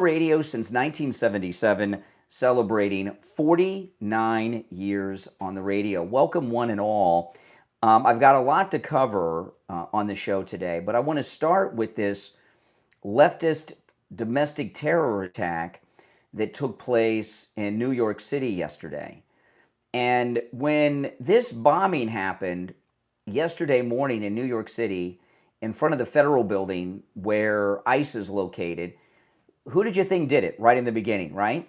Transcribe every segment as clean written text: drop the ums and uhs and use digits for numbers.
Radio since 1977, celebrating 49 years on the radio. Welcome, one and all. I've got a lot to cover on the show today, but I want to start with this leftist domestic terror attack that took place in New York City yesterday. And when this bombing happened yesterday morning in New York City, in front of the federal building where ICE is located, who did you think did it right in the beginning, right?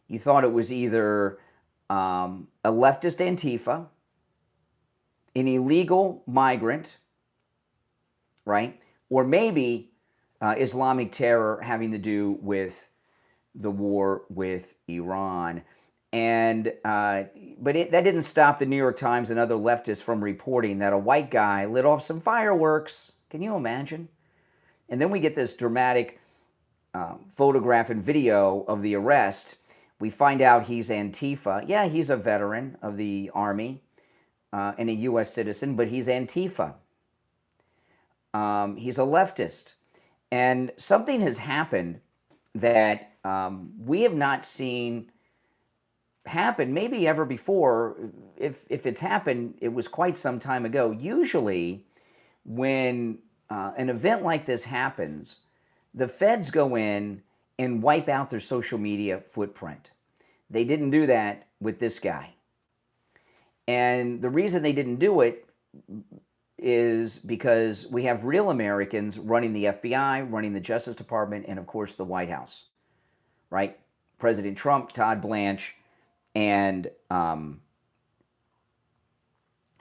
You thought it was either a leftist Antifa, an illegal migrant, right? Or maybe Islamic terror having to do with the war with Iran. And that didn't stop the New York Times and other leftists from reporting that a white guy lit off some fireworks. Can you imagine? And then we get this dramatic photograph and video of the arrest. We find out he's Antifa. Yeah, he's a veteran of the Army and a U.S. citizen, but he's Antifa. He's a leftist. And something has happened that we have not seen happen maybe ever before. If it's happened, it was quite some time ago. Usually when an event like this happens, the feds go in and wipe out their social media footprint. They didn't do that with this guy. And the reason they didn't do it is because we have real Americans running the FBI, running the Justice Department, and of course the White House, right? President Trump, Todd Blanche, and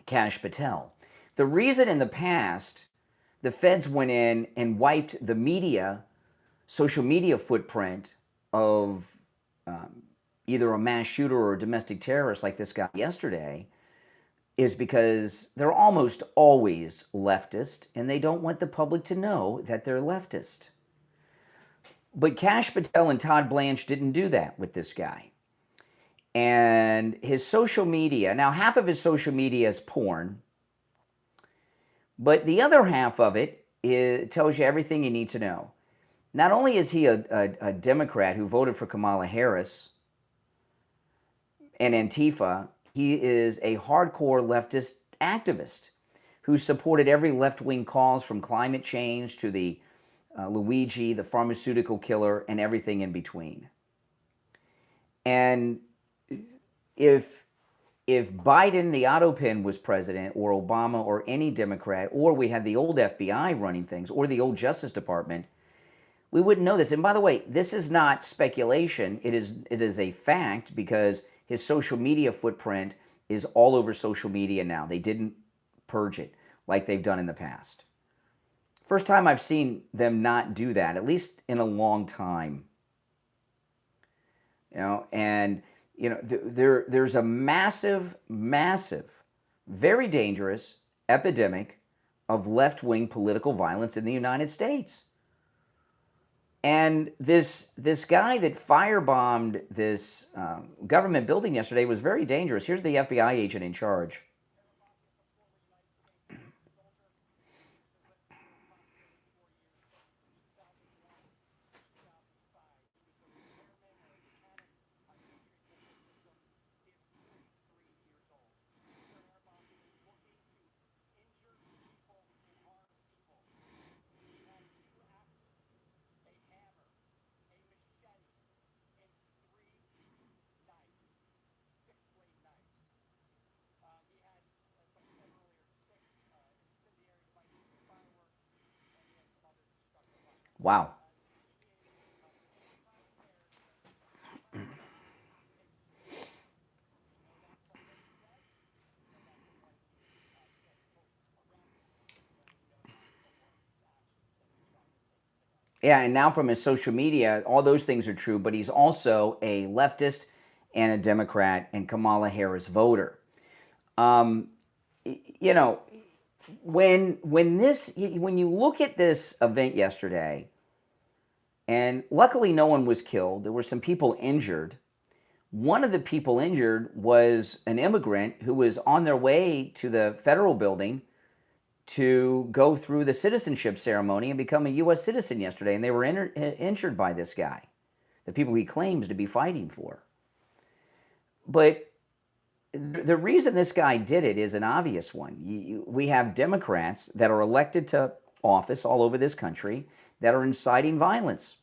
Kash Patel. The reason in the past the feds went in and wiped the media, social media footprint of either a mass shooter or a domestic terrorist like this guy yesterday is because they're almost always leftist and they don't want the public to know that they're leftist. But Kash Patel and Todd Blanche didn't do that with this guy. And his social media, now half of his social media is porn, but the other half of it tells you everything you need to know. Not only is he a Democrat who voted for Kamala Harris and Antifa, he is a hardcore leftist activist who supported every left-wing cause from climate change to the Luigi, the pharmaceutical killer, and everything in between. And if Biden, the autopin, was president, or Obama, or any Democrat, or we had the old FBI running things, or the old Justice Department, we wouldn't know this. And by the way, this is not speculation. It is a fact because his social media footprint is all over social media now. They didn't purge it like they've done in the past. First time I've seen them not do that, at least in a long time. And there's a massive, very dangerous epidemic of left-wing political violence in the United States. And this guy that firebombed this government building yesterday was very dangerous. Here's the FBI agent in charge. Wow. Yeah, and now from his social media, all those things are true, but he's also a leftist and a Democrat and Kamala Harris voter. When you look at this event yesterday, and luckily no one was killed, there were some people injured. One of the people injured was an immigrant who was on their way to the federal building to go through the citizenship ceremony and become a U.S. citizen yesterday, and they were injured by this guy, the people he claims to be fighting for. But the reason this guy did it is an obvious one. We have Democrats that are elected to office all over this country that are inciting violence,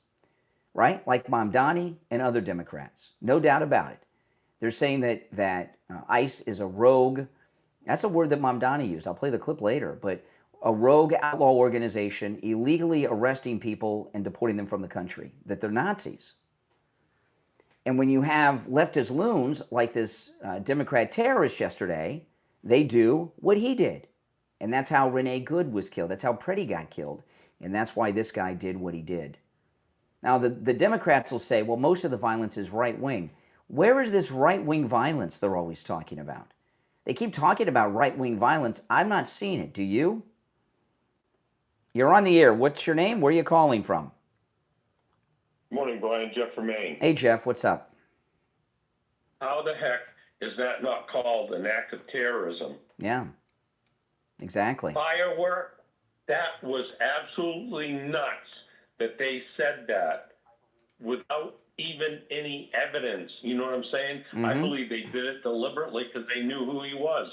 right? Like Mamdani and other Democrats. No doubt about it. They're saying that ICE is a rogue. That's a word that Mamdani used. I'll play the clip later. But a rogue outlaw organization illegally arresting people and deporting them from the country, that they're Nazis. And when you have leftist loons like this Democrat terrorist yesterday, they do what he did. And that's how Renee Good was killed. That's how Pretty got killed. And that's why this guy did what he did. Now, the Democrats will say, well, most of the violence is right-wing. Where is this right-wing violence they're always talking about? They keep talking about right-wing violence. I'm not seeing it. Do you? You're on the air. What's your name? Where are you calling from? Morning, Brian. Jeff from Maine. Hey, Jeff. What's up? How the heck is that not called an act of terrorism? Yeah, exactly. Firework? That was absolutely nuts that they said that without even any evidence. You know what I'm saying? Mm-hmm. I believe they did it deliberately because they knew who he was.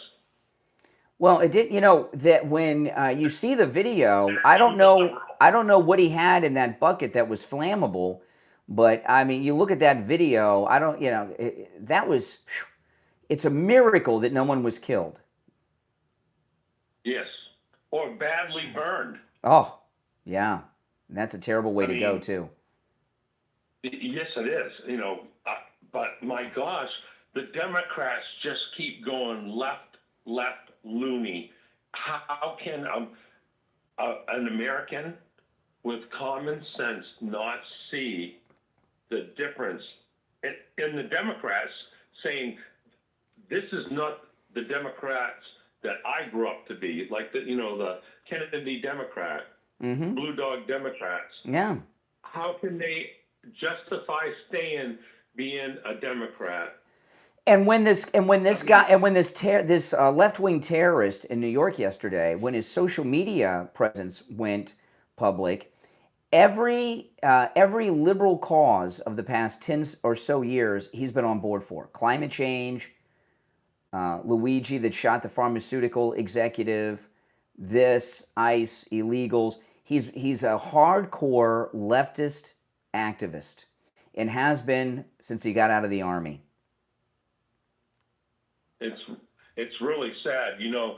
Well, it did. You know that when you see the video, I don't know what he had in that bucket that was flammable, but I mean, you look at that video. I don't. You know, that was. It's a miracle that no one was killed. Yes, or badly burned. Oh, yeah, and that's a terrible way to go too. Yes, it is. You know, but my gosh, the Democrats just keep going left, loony. How can an American with common sense not see the difference in the Democrats saying this is not the Democrats that I grew up to be, like the Kennedy Democrat, Blue Dog Democrats. Yeah. How can they justify being a Democrat? And when this left-wing terrorist in New York yesterday, when his social media presence went public, every liberal cause of the past 10 or so years he's been on board for. Climate change, Luigi that shot the pharmaceutical executive, this, ICE, illegals. He's a hardcore leftist activist and has been since he got out of the Army. It's really sad. You know,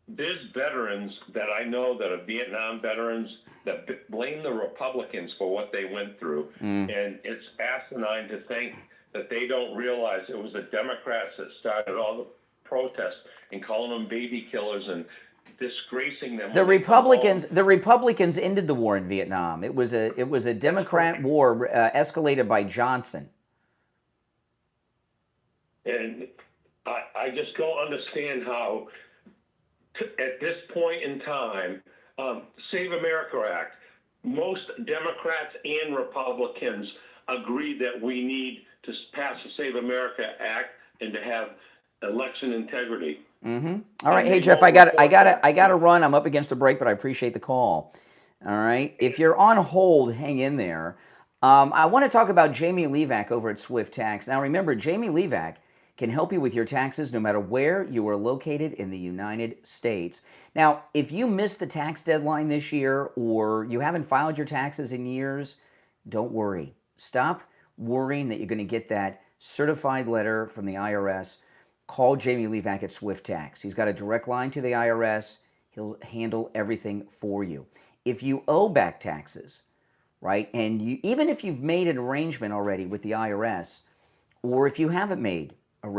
there's veterans that I know that are Vietnam veterans that blame the Republicans for what they went through. And it's asinine to think that they don't realize it was the Democrats that started all the protests and calling them baby killers and disgracing them. The Republicans ended the war in Vietnam. It was a Democrat war escalated by Johnson. And I just don't understand how, at this point in time, Save America Act, most Democrats and Republicans agree that we need to pass the Save America Act and to have election integrity. All right, hey Jeff, I got to run. I'm up against a break, but I appreciate the call. All right, if you're on hold, hang in there. I want to talk about Jamie Levac over at Swift Tax. Now, remember, Jamie Levac can help you with your taxes no matter where you are located in the United States. Now, if you missed the tax deadline this year or you haven't filed your taxes in years, don't worry. Stop worrying that you're going to get that certified letter from the IRS. Call Jamie Levac at Swift Tax. He's got a direct line to the IRS. He'll handle everything for you. If you owe back taxes, right, and even if you've made an arrangement already with the IRS, or if you haven't made an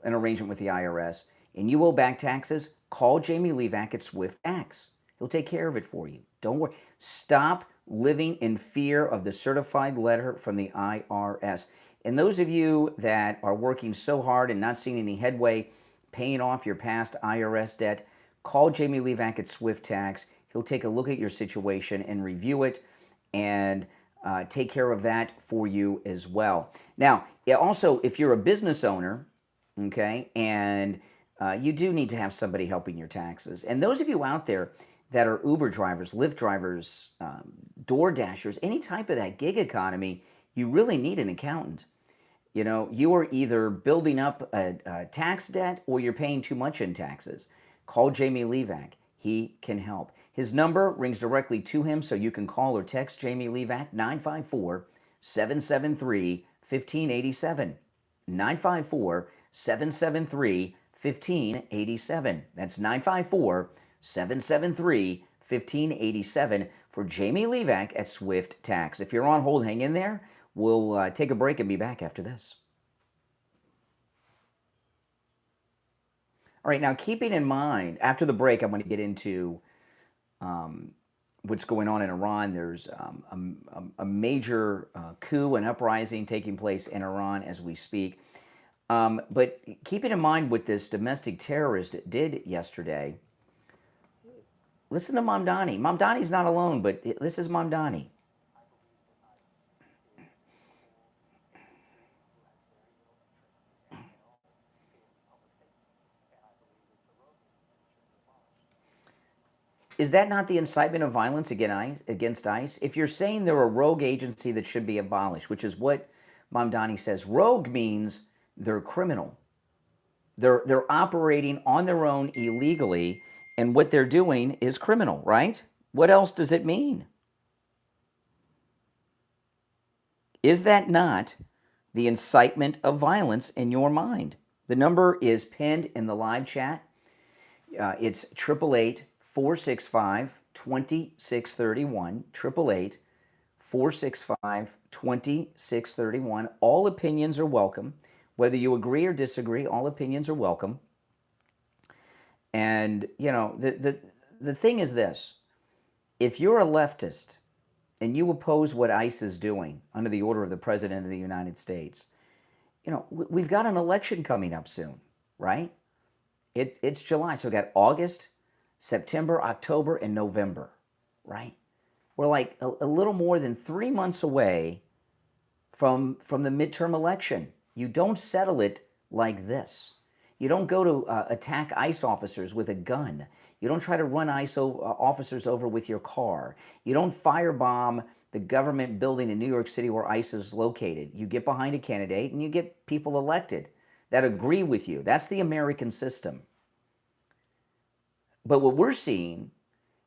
arrangement with the IRS and you owe back taxes, call Jamie Levac at Swift Tax. He'll take care of it for you. Don't worry. Stop living in fear of the certified letter from the IRS. And those of you that are working so hard and not seeing any headway paying off your past IRS debt, call Jamie Levac at Swift Tax. He'll take a look at your situation and review it and take care of that for you as well. Now, also, if you're a business owner, okay, and you do need to have somebody helping your taxes. And those of you out there that are Uber drivers, Lyft drivers, Door Dashers, any type of that gig economy, you really need an accountant. You know, you are either building up a tax debt or you're paying too much in taxes. Call Jamie Levac. He can help. His number rings directly to him, so you can call or text Jamie Levac, 954-773-1587. 954-773-1587. That's 954-773-1587 for Jamie Levac at Swift Tax. If you're on hold, hang in there. We'll take a break and be back after this. All right, now keeping in mind, after the break, I'm going to get into what's going on in Iran. There's a major coup and uprising taking place in Iran as we speak. But keeping in mind what this domestic terrorist did yesterday, listen to Mamdani. Mamdani's not alone, but this is Mamdani. Is that not the incitement of violence against ICE? If you're saying they're a rogue agency that should be abolished, which is what Mamdani says, rogue means they're criminal. They're operating on their own illegally, and what they're doing is criminal, right? What else does it mean? Is that not the incitement of violence in your mind? The number is pinned in the live chat. It's 888-465-2631, 888-465-2631. All opinions are welcome. Whether you agree or disagree, all opinions are welcome. And, you know, the thing is this. If you're a leftist and you oppose what ICE is doing under the order of the President of the United States, you know, we've got an election coming up soon, right? It's July, so we've got August, September, October, and November, right? We're like a little more than 3 months away from the midterm election. You don't settle it like this. You don't go to attack ICE officers with a gun. You don't try to run ICE officers over with your car. You don't firebomb the government building in New York City where ICE is located. You get behind a candidate and you get people elected that agree with you. That's the American system. But what we're seeing,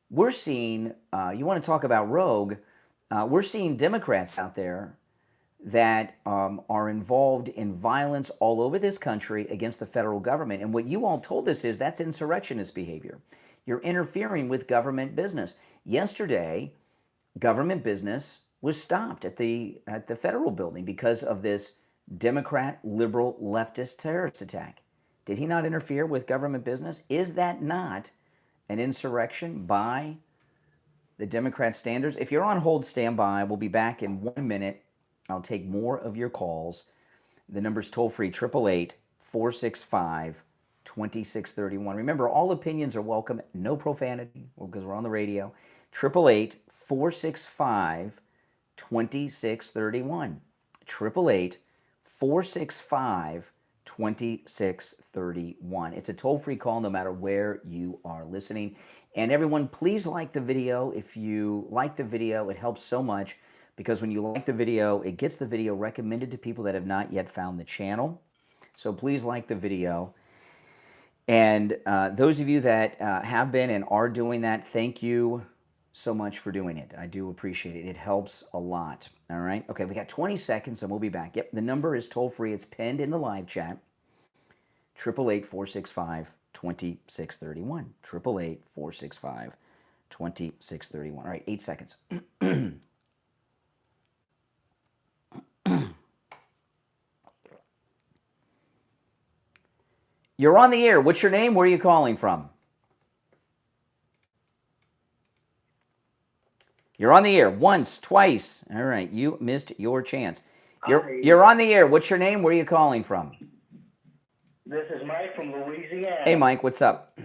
you want to talk about rogue, we're seeing Democrats out there that are involved in violence all over this country against the federal government. And what you all told us is that's insurrectionist behavior. You're interfering with government business. Yesterday, government business was stopped at the federal building because of this Democrat, liberal, leftist terrorist attack. Did he not interfere with government business? Is that not an insurrection by the Democrat standards? If you're on hold, stand by. We'll be back in 1 minute. I'll take more of your calls. The number's toll free, 888-465-2631. Remember, all opinions are welcome. No profanity, because we're on the radio. 888-465-2631. 888-465-2631. It's a toll-free call no matter where you are listening. And everyone, please like the video. If you like the video, it helps so much, because when you like the video, it gets the video recommended to people that have not yet found the channel. So please like the video. And those of you that have been and are doing that, thank you so much for doing it. I do appreciate it. It helps a lot. All right. Okay, we got 20 seconds and we'll be back. Yep, the number is toll free. It's pinned in the live chat. 888-465-2631. 888-465-2631. All right, 8 seconds. You're on the air. What's your name? Where are you calling from? You're on the air once, twice. All right, you missed your chance. You're on the air. What's your name? Where are you calling from? This is Mike from Louisiana. Hey, Mike, what's up?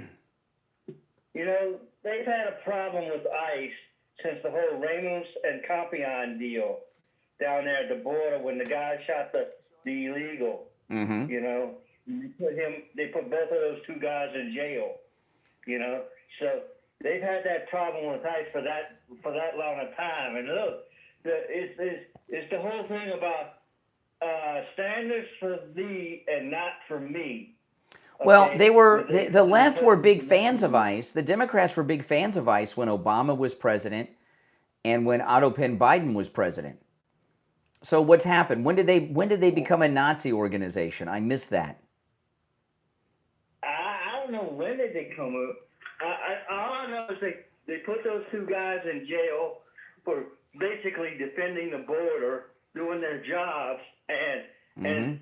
You know, they've had a problem with ICE since the whole Ramos and Compion deal down there at the border when the guy shot the illegal. Mm-hmm. You know, They put both of those two guys in jail. You know, so they've had that problem with ICE for that long a time. And look, it's the whole thing about standards for thee and not for me. Well, Okay? the left were big fans of ICE. The Democrats were big fans of ICE when Obama was president and when Otto Penn Biden was president. So what's happened? When did they become a Nazi organization? I missed that. I don't know when did they come up. All I know is they put those two guys in jail for basically defending the border, doing their jobs, and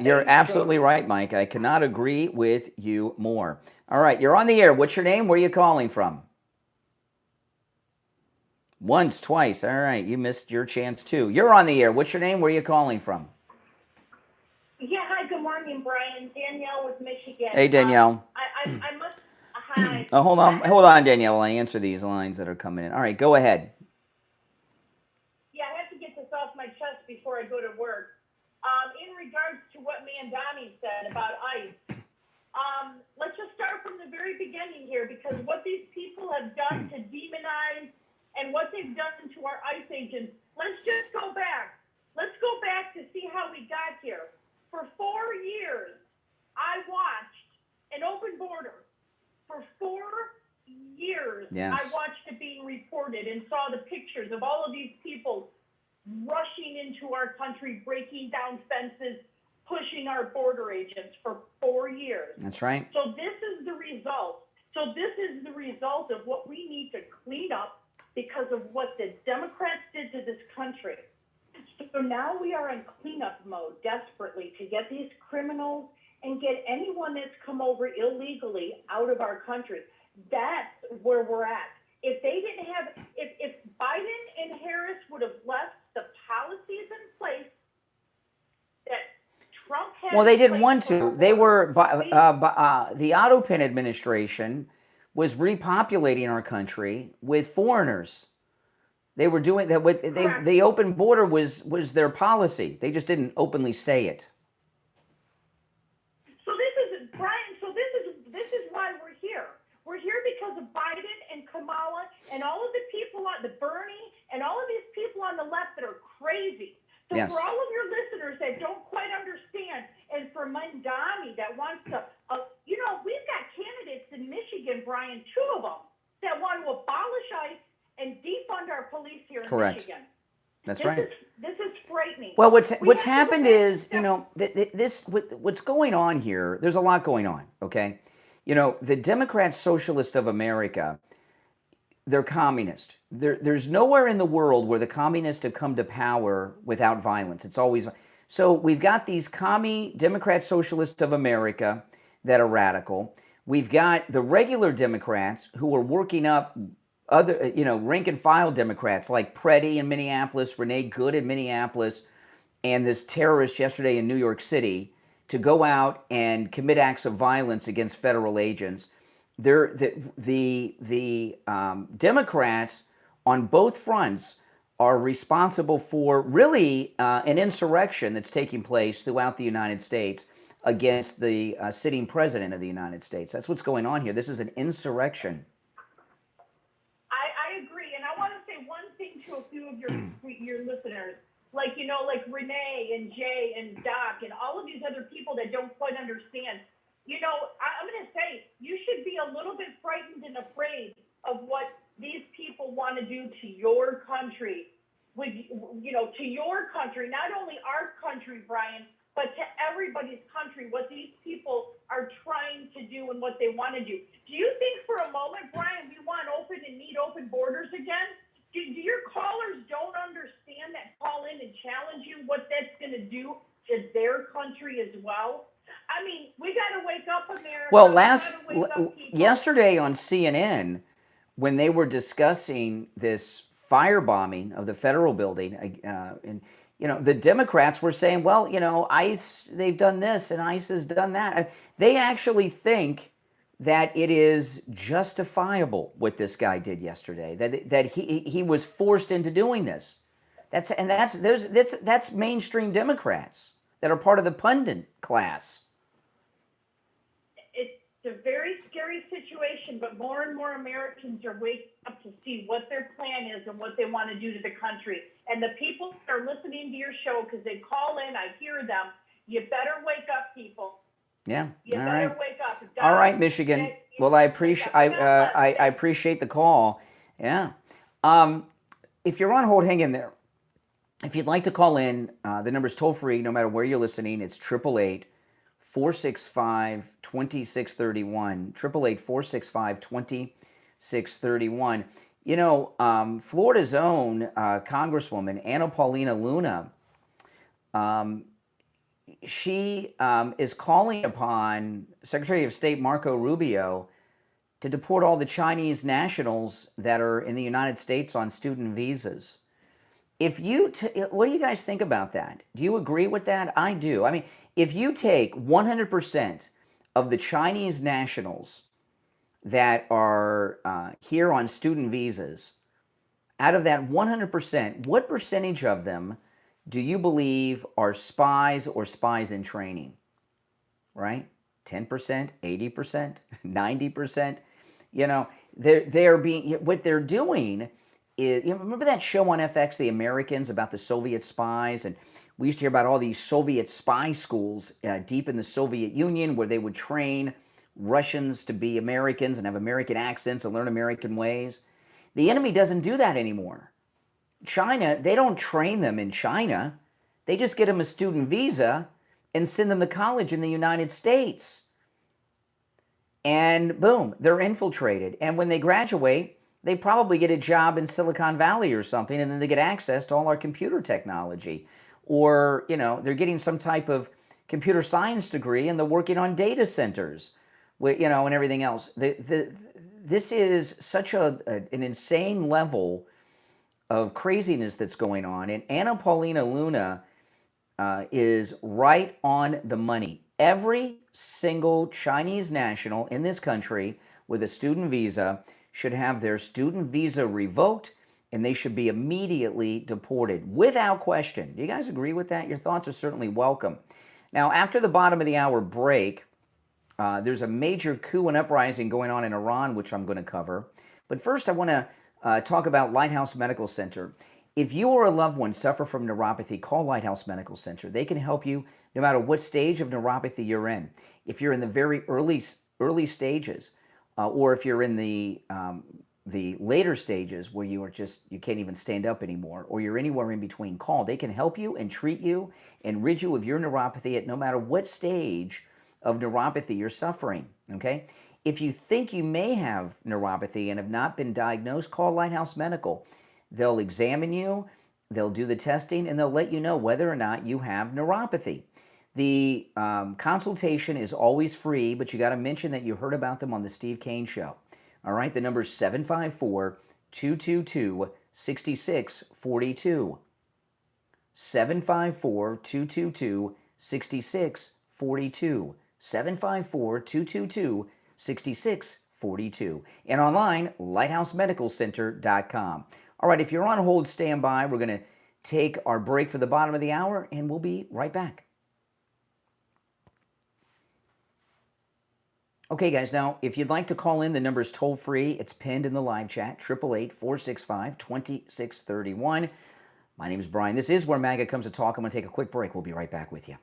You're absolutely right, Mike. I cannot agree with you more. All right, you're on the air. What's your name? Where are you calling from? Once, twice. All right, you missed your chance too. You're on the air. What's your name? Where are you calling from? Yeah, hi, good morning, Brian. Danielle with Michigan. Hey, Danielle. I must, hi. Oh, hold on, Danielle. While I answer these lines that are coming in. All right, go ahead. Yeah, I have to get this off my chest before I go to work. In regards to what Mandani said about ICE, let's just start from the very beginning here, because what these people have done to demonize and what they've done to our ICE agents, let's just go back. Let's go back to see how we got here. For 4 years, I watched an open border. For 4 years, Yes. I watched it being reported and saw the pictures of all of these people rushing into our country, breaking down fences, pushing our border agents for 4 years. That's right. So this is the result. So this is the result of what we need to clean up because of what the Democrats did to this country. So now we are in cleanup mode desperately to get these criminals and get anyone that's come over illegally out of our country. That's where we're at. If they didn't have, if Biden and Harris would have left the policies in place that Trump had. Well, they in didn't place want for to. our They border, were the Otto Penn administration was repopulating our country with foreigners. They were doing that. The open border was their policy. They just didn't openly say it. So this is Brian. So this is why we're here. We're here because of Biden and Kamala and all of the people on the Bernie and all of these people on the left that are crazy. So Yes. for all of your listeners that don't quite understand, and for Mandani that wants to, we've got candidates in Michigan, Brian, 2 of them, that want to abolish ICE and defund our police here in Correct. Michigan. That's right. This is frightening. Well, what's We have to go happened back is, to- what's going on here, there's a lot going on, okay? The Democrat Socialist of America, they're communist. There's nowhere in the world where the communists have come to power without violence. It's always... So we've got these commie Democrat Socialists of America that are radical. We've got the regular Democrats who are working up other, rank and file Democrats like Preddy in Minneapolis, Renee Good in Minneapolis, and this terrorist yesterday in New York City to go out and commit acts of violence against federal agents. The Democrats on both fronts are responsible for really an insurrection that's taking place throughout the United States against the sitting president of the United States. That's what's going on here. This is an insurrection. I agree, and I want to say one thing to a few of your listeners, like Renee and Jay and Doc and all of these other people that don't quite understand. I'm going to say you should be a little bit frightened and afraid of what these people want to do to your country, to your country, not only our country, Brian, but to everybody's country, what these people are trying to do and what they want to do. Do you think for a moment, Brian, we want open and need open borders again? Do your callers don't understand that call in and challenge you what that's going to do to their country as well? I mean, we got to wake up, America. Well, yesterday on CNN, when they were discussing this firebombing of the federal building, and the Democrats were saying, well, ICE, they've done this and ICE has done that. They actually think that it is justifiable what this guy did yesterday, that he was forced into doing this. That's mainstream Democrats that are part of the pundit class. It's a very scary situation, but more and more Americans are waking up to see what their plan is and what they want to do to the country. And the people that are listening to your show, because they call in, I hear them, you better wake up, people. Yeah. You All better right. wake up. All right, Michigan. Well, I appreciate I appreciate the call. Yeah. If you're on hold, hang in there. If you'd like to call in, the number's toll free, no matter where you're listening. It's 888-465-2631. 888-465-2631. You know, Florida's own Congresswoman, Anna Paulina Luna, she is calling upon Secretary of State Marco Rubio to deport all the Chinese nationals that are in the United States on student visas. If you, what do you guys think about that? Do you agree with that? I do. I mean, if you take 100% of the Chinese nationals that are here on student visas, out of that 100%, what percentage of them do you believe are spies or spies in training? Right? 10%, 80%, 90%? You know, they're being, what they're doing is, you know, remember that show on FX, The Americans, about the Soviet spies? And we used to hear about all these Soviet spy schools deep in the Soviet Union where they would train Russians to be Americans and have American accents and learn American ways. The enemy doesn't do that anymore. China, they don't train them in China. They just get them a student visa and send them to college in the United States. And boom, they're infiltrated. And when they graduate, they probably get a job in Silicon Valley or something, and then they get access to all our computer technology. Or, you know, they're getting some type of computer science degree and they're working on data centers, you know, and everything else. This is such an insane level of craziness that's going on. And Anna Paulina Luna is right on the money. Every single Chinese national in this country with a student visa should have their student visa revoked, and they should be immediately deported without question. Do you guys agree with that? Your thoughts are certainly welcome. Now, after the bottom of the hour break, there's a major coup and uprising going on in Iran, which I'm going to cover. But first, I want to talk about Lighthouse Medical Center. If you or a loved one suffer from neuropathy, call Lighthouse Medical Center. They can help you no matter what stage of neuropathy you're in. If you're in the very early stages, or if you're in the later stages where you can't even stand up anymore, or you're anywhere in between, call. They can help you and treat you and rid you of your neuropathy at no matter what stage of neuropathy you're suffering, okay? If you think you may have neuropathy and have not been diagnosed, call Lighthouse Medical. They'll examine you, they'll do the testing, and they'll let you know whether or not you have neuropathy. The consultation is always free, but you got to mention that you heard about them on the Steve Kane Show. All right, the number is 754-222-6642. 754-222-6642. 754-222-6642. And online, lighthousemedicalcenter.com. All right, if you're on hold, stand by. We're going to take our break for the bottom of the hour, and we'll be right back. Okay, guys, now, if you'd like to call in, the number is toll-free. It's pinned in the live chat, 888-465-2631. My name is Brian. This is Where MAGA Comes to Talk. I'm going to take a quick break. We'll be right back with you.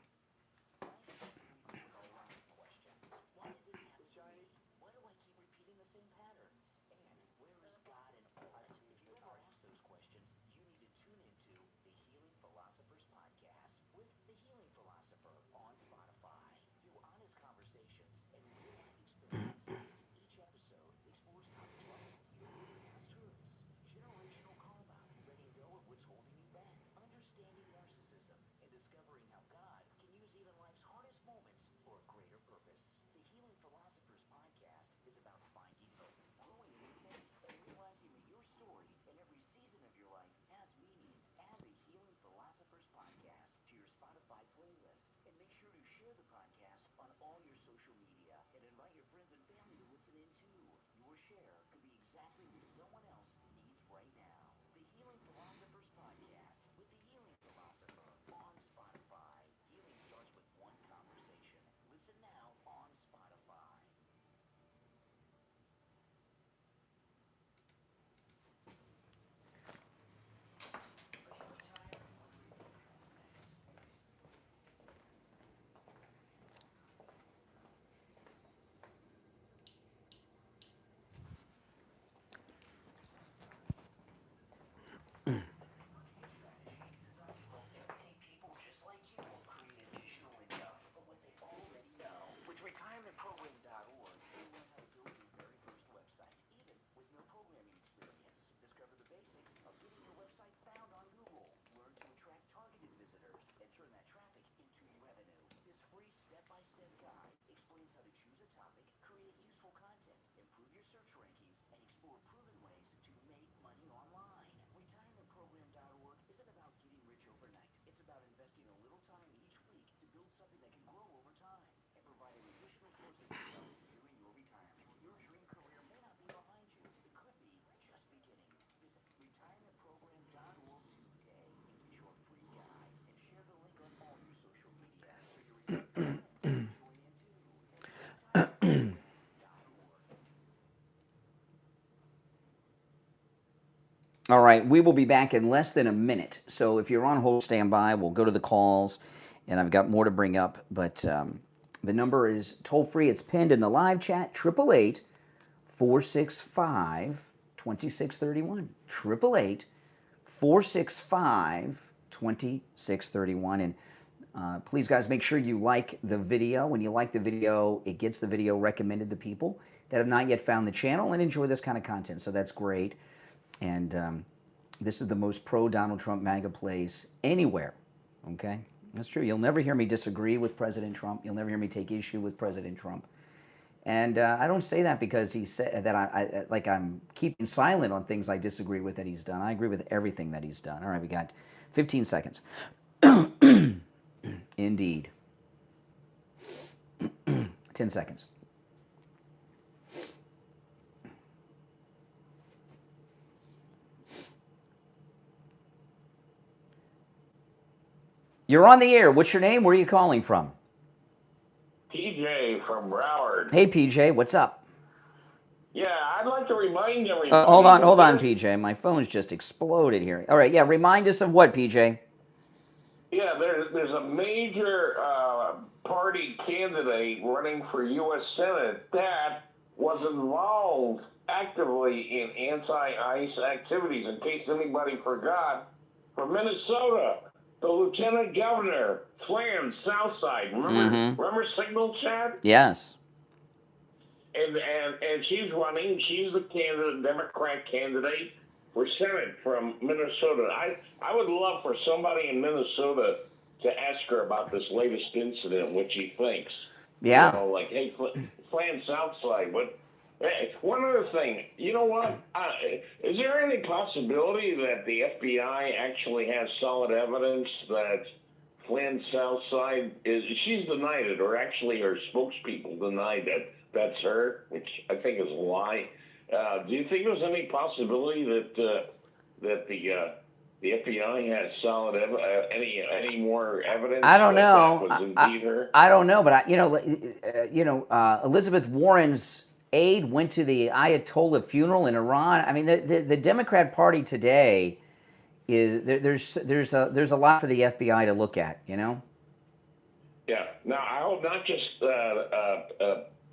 All right, we will be back in less than a minute. So if you're on hold, stand by. We'll go to the calls, and I've got more to bring up. But the number is toll free. It's pinned in the live chat, 888-465-2631. 888-465-2631. And please, guys, make sure you like the video. When you like the video, it gets the video recommended to people that have not yet found the channel and enjoy this kind of content. So that's great. And this is the most pro-Donald Trump MAGA place anywhere, okay? That's true. You'll never hear me disagree with President Trump. You'll never hear me take issue with President Trump. And I don't say that because he said that I'm keeping silent on things I disagree with that he's done. I agree with everything that he's done. All right, we got 15 seconds. Indeed. 10 seconds. You're on the air. What's your name? Where are you calling from? PJ from Broward. Hey, PJ. What's up? Yeah, I'd like to remind everybody. Hold on, PJ. My phone's just exploded here. All right, yeah. Remind us of what, PJ? Yeah, there's a major party candidate running for U.S. Senate that was involved actively in anti-ICE activities. In case anybody forgot, from Minnesota. The lieutenant governor, Flan, Southside. Remember Signal Chat? Yes. And she's running. She's the candidate, Democrat candidate for Senate from Minnesota. I would love for somebody in Minnesota to ask her about this latest incident, what she thinks. Yeah. You know, like, hey, Flan, Southside, what? Hey, one other thing, you know what? Is there any possibility that the FBI actually has solid evidence that Flynn Southside she's denied it, or actually her spokespeople denied that that's her, which I think is a lie. Do you think there's any possibility that the FBI has solid any more evidence? I don't know. That was indeed her? I don't know, but Elizabeth Warren's aide went to the Ayatollah funeral in Iran. I mean, the Democrat Party today is there's a lot for the FBI to look at, you know. Yeah. Now I hope not just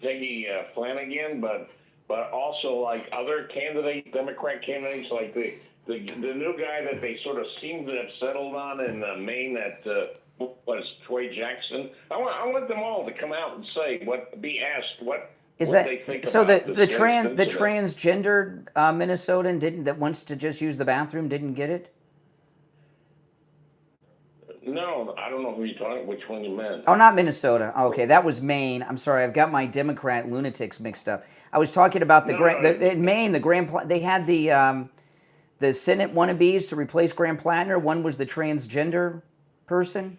Peggy Flanagan, but also like other Democrat candidates, like the new guy that they sort of seem to have settled on in Maine, that was Troy Jackson. I want them all to come out and be asked what. Is what that they think so? About The transgendered Minnesotan that wants to just use the bathroom didn't get it? No, I don't know who you're talking. Which one you meant? Oh, not Minnesota. Oh, okay, that was Maine. I'm sorry, I've got my Democrat lunatics mixed up. I was talking about in Maine. They had the Senate wannabes to replace Graham Plattner. One was the transgender person.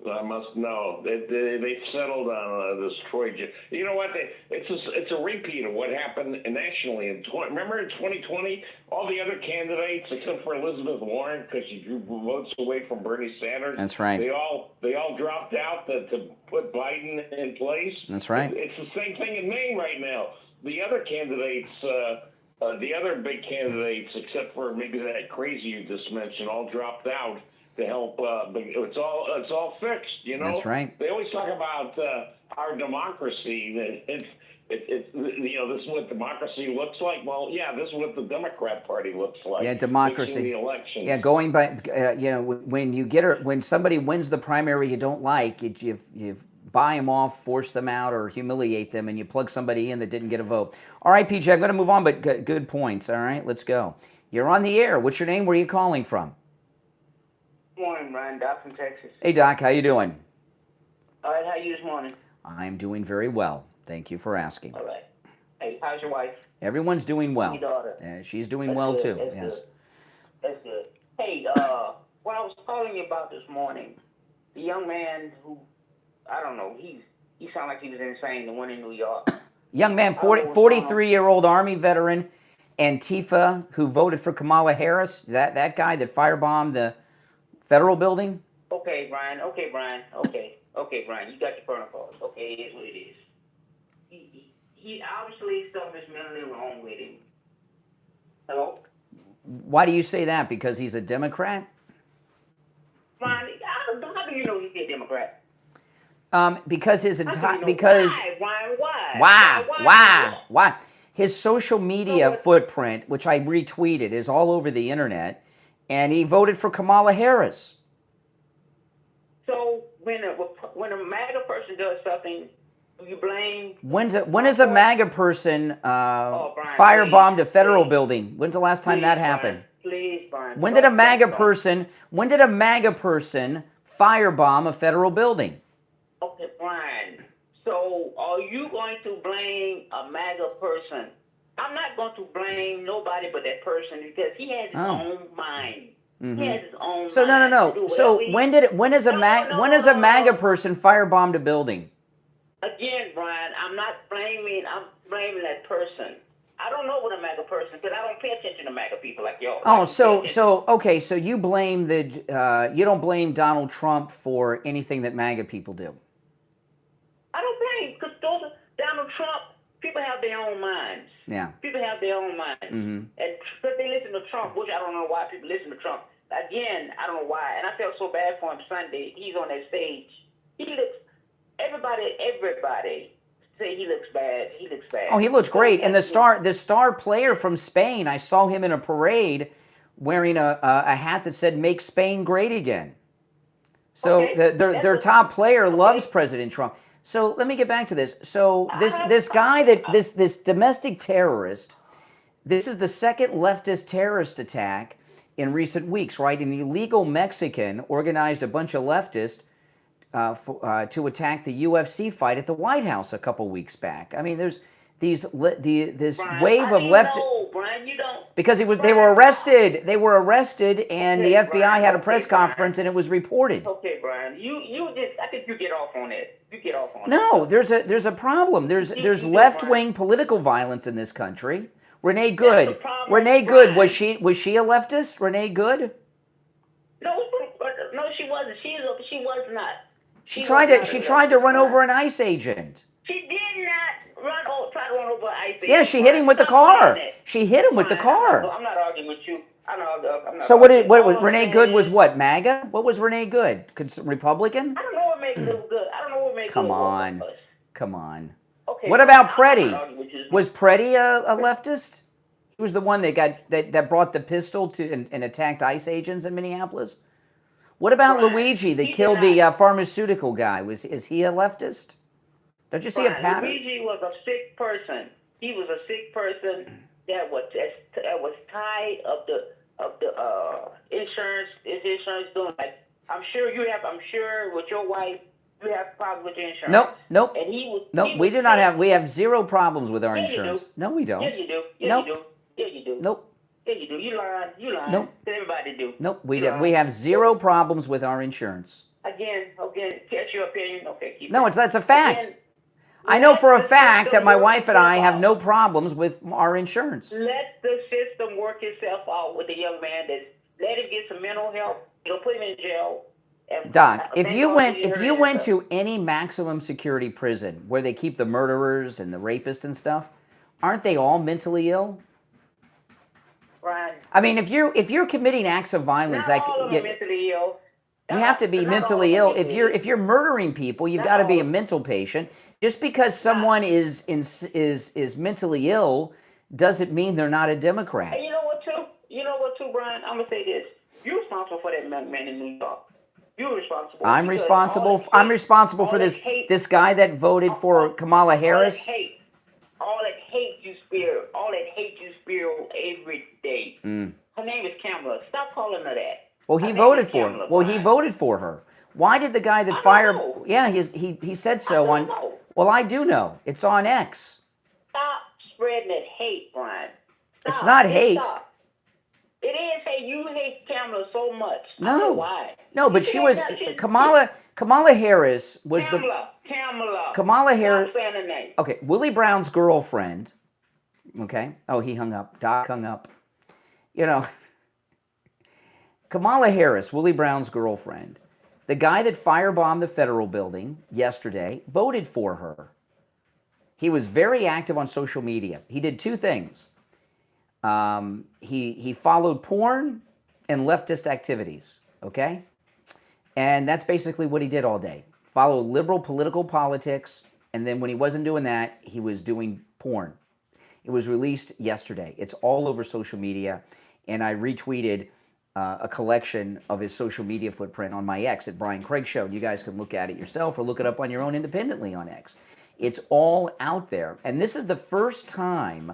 I must know. They settled on this Troy. You know what? It's a repeat of what happened nationally. Remember in 2020, all the other candidates, except for Elizabeth Warren, because she drew votes away from Bernie Sanders. That's right. They all dropped out to put Biden in place. That's right. It's the same thing in Maine right now. The other candidates, the other big candidates, except for maybe that crazy you just mentioned, all dropped out to help. It's all fixed, you know. That's right. They always talk about our democracy. This is what democracy looks like. Well, yeah, this is what the Democrat Party looks like. Yeah, democracy. Fixing the elections. Yeah, going by, when somebody wins the primary you don't like, you buy them off, force them out, or humiliate them, and you plug somebody in that didn't get a vote. All right, PJ, I'm going to move on, but good points. All right, let's go. You're on the air. What's your name? Where are you calling from? Good morning, Brian. Doc from Texas. Hey, Doc. How you doing? All right. How are you this morning? I'm doing very well. Thank you for asking. All right. Hey, how's your wife? Everyone's doing well. Your daughter? She's doing That's well, good. too. That's Yes. Good. That's good. Hey, what I was calling you about this morning, the young man who, I don't know, he sounded like he was insane, the one in New York. Young man, 43-year-old Army veteran, Antifa, who voted for Kamala Harris, that guy that firebombed the federal building? Okay, Brian. Okay, Brian. Okay, Brian. You got your protocols. Okay, it is what it is. He obviously stuff is mentally wrong with him. Hello? Why do you say that? Because he's a Democrat? Brian, how do you know he's a Democrat? Because his How do entire you know? because Why? why his social media footprint, which I retweeted, is all over the internet, and he voted for Kamala Harris. So when a MAGA person does something, do you blame? When is a MAGA person Brian, firebombed a federal please. building? When's the last time that happened? Please, Brian. When did a MAGA person firebomb a federal building? Okay, Brian. So are you going to blame a MAGA person? I'm not going to blame nobody but that person because he has his own mind. He has his own So mind. no. So when is a MAGA person firebombed a building? Again, Brian, I'm blaming that person. I don't know what a MAGA person, because I don't pay attention to MAGA people like y'all. Oh, so you blame you don't blame Donald Trump for anything that MAGA people do. I don't blame, because Donald Trump, people have their own minds. Yeah. People have their own minds. And because they listen to Trump, which I don't know why people listen to Trump. Again, I don't know why. And I felt so bad for him Sunday. He's on that stage. Everybody say he looks bad. He looks bad. Oh, he looks great. And the star player from Spain, I saw him in a parade wearing a hat that said "Make Spain Great Again." So their top player loves President Trump. So let me get back to this. So this guy this domestic terrorist, this is the second leftist terrorist attack in recent weeks, right? An illegal Mexican organized a bunch of leftists to attack the UFC fight at the White House a couple weeks back. I mean, there's this Brian, wave of left. No, Brian, you don't. Because they were arrested. They were arrested, and the FBI had a press conference, and it was reported. Okay, Brian, I think you get off on it. You get off on it. No, there's a problem. There's left-wing political violence in this country. Renee Good. Renee Good, was she a leftist? Renee Good? No, she wasn't. She was not. She tried to run over an ICE agent. She did not try to run over an ICE agent. Yeah, she hit him with the car. She hit him with the car. I'm not arguing with you. I'm not So what was Renee Good was what? MAGA? What was Renee Good? Republican? I don't know what made it good. I don't know what made it good. Come on. Okay, What about Preddy? you. Was Preddy a leftist? He was the one that brought the pistol and attacked ICE agents in Minneapolis. What about Luigi that killed the pharmaceutical guy? Is he a leftist? Don't you see a pattern? Luigi was a sick person. He was a sick person that was tired of the insurance. His insurance doing like I'm sure with your wife you have problems with your insurance. Nope. And we do not have. We have zero problems with our insurance. No, we don't. Yeah, you do. Nope. Yeah, you do. Nope. Yeah, you do. You lying. Nope. Everybody do. Nope. We have zero problems with our insurance. Again, catch your opinion. Okay, keep No, it. that's a fact. Again, I know for a let the fact that system my work wife and I itself have out. no problems with our insurance. Let the system work itself out with the young man. Let him get some mental help. Don't put him in jail. And Doc, if thank you God went he hurt to himself. any maximum security prison where they keep the murderers and the rapists and stuff, aren't they all mentally ill? Right. I mean, if you're committing acts of violence, Not like all of them mentally ill. you have to be Not all mentally of ill. them If you're murdering people, you've got to be a mental patient. Just because someone is mentally ill doesn't mean they're not a Democrat. And you know what too, Brian? I'm gonna say this. You're responsible for that man in New York. You're responsible. I'm responsible for this guy that voted for Kamala Harris. All that hate you spew every day. Her name is Pamela. Stop calling her that. Well, he voted for her. Well, he voted for her. Why did the guy that fired? know. Yeah, he said so I on. don't know. Well, I do know. It's on X. Stop spreading that hate, Brian. Stop. It's not Just hate. Stop. It is hate. You hate Pamela so much. I No. don't know why. No, but she was Kamala Harris was Pamela. Kamala Harris. Stop saying her name. Okay, Willie Brown's girlfriend. Okay. Oh, he hung up. Doc hung up. You know, Kamala Harris, Willie Brown's girlfriend, the guy that firebombed the federal building yesterday, voted for her. He was very active on social media. He did two things. He followed porn and leftist activities, okay? And that's basically what he did all day. Follow liberal political politics, and then when he wasn't doing that, he was doing porn. It was released yesterday. It's all over social media, and I retweeted a collection of his social media footprint on my X at Brian Craig Show. You guys can look at it yourself or look it up on your own independently on X. It's all out there. And this is the first time,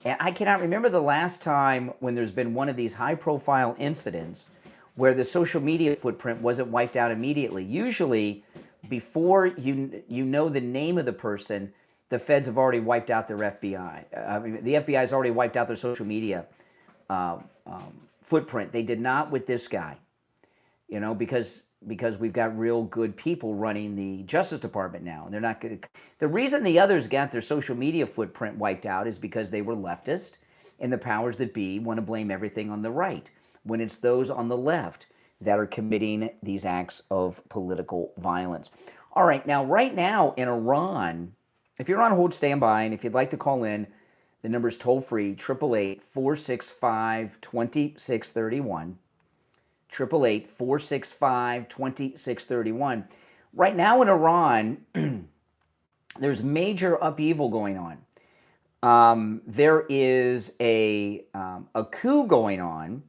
and I cannot remember the last time when there's been one of these high-profile incidents where the social media footprint wasn't wiped out immediately. Usually, before you know the name of the person, the feds have already wiped out their FBI. The FBI has already wiped out their social media footprint. They did not with this guy, you know, because we've got real good people running the Justice Department now. And they're not going to. The reason the others got their social media footprint wiped out is because they were leftist, and the powers that be want to blame everything on the right, when it's those on the left that are committing these acts of political violence. All right, now, right now in Iran, if you're on hold, stand by, and if you'd like to call in, the number's toll-free, 888-465-2631, 888-465-2631. Right now in Iran, there's major upheaval going on. There is a coup going on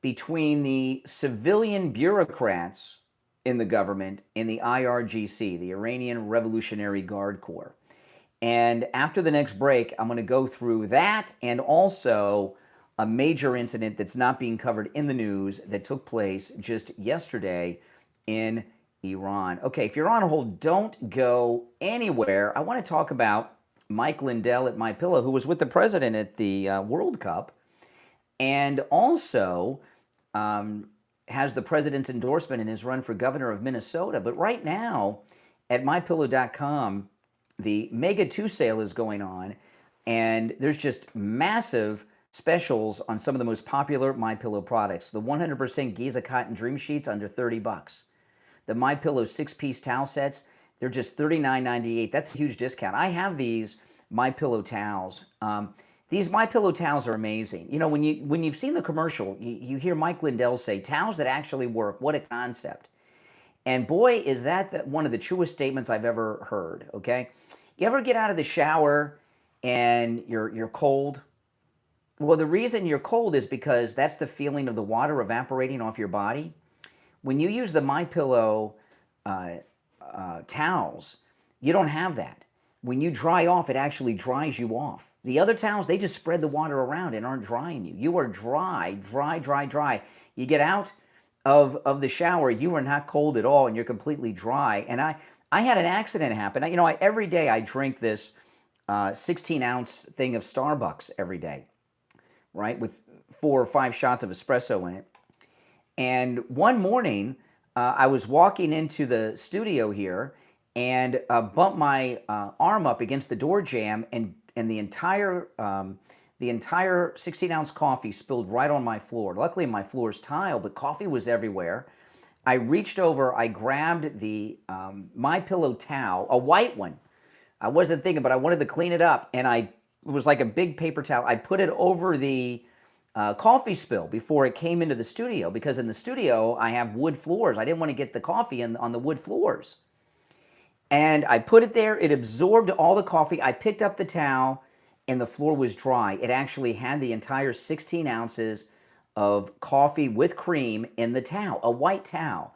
between the civilian bureaucrats in the government and the IRGC, the Iranian Revolutionary Guard Corps. And after the next break, I'm going to go through that and also a major incident that's not being covered in the news that took place just yesterday in Iran. Okay, if you're on hold, don't go anywhere. I want to talk about Mike Lindell at MyPillow, who was with the president at the World Cup, and also has the president's endorsement in his run for governor of Minnesota. But right now, at MyPillow.com, the Mega 2 sale is going on, and there's just massive specials on some of the most popular MyPillow products. The 100% Giza Cotton Dream Sheets, under $30. The MyPillow 6-piece towel sets, they're just $39.98. That's a huge discount. I have these MyPillow towels. These MyPillow towels are amazing. You know, when you've seen the commercial, you hear Mike Lindell say, towels that actually work. What a concept. And boy, is that one of the truest statements I've ever heard, okay? You ever get out of the shower and you're cold? Well, the reason you're cold is because that's the feeling of the water evaporating off your body. When you use the MyPillow towels, you don't have that. When you dry off, it actually dries you off. The other towels, they just spread the water around and aren't drying you. You are dry. You get out of the shower, you are not cold at all, and you're completely dry. And I had an accident happen. You know, every day I drink this 16-ounce thing of Starbucks every day, right, with 4 or 5 shots of espresso in it. And one morning, I was walking into the studio here and bumped my arm up against the door jamb, and the entire 16-ounce coffee spilled right on my floor. Luckily, my floor's tile, but coffee was everywhere. I reached over, I grabbed the MyPillow towel, a white one. I wasn't thinking, but I wanted to clean it up, and it was like a big paper towel. I put it over the coffee spill before it came into the studio, because in the studio, I have wood floors. I didn't want to get the coffee on the wood floors. And I put it there, it absorbed all the coffee. I picked up the towel, and the floor was dry. It actually had the entire 16 ounces of coffee with cream in the towel, a white towel.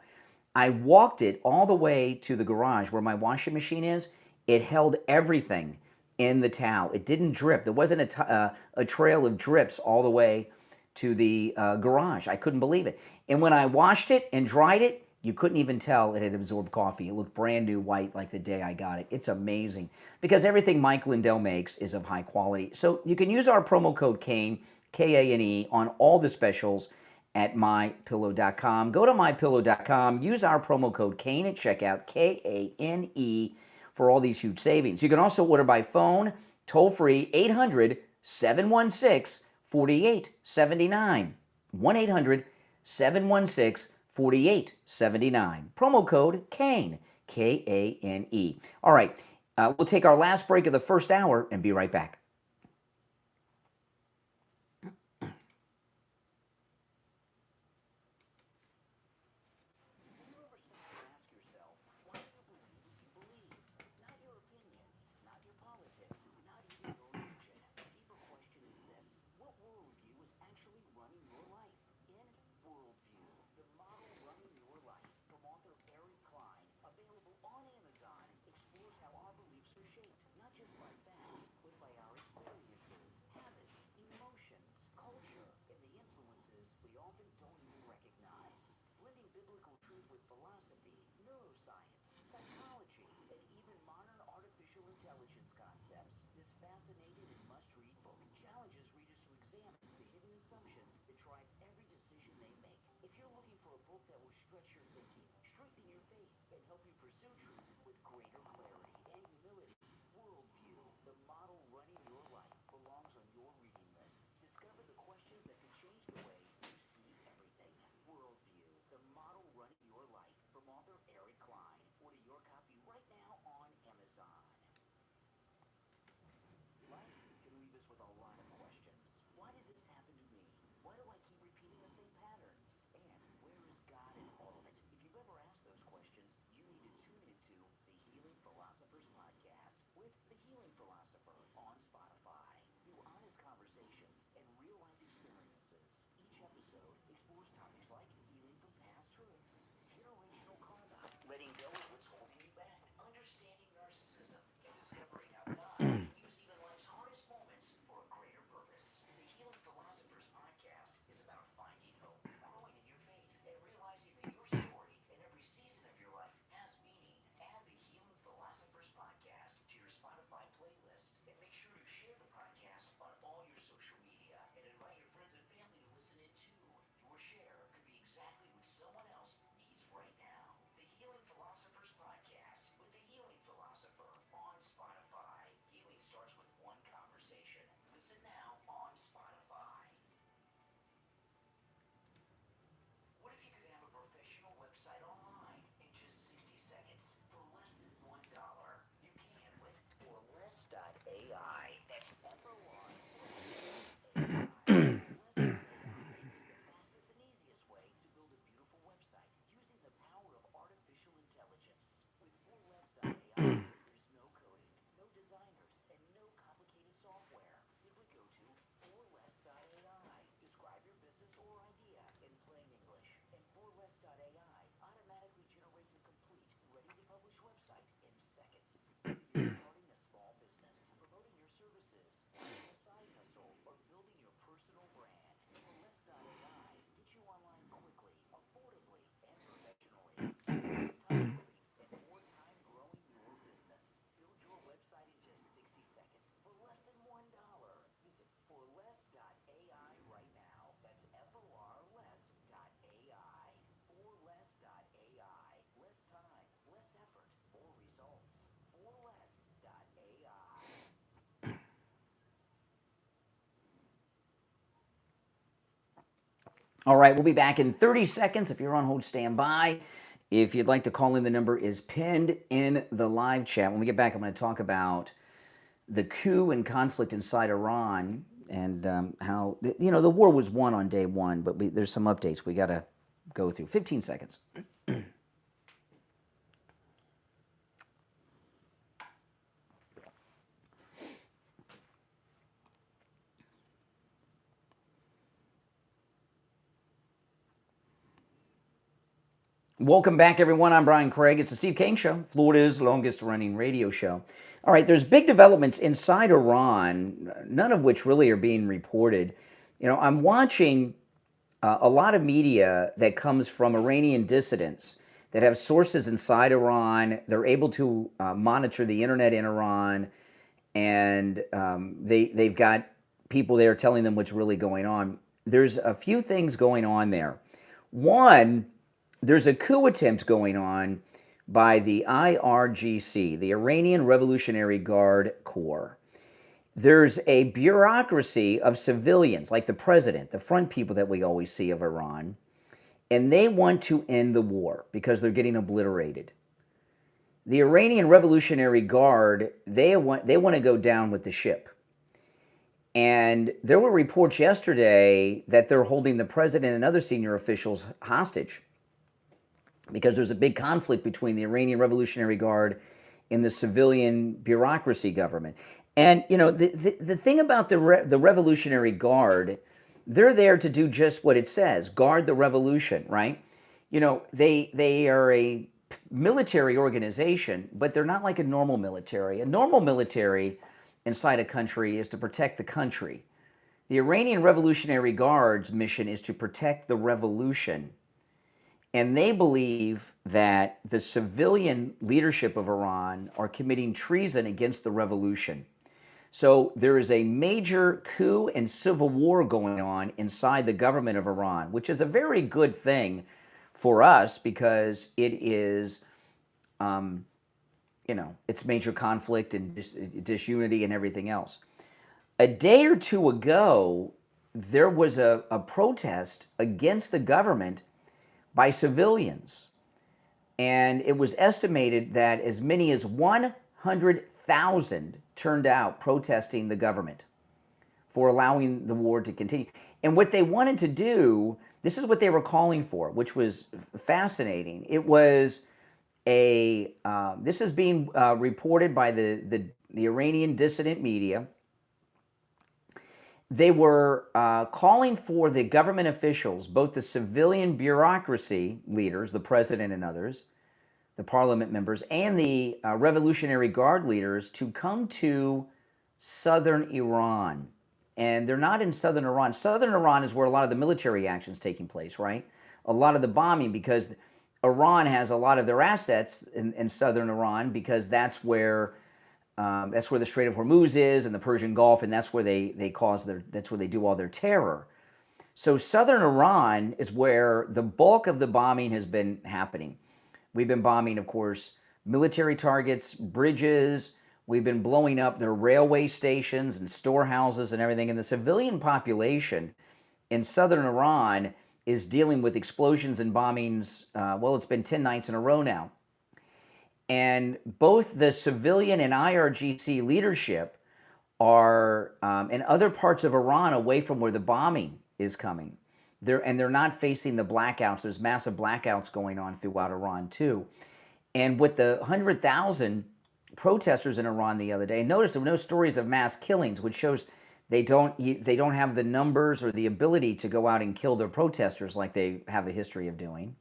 I walked it all the way to the garage where my washing machine is. It held everything in the towel. It didn't drip. There wasn't a trail of drips all the way to the garage. I couldn't believe it. And when I washed it and dried it, you couldn't even tell it had absorbed coffee. It looked brand new white like the day I got it. It's amazing, because everything Mike Lindell makes is of high quality. So you can use our promo code KANE, K-A-N-E, on all the specials at MyPillow.com. Go to MyPillow.com, use our promo code KANE at checkout, K-A-N-E, for all these huge savings. You can also order by phone, toll-free, 800-716-4879, 1-800-716-4879. Promo code KANE, K-A-N-E. All right, we'll take our last break of the first hour and be right back. assumptions that drive every decision they make. If you're looking for a book that will stretch your thinking, strengthen your faith, and help you pursue truth with greater clarity and humility, Worldview, the model running your life, belongs on your reading list. Discover the questions that can change the way you see everything. Worldview, the model running your life, from author Eric Klein. Order your copy right now on Amazon. Life can leave us with a lot of questions. Why did this happen to me? Why do I keep repeating the same patterns? And where is God in all of it? If you've ever asked those questions, you need to tune into the Healing Philosophers Podcast with The Healing Philosopher on Spotify. Through honest conversations and real-life experiences, each episode explores topics like healing from past hurts, generational karma, letting go of what's holding you back, understanding narcissism, and discovering how God can use even life's hardest moments for a greater purpose. The Healing Philosophers Podcast is about finding hope, growing in your faith, and realizing that your story in every season of your life has meaning. Add the Healing Philosophers Podcast to your Spotify playlist, and make sure to share the podcast on all your social media, and invite your friends and family to listen in too. Your share could be exactly what someone else needs right now. The Healing Philosophers Podcast with the Healing Philosopher on Spotify. Healing starts with one conversation. Listen now on Spotify. What if you could have a professional website online in just 60 seconds for less than $1? You can with forless.ai. That's FOR. Fastest and easiest way to build a beautiful website using the power of artificial intelligence. With forless.ai, there's no coding, no designers, and no complicated software. Simply go to forless.ai. Describe your business or idea in plain English, and forless.ai automatically generates a complete, ready-to-publish website in seconds. Whether you're starting a small business, promoting your services, running a side hustle, or building your personal brand, forless.ai gets you online quickly, affordably, and professionally. Less time living and more time growing your business. Build your website in just 60 seconds for less than $1. Visit forless.ai right now. That's FORless.ai. Forless.ai. Less time, less effort, more results. Forless.ai. All right, we'll be back in 30 seconds. If you're on hold, stand by. If you'd like to call in, the number is pinned in the live chat. When we get back, I'm going to talk about the coup and conflict inside Iran and how, the war was won on day one, but there's some updates we got to go through. 15 seconds. Welcome back, everyone. I'm Brian Craig. It's the Steve Kane Show, Florida's longest-running radio show. All right, there's big developments inside Iran, none of which really are being reported. I'm watching a lot of media that comes from Iranian dissidents that have sources inside Iran. They're able to monitor the internet in Iran, and they've got people there telling them what's really going on. There's a few things going on there. One, there's a coup attempt going on by the IRGC, the Iranian Revolutionary Guard Corps. There's a bureaucracy of civilians, like the president, the front people that we always see of Iran, and they want to end the war because they're getting obliterated. The Iranian Revolutionary Guard, they want to go down with the ship. And there were reports yesterday that they're holding the president and other senior officials hostage because there's a big conflict between the Iranian Revolutionary Guard and the civilian bureaucracy government. And, the thing about the Revolutionary Guard, they're there to do just what it says, guard the revolution, right? They are a military organization, but they're not like a normal military. A normal military inside a country is to protect the country. The Iranian Revolutionary Guard's mission is to protect the revolution. And they believe that the civilian leadership of Iran are committing treason against the revolution. So there is a major coup and civil war going on inside the government of Iran, which is a very good thing for us because it is, it's major conflict and disunity and everything else. A day or two ago, there was a protest against the government by civilians. And it was estimated that as many as 100,000 turned out protesting the government for allowing the war to continue. And what they wanted to do, this is what they were calling for, which was fascinating. It was this is being reported by the Iranian dissident media. They were calling for the government officials, both the civilian bureaucracy leaders, the president and others, the parliament members, and the Revolutionary Guard leaders to come to southern Iran. And they're not in southern Iran. Southern Iran is where a lot of the military action's taking place, right? A lot of the bombing, because Iran has a lot of their assets in southern Iran, because that's where the Strait of Hormuz is, and the Persian Gulf, and that's where that's where they do all their terror. So southern Iran is where the bulk of the bombing has been happening. We've been bombing, of course, military targets, bridges. We've been blowing up their railway stations and storehouses and everything. And the civilian population in southern Iran is dealing with explosions and bombings. It's been 10 nights in a row now. And both the civilian and IRGC leadership are in other parts of Iran away from where the bombing is coming. They're not facing the blackouts. There's massive blackouts going on throughout Iran too. And with the 100,000 protesters in Iran the other day, notice there were no stories of mass killings, which shows they don't have the numbers or the ability to go out and kill their protesters like they have a history of doing.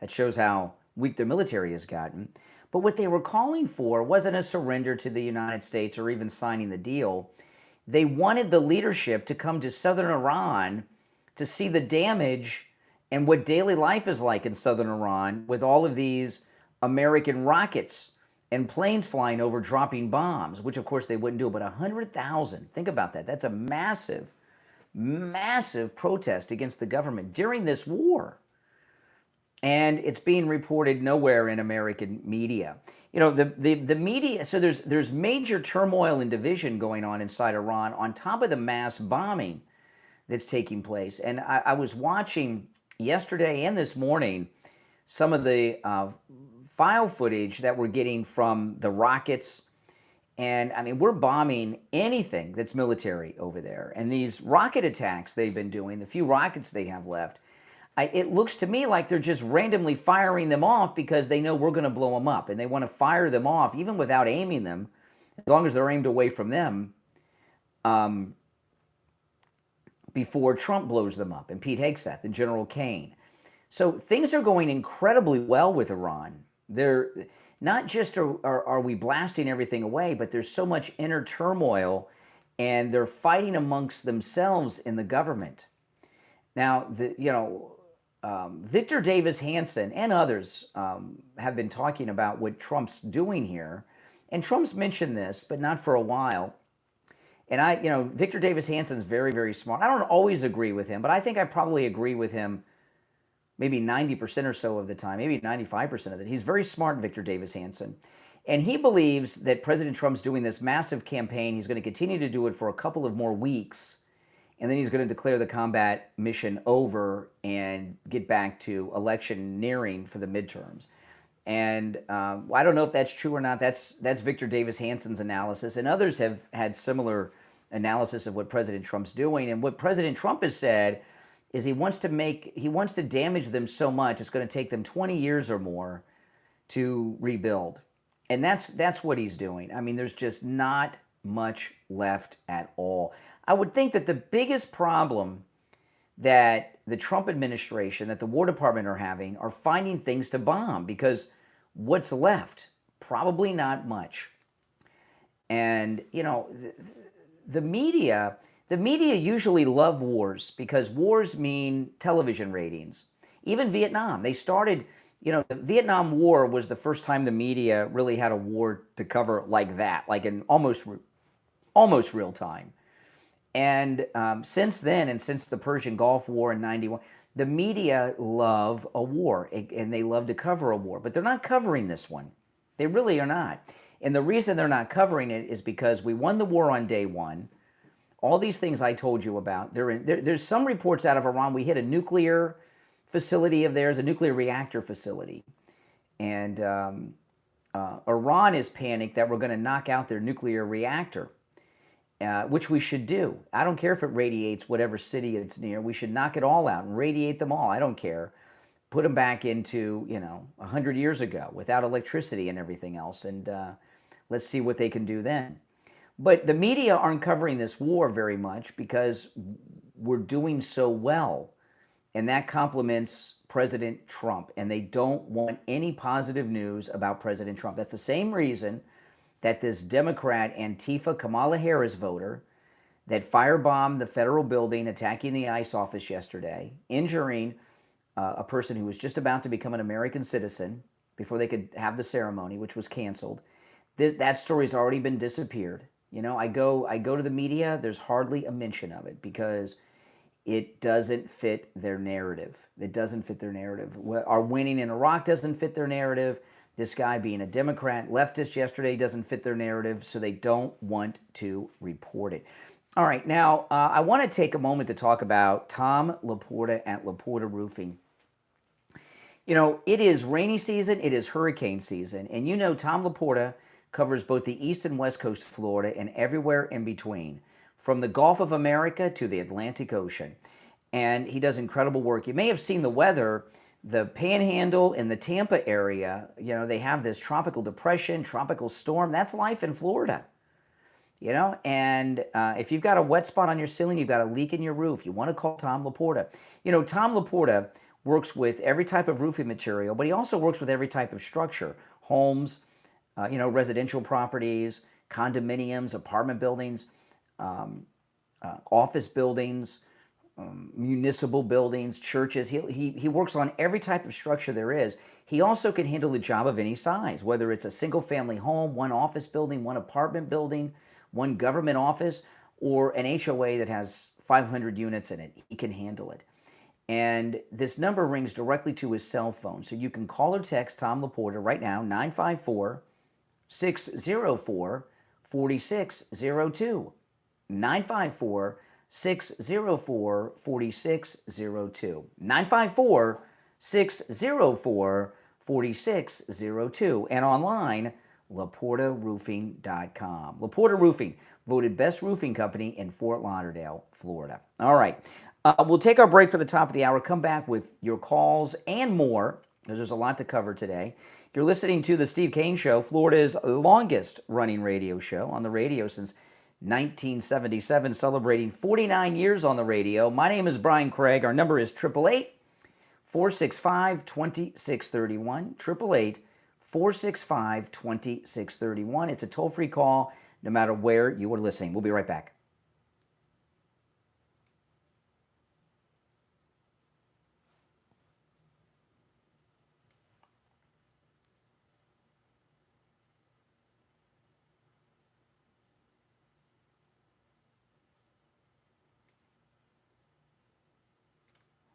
That shows how weak their military has gotten. But what they were calling for wasn't a surrender to the United States or even signing the deal. They wanted the leadership to come to southern Iran to see the damage and what daily life is like in southern Iran with all of these American rockets and planes flying over dropping bombs, which of course they wouldn't do. But 100,000, think about that. That's a massive, massive protest against the government during this war. And it's being reported nowhere in American media. You know, the media, so there's major turmoil and division going on inside Iran on top of the mass bombing that's taking place. And I was watching yesterday and this morning some of the file footage that we're getting from the rockets. And I mean, we're bombing anything that's military over there. And these rocket attacks they've been doing, the few rockets they have left, it looks to me like they're just randomly firing them off because they know we're going to blow them up. And they want to fire them off even without aiming them, as long as they're aimed away from them, before Trump blows them up, and Pete Hegseth and General Kane. So things are going incredibly well with Iran. They're not just are we blasting everything away, but there's so much inner turmoil, and they're fighting amongst themselves in the government. Now, Victor Davis Hanson and others have been talking about what Trump's doing here, and Trump's mentioned this, but not for a while. And Victor Davis Hanson's very, very smart. I don't always agree with him, but I think I probably agree with him maybe 90% or so of the time, maybe 95% of it. He's very smart, Victor Davis Hanson. And he believes that President Trump's doing this massive campaign. He's going to continue to do it for a couple of more weeks, and then he's going to declare the combat mission over and get back to electioneering for the midterms. And I don't know if that's true or not. That's Victor Davis Hanson's analysis, and others have had similar analysis of what President Trump's doing. And what President Trump has said is he wants to damage them so much it's going to take them 20 years or more to rebuild. And that's what he's doing. I mean, there's just not much left at all. I would think that the biggest problem that the Trump administration, that the War Department are having, are finding things to bomb, because what's left? Probably not much. And, the media usually love wars because wars mean television ratings. Even Vietnam, they started, the Vietnam War was the first time the media really had a war to cover like that, like an almost almost real time. And since then, and since the Persian Gulf War in '91, the media love a war, and they love to cover a war, but they're not covering this one. They really are not. And the reason they're not covering it is because we won the war on day one. All these things I told you about, there's some reports out of Iran. We hit a nuclear facility of theirs, a nuclear reactor facility. And Iran is panicked that we're going to knock out their nuclear reactor, which we should do. I don't care if it radiates whatever city it's near. We should knock it all out and radiate them all. I don't care. Put them back into, 100 years ago without electricity and everything else. And let's see what they can do then. But the media aren't covering this war very much because we're doing so well. And that compliments President Trump. And they don't want any positive news about President Trump. That's the same reason that this Democrat Antifa Kamala Harris voter that firebombed the federal building, attacking the ICE office yesterday, injuring a person who was just about to become an American citizen before they could have the ceremony, which was canceled. That story's already been disappeared. I go to the media, there's hardly a mention of it because it doesn't fit their narrative. It doesn't fit their narrative. Our winning in Iraq doesn't fit their narrative. This guy being a Democrat leftist yesterday doesn't fit their narrative, so they don't want to report it. All right, now I want to take a moment to talk about Tom Laporta at Laporta Roofing. It is rainy season, it is hurricane season, and Tom Laporta covers both the east and west coast of Florida and everywhere in between, from the Gulf of America to the Atlantic Ocean. And he does incredible work. You may have seen the weather, the Panhandle and the Tampa area, they have this tropical depression, tropical storm. That's life in Florida. And if you've got a wet spot on your ceiling, you've got a leak in your roof, you want to call Tom Laporta. Tom Laporta works with every type of roofing material, but he also works with every type of structure, homes, residential properties, condominiums, apartment buildings, office buildings, municipal buildings, churches. He works on every type of structure there is. He also can handle the job of any size, whether it's a single family home, one office building, one apartment building, one government office, or an HOA that has 500 units in it. He can handle it. And this number rings directly to his cell phone. So you can call or text Tom Laporta right now, 954-604-4602. 954-604-4602. 954-604-4602. And online, LaportaRoofing.com. Laporta Roofing, voted best roofing company in Fort Lauderdale, Florida. All right. We'll take our break for the top of the hour, come back with your calls and more, because there's a lot to cover today. You're listening to The Steve Kane Show, Florida's longest running radio show on the radio since 1977, celebrating 49 years on the radio. My name is Brian Craig. Our number is 888-465-2631, 888-465-2631. It's a toll-free call no matter where you are listening. We'll be right back.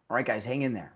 All right, guys, hang in there.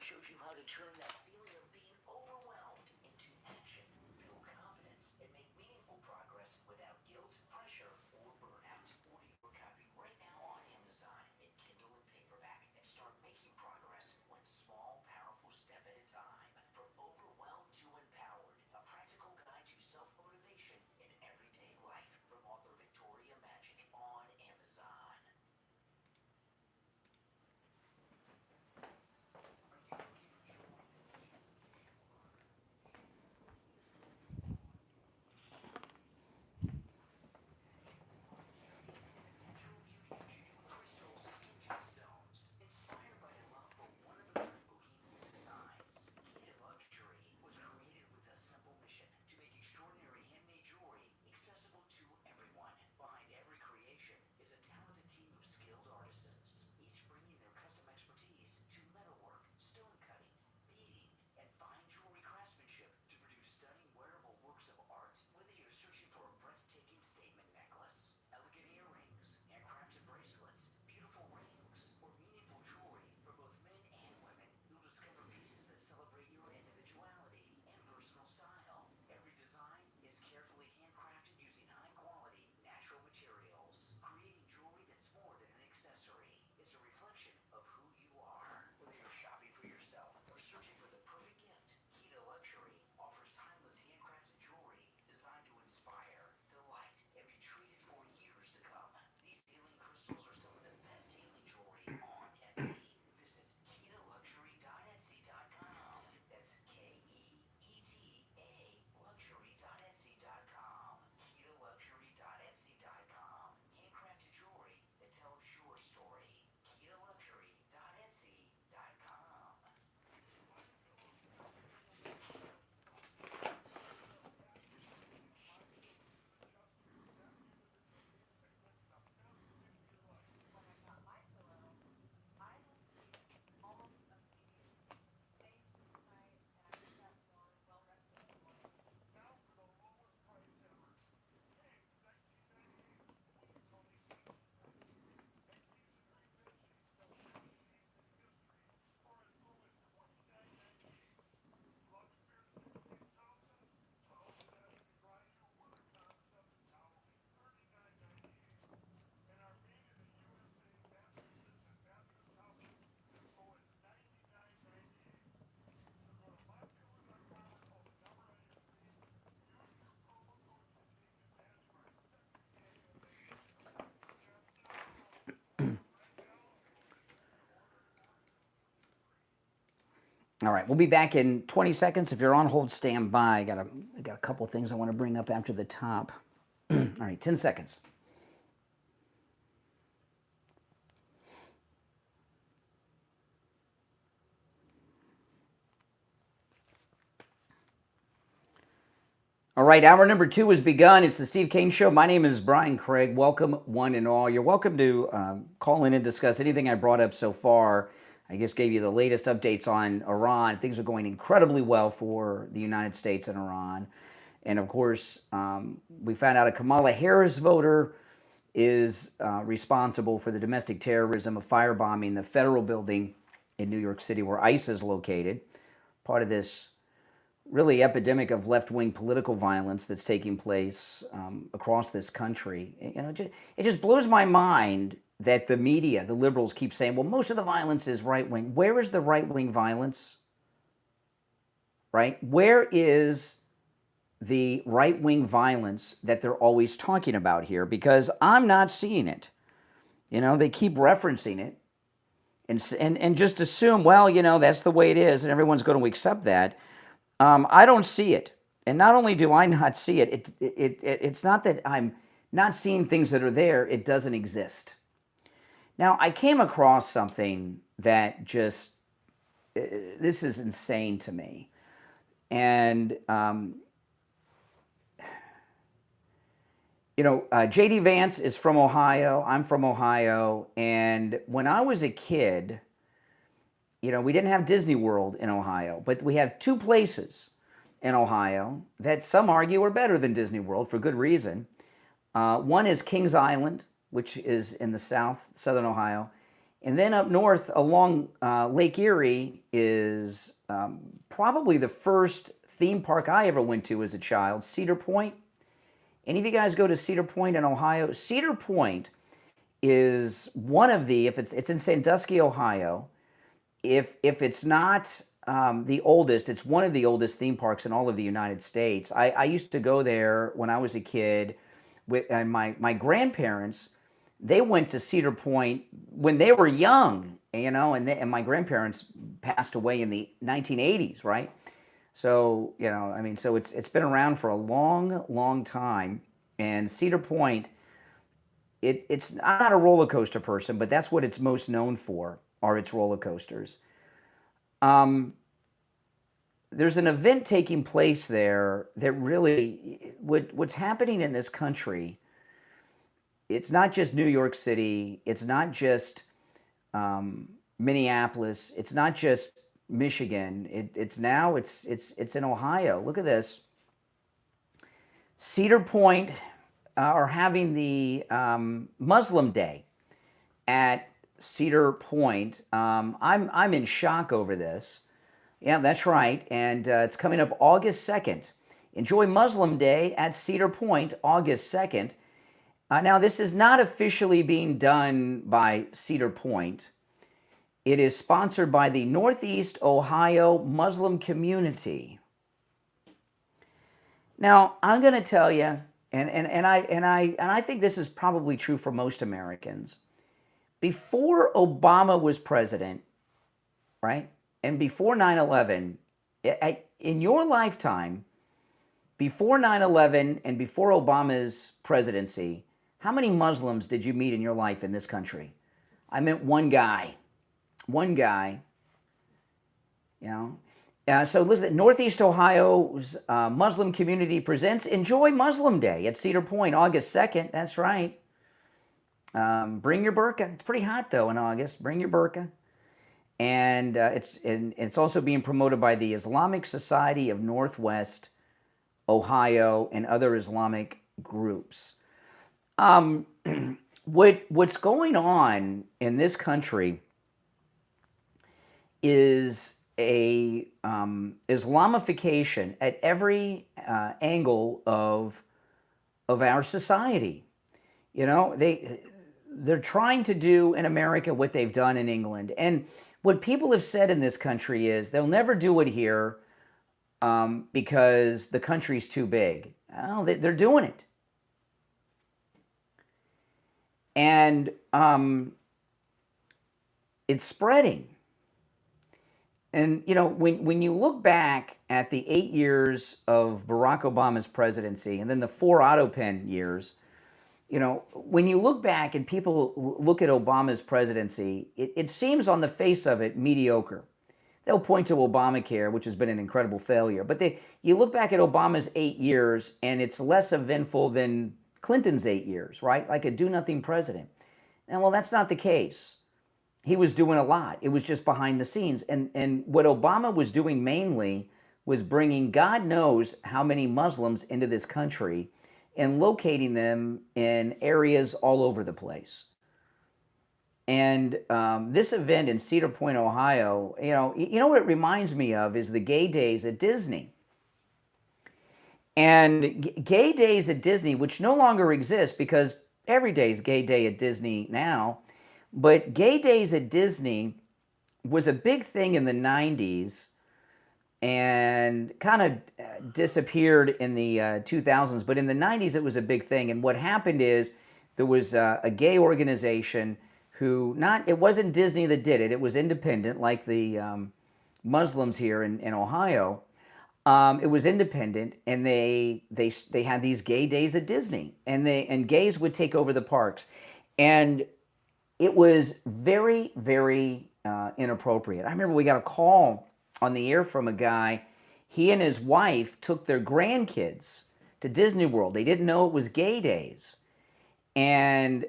Shows you how to turn that feeling of being overwhelmed into action, build confidence, and make meaningful progress without guilt, pressure, or burnout. Order your copy right now on Amazon in Kindle and paperback and start making progress one small, powerful step All right, we'll be back in 20 seconds. If you're on hold, stand by. I got a couple of things I want to bring up after the top. All right, 10 seconds. All right, hour number 2 has begun. It's the Steve Kane Show. My name is Brian Craig. Welcome, one and all. You're welcome to call in and discuss anything I brought up so far. I just gave you the latest updates on Iran. Things are going incredibly well for the United States and Iran. And of course, we found out a Kamala Harris voter is responsible for the domestic terrorism of firebombing the federal building in New York City where ICE is located. Part of this really epidemic of left-wing political violence that's taking place across this country. You know, it just blows my mind that the media, the liberals, keep saying, well, most of the violence is right-wing. Where is the right-wing violence? Right? Where is the right-wing violence that they're always talking about here? Because I'm not seeing it. You know, they keep referencing it and just assume, well, you know, that's the way it is and everyone's going to accept that. I don't see it. And not only do I not see it, it's not that I'm not seeing things that are there, it doesn't exist. Now, I came across something that just, this is insane to me. And, you know, J.D. Vance is from Ohio, I'm from Ohio, and when I was a kid, you know, we didn't have Disney World in Ohio, but we have 2 places in Ohio that some argue are better than Disney World for good reason. One is Kings Island, which is in the southern Ohio. And then up north along Lake Erie is probably the first theme park I ever went to as a child, Cedar Point. Any of you guys go to Cedar Point in Ohio? Cedar Point is one of the, if it's in Sandusky, Ohio. If it's not the oldest, it's one of the oldest theme parks in all of the United States. I used to go there when I was a kid, and my grandparents, they went to Cedar Point when they were young, you know, and my grandparents passed away in the 1980s, right? So, you know, I mean, so it's been around for a long, long time, and Cedar Point, it's I'm not a roller coaster person, but that's what it's most known for, are its roller coasters. There's an event taking place there that really, what's happening in this country, it's not just New York City, it's not just Minneapolis, it's not just Michigan, it's in Ohio. Look at this. Cedar Point are having the Muslim Day at Cedar Point. I'm in shock over this. Yeah, that's right. And it's coming up August 2nd. Enjoy Muslim Day at Cedar Point, August 2nd. Now, this is not officially being done by Cedar Point. It is sponsored by the Northeast Ohio Muslim community. Now, I'm going to tell you, and I think this is probably true for most Americans. Before Obama was president, right, and before 9/11, in your lifetime, before 9/11 and before Obama's presidency, how many Muslims did you meet in your life in this country? I meant one guy. One guy. You know? So listen, Northeast Ohio's Muslim community presents Enjoy Muslim Day at Cedar Point, August 2nd. That's right. Bring your burqa. It's pretty hot though in August. Bring your burqa. And it's also being promoted by the Islamic Society of Northwest Ohio and other Islamic groups. What's going on in this country is a Islamification at every angle of our society. You know, they're trying to do in America what they've done in England. And what people have said in this country is they'll never do it here because the country's too big. Oh, they're doing it. And it's spreading. And you know, when you look back at the 8 years of Barack Obama's presidency and then the 4 auto pen years, you know, when you look back and people look at Obama's presidency, it seems on the face of it mediocre. They'll point to Obamacare, which has been an incredible failure. But you look back at Obama's 8 years, and it's less eventful than Clinton's 8 years, right? Like a do-nothing president. And well, that's not the case. He was doing a lot. It was just behind the scenes. And what Obama was doing mainly was bringing God knows how many Muslims into this country and locating them in areas all over the place. And this event in Cedar Point, Ohio, you know what it reminds me of is the gay days at Disney. And gay days at Disney, which no longer exist because every day is gay day at Disney now, but gay days at Disney was a big thing in the 90s and kind of disappeared in the 2000s. But in the 90s, it was a big thing. And what happened is there was a gay organization it wasn't Disney that did it. It was independent, like the Muslims here in Ohio. It was independent, and they had these gay days at Disney, and gays would take over the parks, and it was very, very inappropriate. I remember we got a call on the air from a guy. He and his wife took their grandkids to Disney World. They didn't know it was gay days. And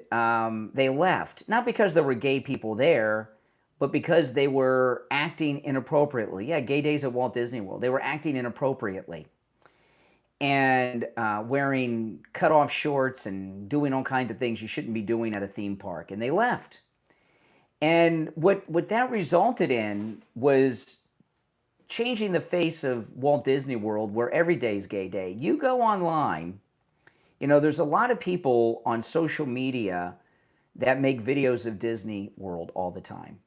they left, not because there were gay people there, but because they were acting inappropriately. Yeah, gay days at Walt Disney World. They were acting inappropriately and wearing cut-off shorts and doing all kinds of things you shouldn't be doing at a theme park. And they left. And what that resulted in was changing the face of Walt Disney World, where every day is gay day. You go online. You know, there's a lot of people on social media that make videos of Disney World all the time.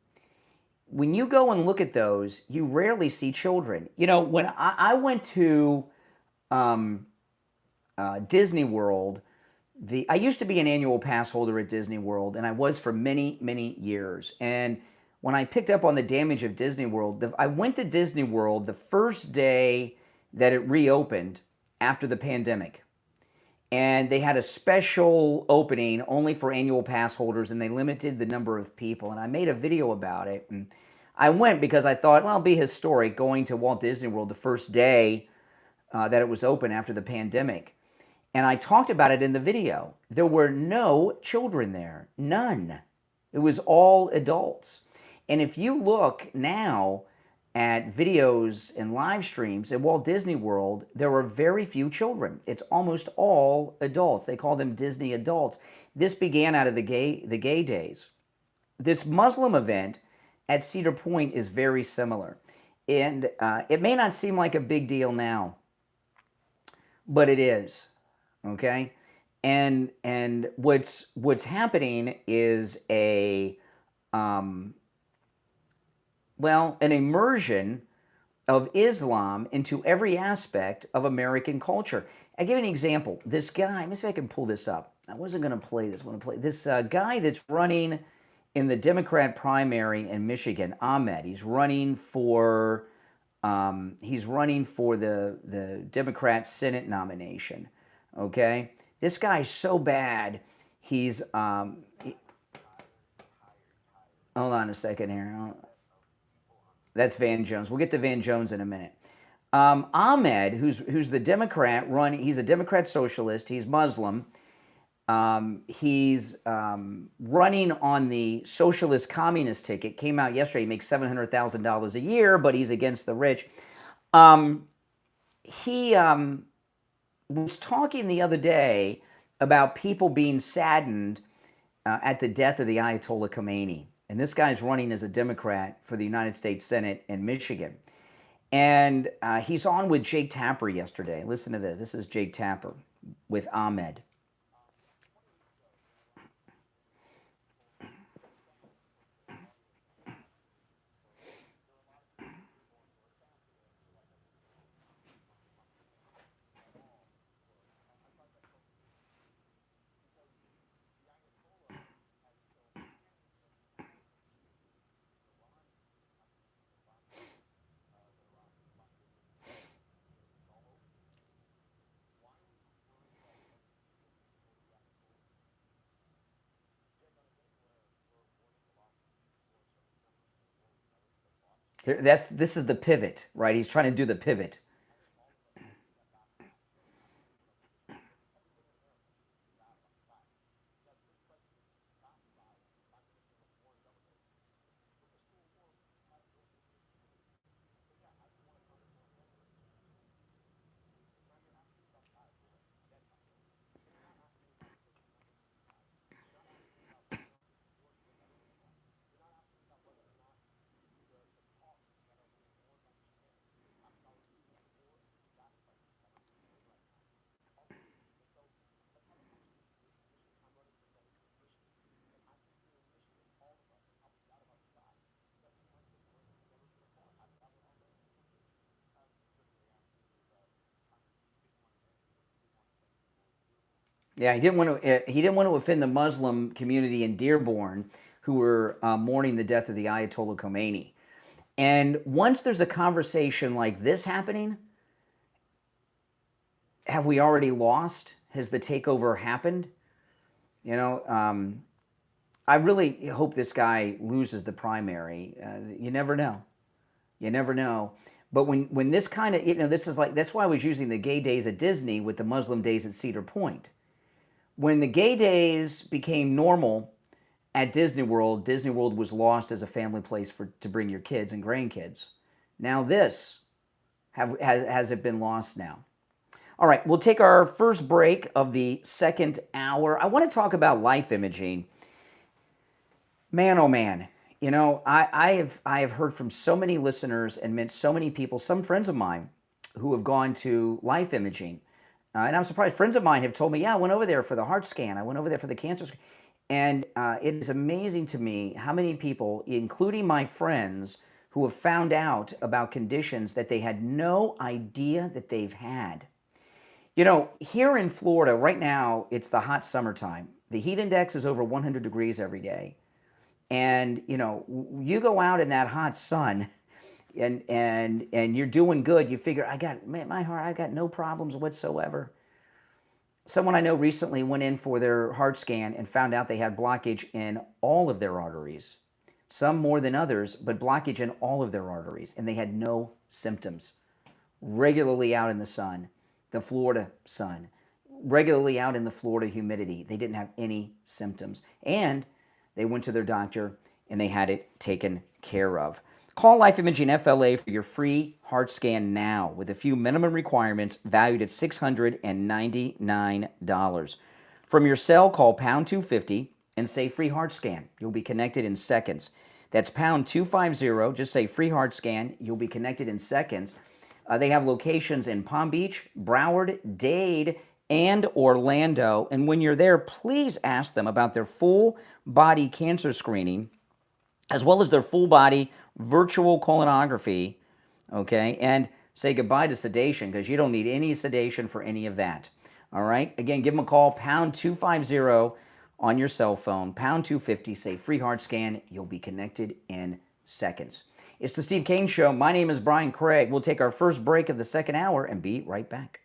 When you go and look at those, you rarely see children. You know, when I went to Disney World, I used to be an annual pass holder at Disney World, and I was for many, many years. And when I picked up on the damage of Disney World, I went to Disney World the first day that it reopened after the pandemic. And they had a special opening only for annual pass holders, and they limited the number of people. And I made a video about it. And I went because I thought, well, it'll be historic going to Walt Disney World the first day that it was open after the pandemic. And I talked about it in the video. There were no children there, none. It was all adults. And if you look now at videos and live streams at Walt Disney World, there were very few children. It's almost all adults. They call them Disney adults. This began out of the gay days. This Muslim event at Cedar Point is very similar. And it may not seem like a big deal now, but it is, okay? And what's happening is an immersion of Islam into every aspect of American culture. I'll give you an example. This guy, let me see if I can pull this up. I wasn't going to play this. I want to play this guy that's running in the Democrat primary in Michigan, Ahmed. He's running for the Democrat Senate nomination. Okay, this guy's so bad. He's hold on a second here. That's Van Jones. We'll get to Van Jones in a minute. Ahmed, who's the Democrat, he's a Democrat socialist. He's Muslim. He's running on the socialist communist ticket. Came out yesterday. He makes $700,000 a year, but he's against the rich. He was talking the other day about people being saddened at the death of the Ayatollah Khomeini. And this guy's running as a Democrat for the United States Senate in Michigan. And he's on with Jake Tapper yesterday. Listen to this. This is Jake Tapper with Ahmed. This is the pivot, right? He's trying to do the pivot. Yeah, he didn't want to. He didn't want to offend the Muslim community in Dearborn, who were mourning the death of the Ayatollah Khomeini. And once there's a conversation like this happening, have we already lost? Has the takeover happened? You know, I really hope this guy loses the primary. You never know. You never know. But when this kind of, this is like, that's why I was using the gay days at Disney with the Muslim days at Cedar Point. When the gay days became normal at Disney World was lost as a family place to bring your kids and grandkids. Now this, has it been lost now? All right, we'll take our first break of the second hour. I want to talk about life imaging. Man, oh man, I have heard from so many listeners and met so many people, some friends of mine, who have gone to life imaging. And I'm surprised. Friends of mine have told me, yeah, I went over there for the heart scan. I went over there for the cancer scan. And it is amazing to me how many people, including my friends, who have found out about conditions that they had no idea that they've had. Here in Florida, right now, it's the hot summertime. The heat index is over 100 degrees every day. And, you go out in that hot sun and you're doing good. You figure, I got no problems whatsoever. Someone I know recently went in for their heart scan and found out they had blockage in all of their arteries. Some more than others, but blockage in all of their arteries. And they had no symptoms. Regularly out in the sun, the Florida sun, regularly out in the Florida humidity. They didn't have any symptoms. And they went to their doctor and they had it taken care of. Call Life Imaging FLA for your free heart scan now with a few minimum requirements valued at $699. From your cell, call pound 250 and say free heart scan. You'll be connected in seconds. That's pound 250. Just say free heart scan. You'll be connected in seconds. They have locations in Palm Beach, Broward, Dade, and Orlando. And when you're there, please ask them about their full body cancer screening, as well as their full body virtual colonography, okay? And say goodbye to sedation, because you don't need any sedation for any of that, all right? Again, give them a call, pound 250 on your cell phone, pound 250, say free heart scan. You'll be connected in seconds. It's the Steve Kane Show. My name is Brian Craig. We'll take our first break of the second hour and be right back.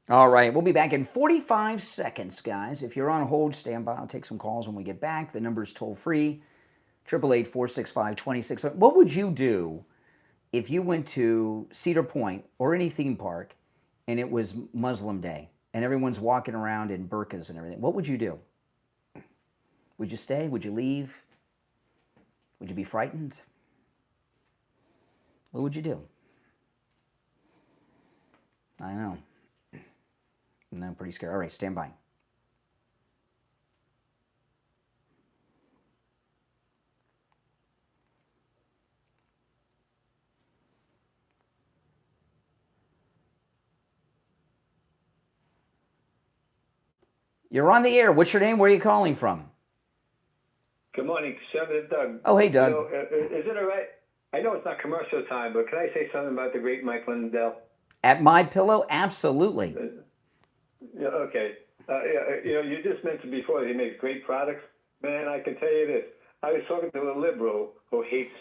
All right, we'll be back in 45 seconds, guys. If you're on hold, stand by. I'll take some calls when we get back. The number's toll free, 888-465-2600. What would you do if you went to Cedar Point or any theme park and it was Muslim Day and everyone's walking around in burqas and everything? What would you do? Would you stay? Would you leave? Would you be frightened? What would you do? I know. No, pretty scary. All right, stand by. You're on the air. What's your name? Where are you calling from? Good morning, Senator Doug. Oh, hey, Doug. You know, is it all right? I know it's not commercial time, but can I say something about the great Mike Lindell? At My Pillow? Absolutely. Yeah, okay. You know, you just mentioned before that he makes great products. Man, I can tell you this. I was talking to a liberal who hates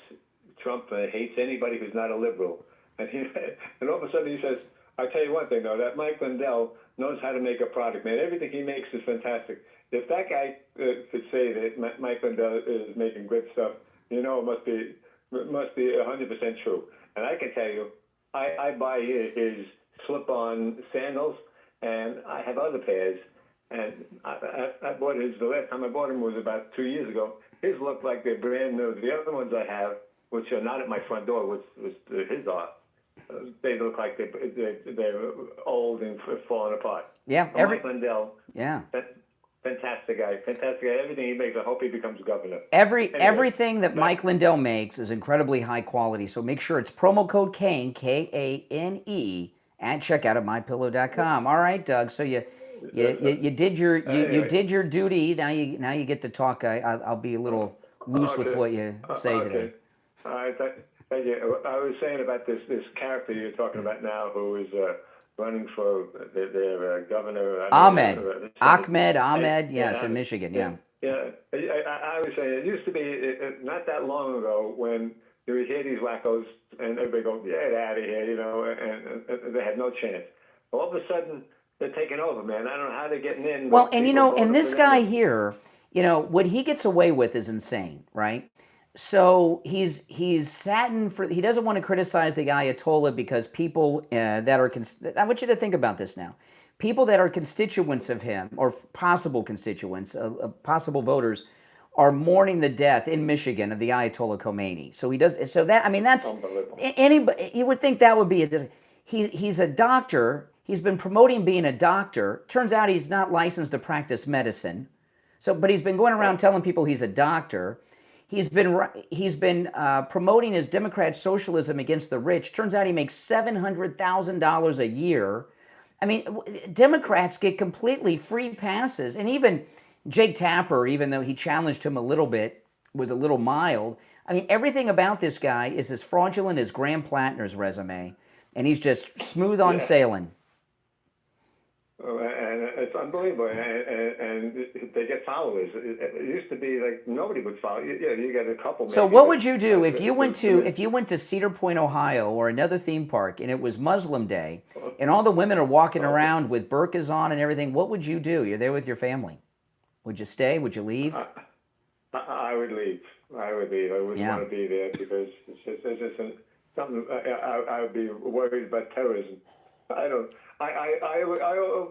Trump and hates anybody who's not a liberal. And, and all of a sudden he says, I'll tell you one thing, though, that Mike Lindell knows how to make a product, man. Everything he makes is fantastic. If that guy could say that Mike Lindell is making good stuff, you know, it must be 100% true. And I can tell you, I buy his slip-on sandals, and I have other pairs. And I bought his, the last time I bought him was about 2 years ago. His look like they're brand new. The other ones I have, which are not at my front door, which his are, they look like they're old and falling apart. Yeah, Mike Lindell. Yeah. Fantastic guy. Fantastic guy. Everything he makes, I hope he becomes governor. Everything that Mike Lindell makes is incredibly high quality. So make sure it's promo code Kane, Kane, at checkout at mypillow.com. All right, Doug. So you did your you did your duty. Now you get to talk. I'll be a little loose with what you say today. All right. Thank you. I was saying about this character you're talking about now, who is running for their governor. Ahmed, yes, in Michigan, yeah. Yeah, I was saying, it used to be not that long ago when you would hear these wackos and everybody go, get out of here, you know, and they had no chance. All of a sudden, they're taking over, man. I don't know how they're getting in. Well, and you know, and this guy here, you know, what he gets away with is insane, right? So he's sat in for, he doesn't want to criticize the Ayatollah because people that are, I want you to think about this now. People that are constituents of him, or possible constituents, possible voters, are mourning the death in Michigan of the Ayatollah Khomeini. So he does, so that, I mean, that's, anybody, you would think that would be, he's a doctor, he's been promoting being a doctor, turns out he's not licensed to practice medicine, so, but he's been going around telling people he's a doctor. He's been promoting his Democrat socialism against the rich. Turns out he makes $700,000 a year. I mean, Democrats get completely free passes. And even Jake Tapper, even though he challenged him a little bit, was a little mild. I mean, everything about this guy is as fraudulent as Graham Plattner's resume. And he's just smooth on sailing. And it's unbelievable, and they get followers. It used to be like nobody would follow. Yeah, you get a couple. So what would you do if you went to Cedar Point, Ohio, or another theme park, and it was Muslim Day, and all the women are walking around with burqas on and everything? What would you do? You're there with your family. Would you stay? Would you leave? I would leave. I wouldn't want to be there because it's just something. I would be worried about terrorism. I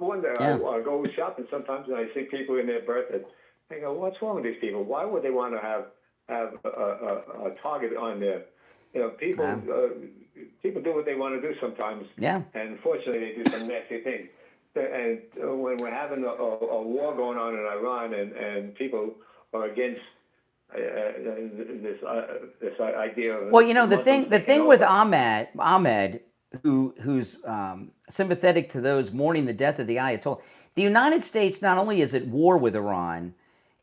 wonder. I go shopping sometimes and I see people in their birthday. I go, what's wrong with these people? Why would they want to have a target on there? You know, people do what they want to do sometimes. Yeah. And unfortunately, they do some nasty things. And when we're having a war going on in Iran and people are against this idea of, well, you know, the thing with Ahmed, who's sympathetic to those mourning the death of the Ayatollah. The United States not only is at war with Iran,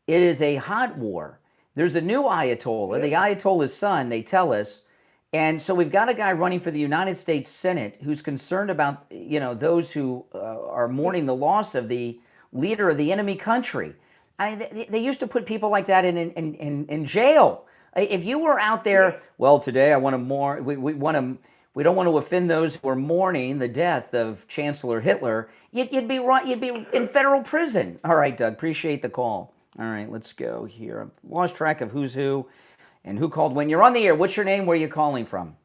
it is a hot war. There's a new Ayatollah, the Ayatollah's son, they tell us, and so we've got a guy running for the United States Senate who's concerned about, you know, those who are mourning the loss of the leader of the enemy country. They used to put people like that in jail. If you were out there, well, today I want to mourn. We want We don't want to offend those who are mourning the death of Chancellor Hitler. You'd be right. You'd be in federal prison. All right, Doug. Appreciate the call. All right, let's go here. I've lost track of who's who and who called when. You're on the air. What's your name? Where are you calling from?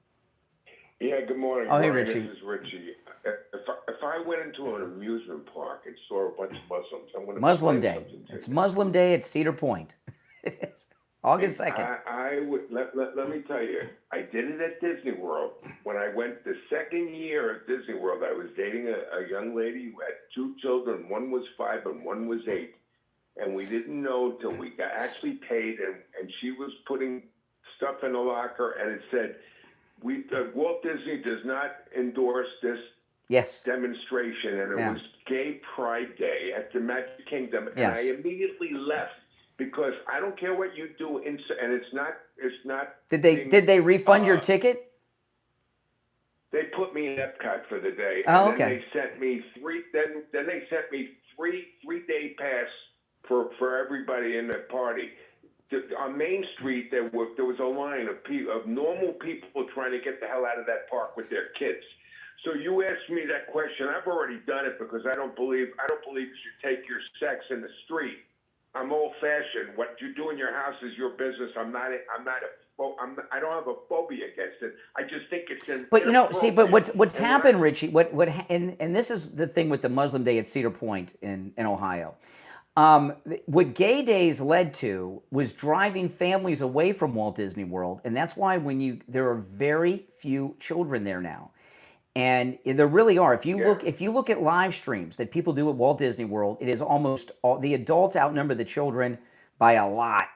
Yeah, good morning. Oh, hey, Ryan. Richie. This is Richie. If I went into an amusement park and saw a bunch of Muslims, I'm going to Muslim Day. It's Muslim Day at Cedar Point. It is August 2nd. I would let me tell you, I did it at Disney World. When I went the second year at Disney World, I was dating a young lady who had 2 children. One was 5 and one was 8. And we didn't know till we got actually paid, and she was putting stuff in the locker, and it said, Walt Disney does not endorse this demonstration, and it was Gay Pride Day at the Magic Kingdom, and I immediately left because I don't care what you do, and it's not. Did they refund your ticket? They put me in Epcot for the day, Oh, and then they sent me three-day pass for everybody in the party. On Main Street, there was a line of normal people trying to get the hell out of that park with their kids. So you asked me that question. I've already done it because I don't believe you should take your sex in the street. I'm old-fashioned. What you do in your house is your business. I don't have a phobia against it. I just think it's in. But but what's happened, Richie? And this is the thing with the Muslim Day at Cedar Point in Ohio. What Gay Days led to was driving families away from Walt Disney World, and that's why there are very few children there now, and there really are. If you look at live streams that people do at Walt Disney World, it is almost all the adults outnumber the children by a lot,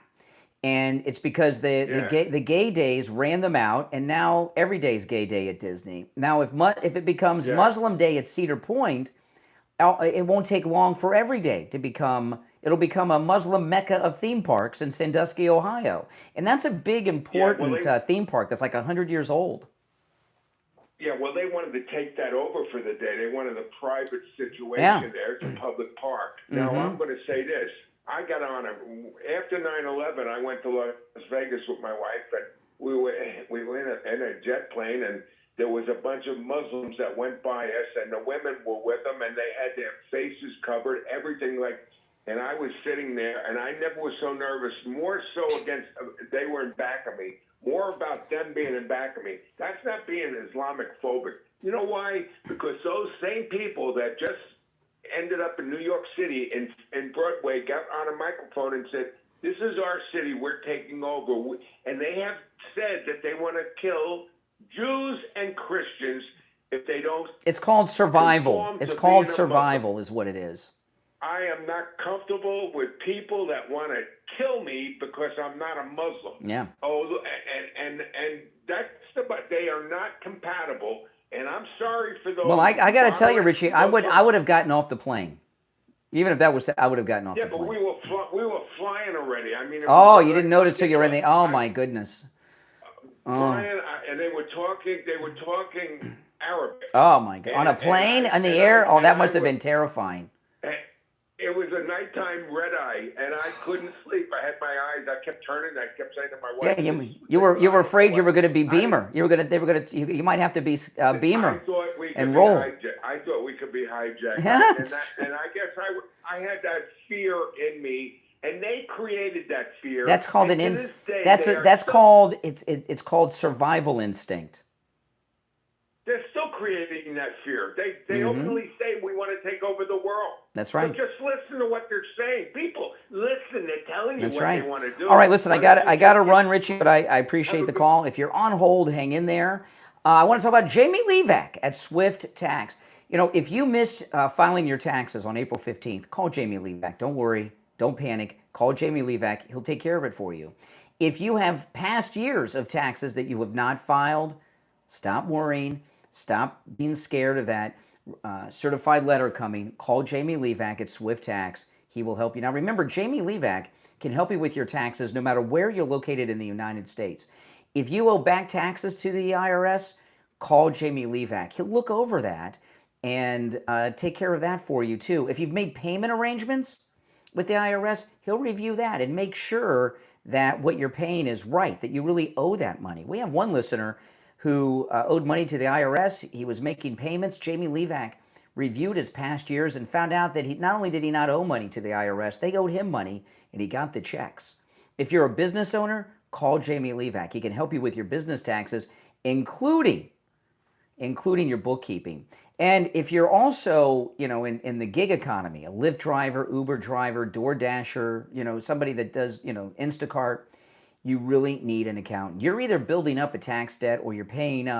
and it's because the Gay Days ran them out, and now every day is Gay Day at Disney. Now, if it becomes Muslim Day at Cedar Point, it won't take long for every day to it'll become a Muslim mecca of theme parks in Sandusky, Ohio. And that's a big, important theme park that's like 100 years old. Yeah, well, they wanted to take that over for the day. They wanted a private situation there. It's a public park. Now, I'm going to say this. I got on after 9/11, I went to Las Vegas with my wife, and we were in a jet plane, and there was a bunch of Muslims that went by us, and the women were with them, and they had their faces covered, everything and I was sitting there, and I never was so nervous, more so they were in back of me, more about them being in back of me. That's not being Islamic phobic. You know why? Because those same people that just ended up in New York City in Broadway got on a microphone and said, this is our city, we're taking over. And they have said that they want to kill Jews and Christians if they don't. It's called survival. It's called survival is what it is. I am not comfortable with people that want to kill me because I'm not a Muslim. Yeah. Oh, and but they are not compatible. And I'm sorry for those. Well, I got to tell you, Richie, I would have gotten off the plane. Even if that was, I would have gotten off the plane. Yeah, but we were flying already. I mean. Oh, you didn't notice till you were in the. Oh my goodness. Flying, and they were talking Arabic. Oh my God! On a plane, in the air? Oh, that must have been terrifying. It was a nighttime red eye, and I couldn't sleep. I had my eyes. I kept turning. I kept saying to my wife, "Yeah, you were afraid you were going to be Beamer. You might have to be Beamer and roll." I thought we could be hijacked. Yeah. And I guess I had that fear in me, and they created that fear. That's called it's called survival instinct. They're still creating that fear. They openly say we want to take over the world. That's right. So just listen to what they're saying. People, listen. They're telling you they want to do. All right, listen. I got to run, Richie. But I appreciate the call. If you're on hold, hang in there. I want to talk about Jamie Levac at Swift Tax. If you missed filing your taxes on April 15th, call Jamie Levac. Don't worry. Don't panic. Call Jamie Levac. He'll take care of it for you. If you have past years of taxes that you have not filed, stop worrying. Stop being scared of that certified letter coming. Call Jamie Levac at Swift Tax. He will help you. Now, remember, Jamie Levac can help you with your taxes no matter where you're located in the United States. If you owe back taxes to the IRS, call Jamie Levac. He'll look over that and take care of that for you, too. If you've made payment arrangements with the IRS, he'll review that and make sure that what you're paying is right, that you really owe that money. We have one listener who owed money to the IRS. He was making payments. Jamie LeeZep reviewed his past years and found out that not only did he not owe money to the IRS, they owed him money, and he got the checks. If you're a business owner, call Jamie LeeZep. He can help you with your business taxes, including your bookkeeping. And if you're also, in the gig economy, a Lyft driver, Uber driver, DoorDasher, somebody that does, Instacart, you really need an accountant. You're either building up a tax debt or you're paying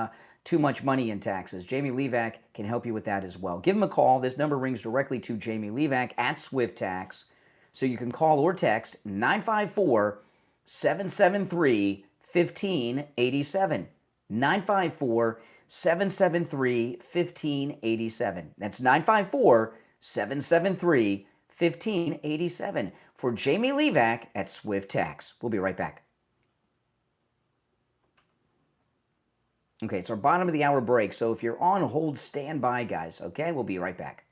too much money in taxes. Jamie LeeZep can help you with that as well. Give him a call. This number rings directly to Jamie LeeZep at Swift Tax. So you can call or text 954-773-1587. 954-773-1587. That's 954-773-1587 for Jamie LeeZep at Swift Tax. We'll be right back. Okay, it's our bottom of the hour break, so if you're on hold, stand by, guys, okay? We'll be right back.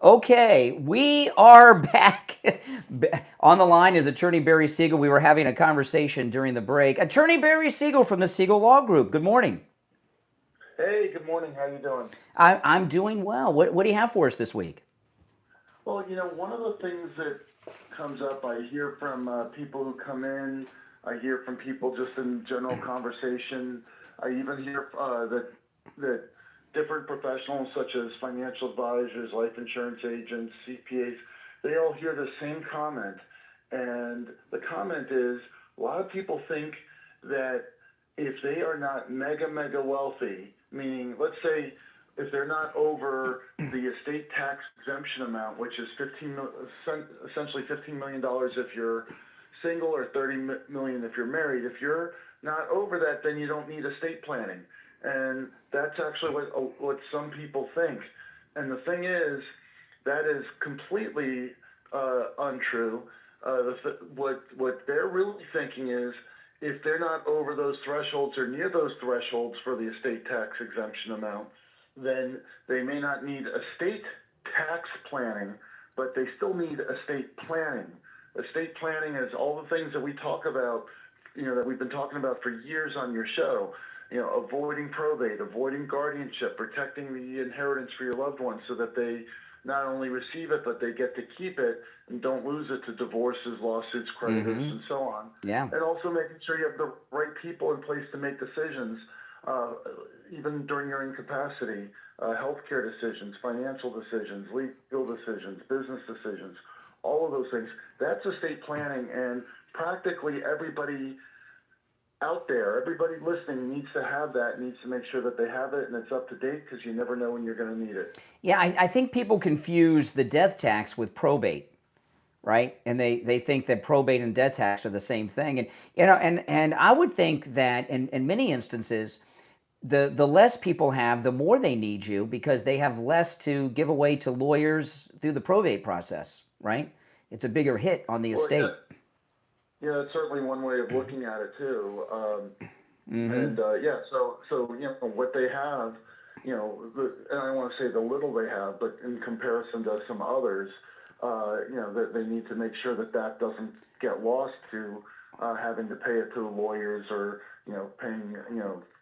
Okay, we are back. On the line is Attorney Barry Siegel. We were having a conversation during the break. Attorney Barry Siegel from the Siegel Law Group. Good morning. Hey, good morning. How you doing? I'm doing well. What do you have for us this week? Well, one of the things that comes up, I hear from people who come in I hear from people just in general conversation. I even hear that different professionals such as financial advisors, life insurance agents, CPAs, they all hear the same comment. And the comment is, a lot of people think that if they are not mega wealthy, meaning, let's say, if they're not over the estate tax exemption amount, which is essentially $15 million if you're single or $30 million if you're married, if you're not over that, then you don't need estate planning. And that's actually what some people think. And the thing is, that is completely untrue. What they're really thinking is, if they're not over those thresholds or near those thresholds for the estate tax exemption amount, then they may not need estate tax planning, but they still need estate planning. Estate planning is all the things that we talk about, that we've been talking about for years on your show. Avoiding probate, avoiding guardianship, protecting the inheritance for your loved ones so that they not only receive it, but they get to keep it and don't lose it to divorces, lawsuits, creditors, and so on. Yeah. And also making sure you have the right people in place to make decisions, even during your incapacity, healthcare decisions, financial decisions, legal decisions, business decisions, all of those things. That's estate planning, and practically everybody out there, everybody listening needs to have that, needs to make sure that they have it and it's up to date, because you never know when you're going to need it. Yeah, I think people confuse the death tax with probate, right? And they think that probate and death tax are the same thing. And I would think that in many instances, the less people have, the more they need you, because they have less to give away to lawyers through the probate process, right? It's a bigger hit on the estate. Yeah, that's certainly one way of looking at it too. And so what they have, and I don't want to say the little they have, but in comparison to some others, that they need to make sure that doesn't get lost to having to pay it to the lawyers or paying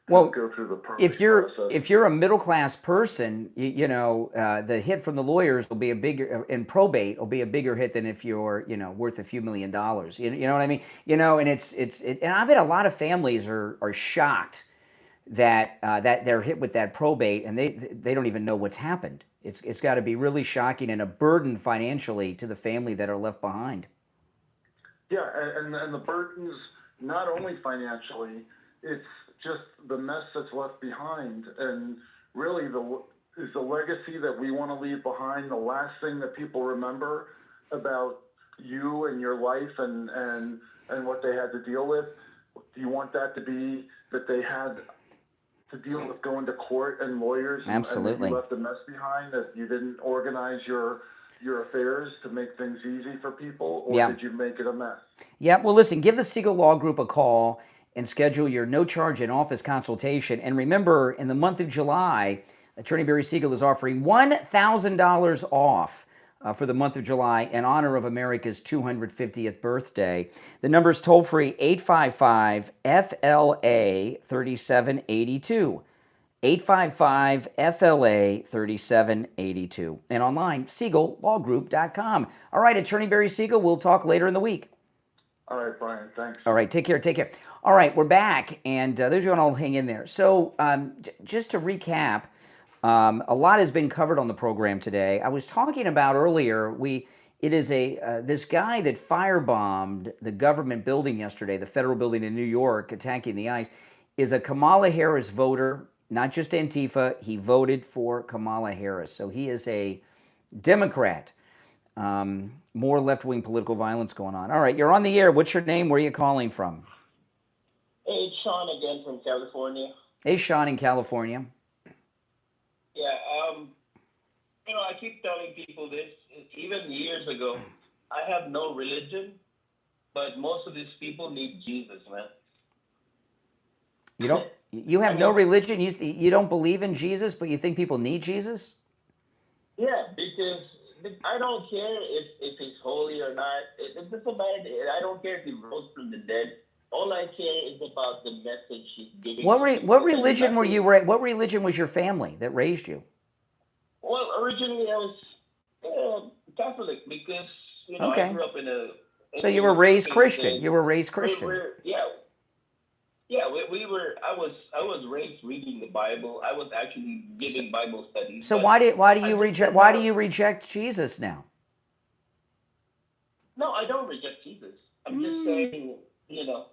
go through the probate process. If you're a middle class person, the hit from the lawyers will be a bigger, in probate will be a bigger hit than if you're worth a few $1 million. You know what I mean? And and I bet a lot of families are shocked that they're hit with that probate, and they don't even know what's happened. It's got to be really shocking and a burden financially to the family that are left behind. Yeah, and the burdens not only financially, it's just the mess that's left behind, and really is the legacy that we want to leave behind the last thing that people remember about you and your life and what they had to deal with. Do you want that to be that they had to deal with going to court and lawyers? Absolutely. And you left a mess behind, that you didn't organize your affairs to make things easy for people, or did you make it a mess? Yeah, well, listen, give the Siegel Law Group a call and schedule your no-charge in-office consultation. And remember, in the month of July, Attorney Barry Siegel is offering $1,000 off for the month of July in honor of America's 250th birthday. The number is toll-free, 855-FLA-3782. 855-FLA-3782. And online, SiegelLawGroup.com. All right, Attorney Barry Siegel, we'll talk later in the week. All right, Brian, thanks. All right, take care. All right, we're back, and those of you all hang in there. So just to recap, a lot has been covered on the program today. I was talking about earlier, it is this guy that firebombed the government building yesterday, the federal building in New York, attacking the ICE, is a Kamala Harris voter, not just Antifa. He voted for Kamala Harris. So he is a Democrat. More left-wing political violence going on. All right, you're on the air. What's your name? Where are you calling from? Hey, it's Sean again from California. Hey, Sean in California. Yeah, I keep telling people this, even years ago. I have no religion, but most of these people need Jesus, man. You have no religion? You don't believe in Jesus, but you think people need Jesus? Yeah, because I don't care if he's holy or not. It doesn't matter. I don't care if he rose from the dead. All I care is about the message he's giving. What religion were you? What religion was your family that raised you? Well, originally I was Catholic because I grew up in a So you were raised Christian. You were raised Christian. We were. I was raised reading the Bible. I was actually giving Bible studies. So why do you reject Jesus now? No, I don't reject Jesus. I'm just saying, You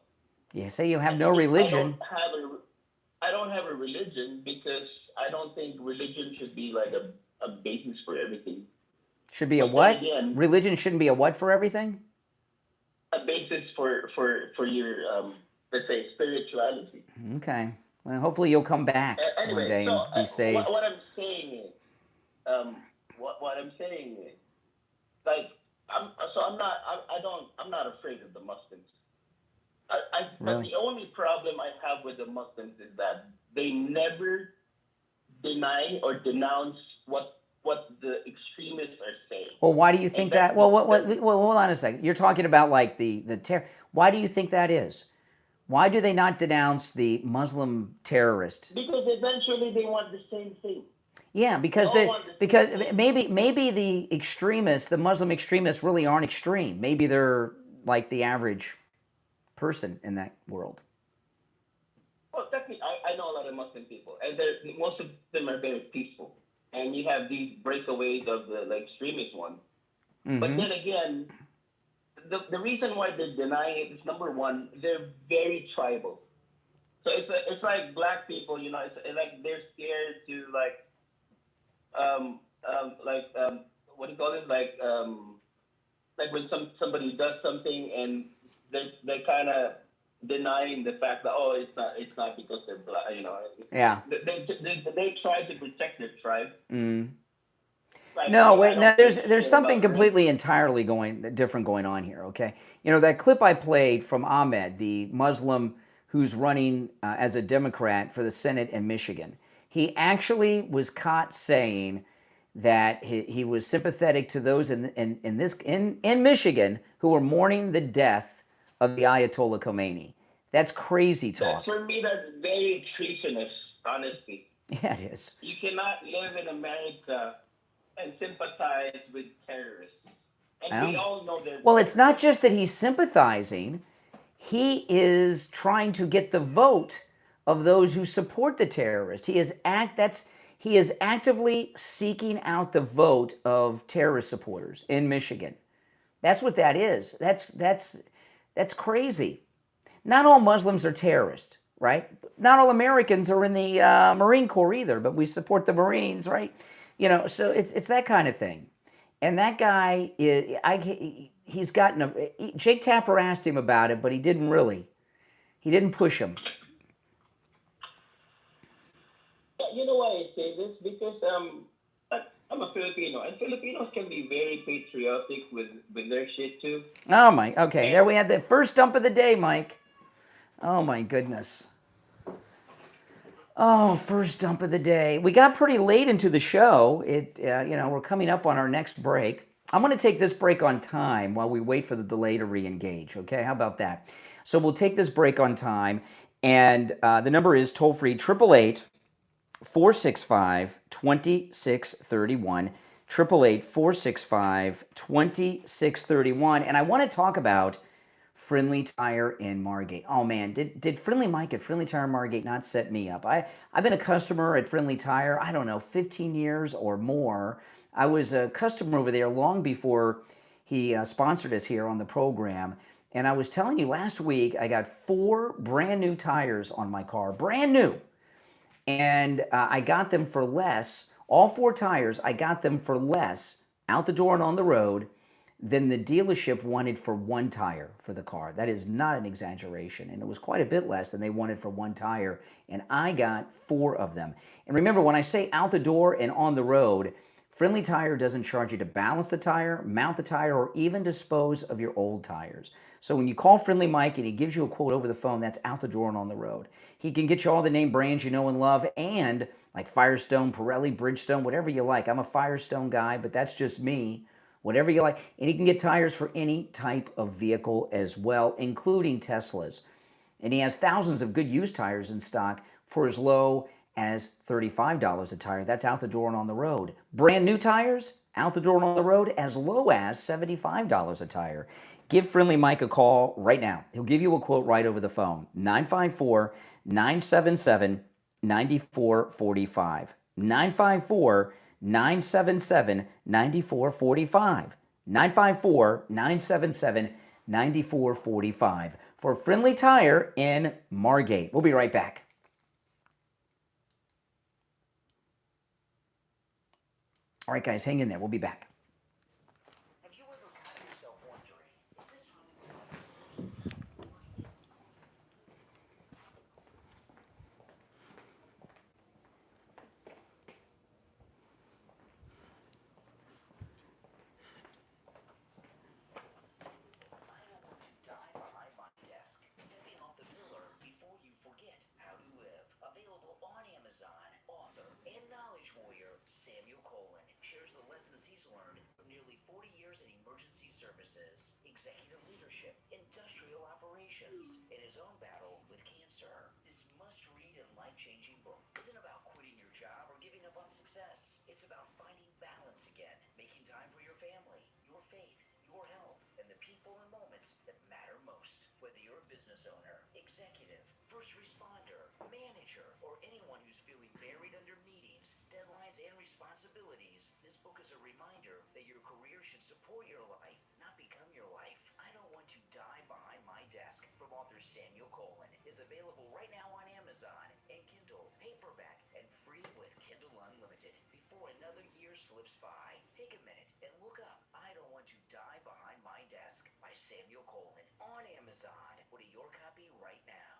say you have no religion. I don't have a religion because I don't think religion should be like a basis for everything. Should be a what? Religion shouldn't be a what for everything? A basis for your let's say spirituality. Okay. Well, hopefully you'll come back one day and be saved. What I'm saying is, like, I'm not afraid of the Muslims. But the only problem I have with the Muslims is that they never deny or denounce what the extremists are saying. Well, why do you think that? Well, hold on a second. You're talking about like the terror. Why do you think that is? Why do they not denounce the Muslim terrorists? Because eventually they want the same thing. Yeah, because maybe the extremists, the Muslim extremists, really aren't extreme. Maybe they're like the average person in that world. Well, definitely, I know a lot of Muslim people, and most of them are very peaceful. And you have these breakaways of the extremist ones. Mm-hmm. But then again, the reason why they're denying it is, number one, they're very tribal. So it's like black people, it's like they're scared to what do you call it? Like when somebody does something and they're kind of denying the fact that it's not because they're black, Yeah. They try to protect their tribe. Mm. No, there's something completely entirely different going on here, okay? That clip I played from Ahmed, the Muslim who's running as a Democrat for the Senate in Michigan. He actually was caught saying that he was sympathetic to those in Michigan who were mourning the death of the Ayatollah Khomeini. That's crazy talk. For me, that's very treasonous, honestly. Yeah, it is. You cannot live in America and sympathize with terrorists. And we all know that. Well, it's not just that he's sympathizing. He is trying to get the vote of those who support the terrorists. He is actively seeking out the vote of terrorist supporters in Michigan. That's what that is. That's crazy. Not all Muslims are terrorists, right? Not all Americans are in the Marine Corps either, but we support the Marines, right? So it's that kind of thing. And that guy, he's gotten Jake Tapper asked him about it, but he didn't push him. You know why I say this? Because I'm a Filipino, and Filipinos can be very patriotic with their shit too. Oh my, okay, there we had the first dump of the day, Mike. Oh my goodness. Oh, first dump of the day. We got pretty late into the show. We're coming up on our next break. I'm going to take this break on time while we wait for the delay to re-engage, okay? How about that? So we'll take this break on time, and the number is toll-free, 888-465-2631, 888-465-2631. And I want to talk about Friendly Tire in Margate. Oh man, did Friendly Mike at Friendly Tire Margate not set me up? I've been a customer at Friendly Tire, 15 years or more. I was a customer over there long before he sponsored us here on the program. And I was telling you last week, I got 4 brand new tires on my car, brand new. And I got them for less, all 4 tires, I got them for less, out the door and on the road, than the dealership wanted for 1 tire for the car. That is not an exaggeration. And it was quite a bit less than they wanted for 1 tire. And I got 4 of them. And remember, when I say out the door and on the road, Friendly Tire doesn't charge you to balance the tire, mount the tire, or even dispose of your old tires. So when you call Friendly Mike and he gives you a quote over the phone, that's out the door and on the road. He can get you all the name brands you know and love, and like Firestone, Pirelli, Bridgestone, whatever you like. I'm a Firestone guy, but that's just me. Whatever you like. And he can get tires for any type of vehicle as well, including Teslas. And he has thousands of good used tires in stock for as low as $35 a tire. That's out the door and on the road. Brand new tires, out the door and on the road, as low as $75 a tire. Give Friendly Mike a call right now. He'll give you a quote right over the phone. 954-977-9445. 954-977-9445. 954-977-9445 for Friendly Tire in Margate. We'll be right back. All right, guys, hang in there. We'll be back. Have you ever caught yourself wondering, is this really what I'm supposed to do? I don't want to die behind my desk, stepping off the pillar before you forget how to live. Available on Amazon, author and knowledge warrior Samuel Colin shares the lessons he's learned from nearly 40 years in emergency services, executive leadership, industrial operations, and his own battle with cancer. This must-read and life-changing book isn't about quitting your job or giving up on success. It's about finding balance again, making time for your family, your faith, your health, and the people and moments that matter most. Whether you're a business owner, executive, first responder, manager, or anyone who's feeling buried under meetings, deadlines, and responsibilities, this book is a reminder that your career should support your life, not become your life. I Don't Want to Die Behind My Desk from author Samuel Colin is available right now on Amazon and Kindle, paperback, and free with Kindle Unlimited. Before another year slips by, take a minute and look up I Don't Want to Die Behind My Desk by Samuel Colin on Amazon. Order your copy right now.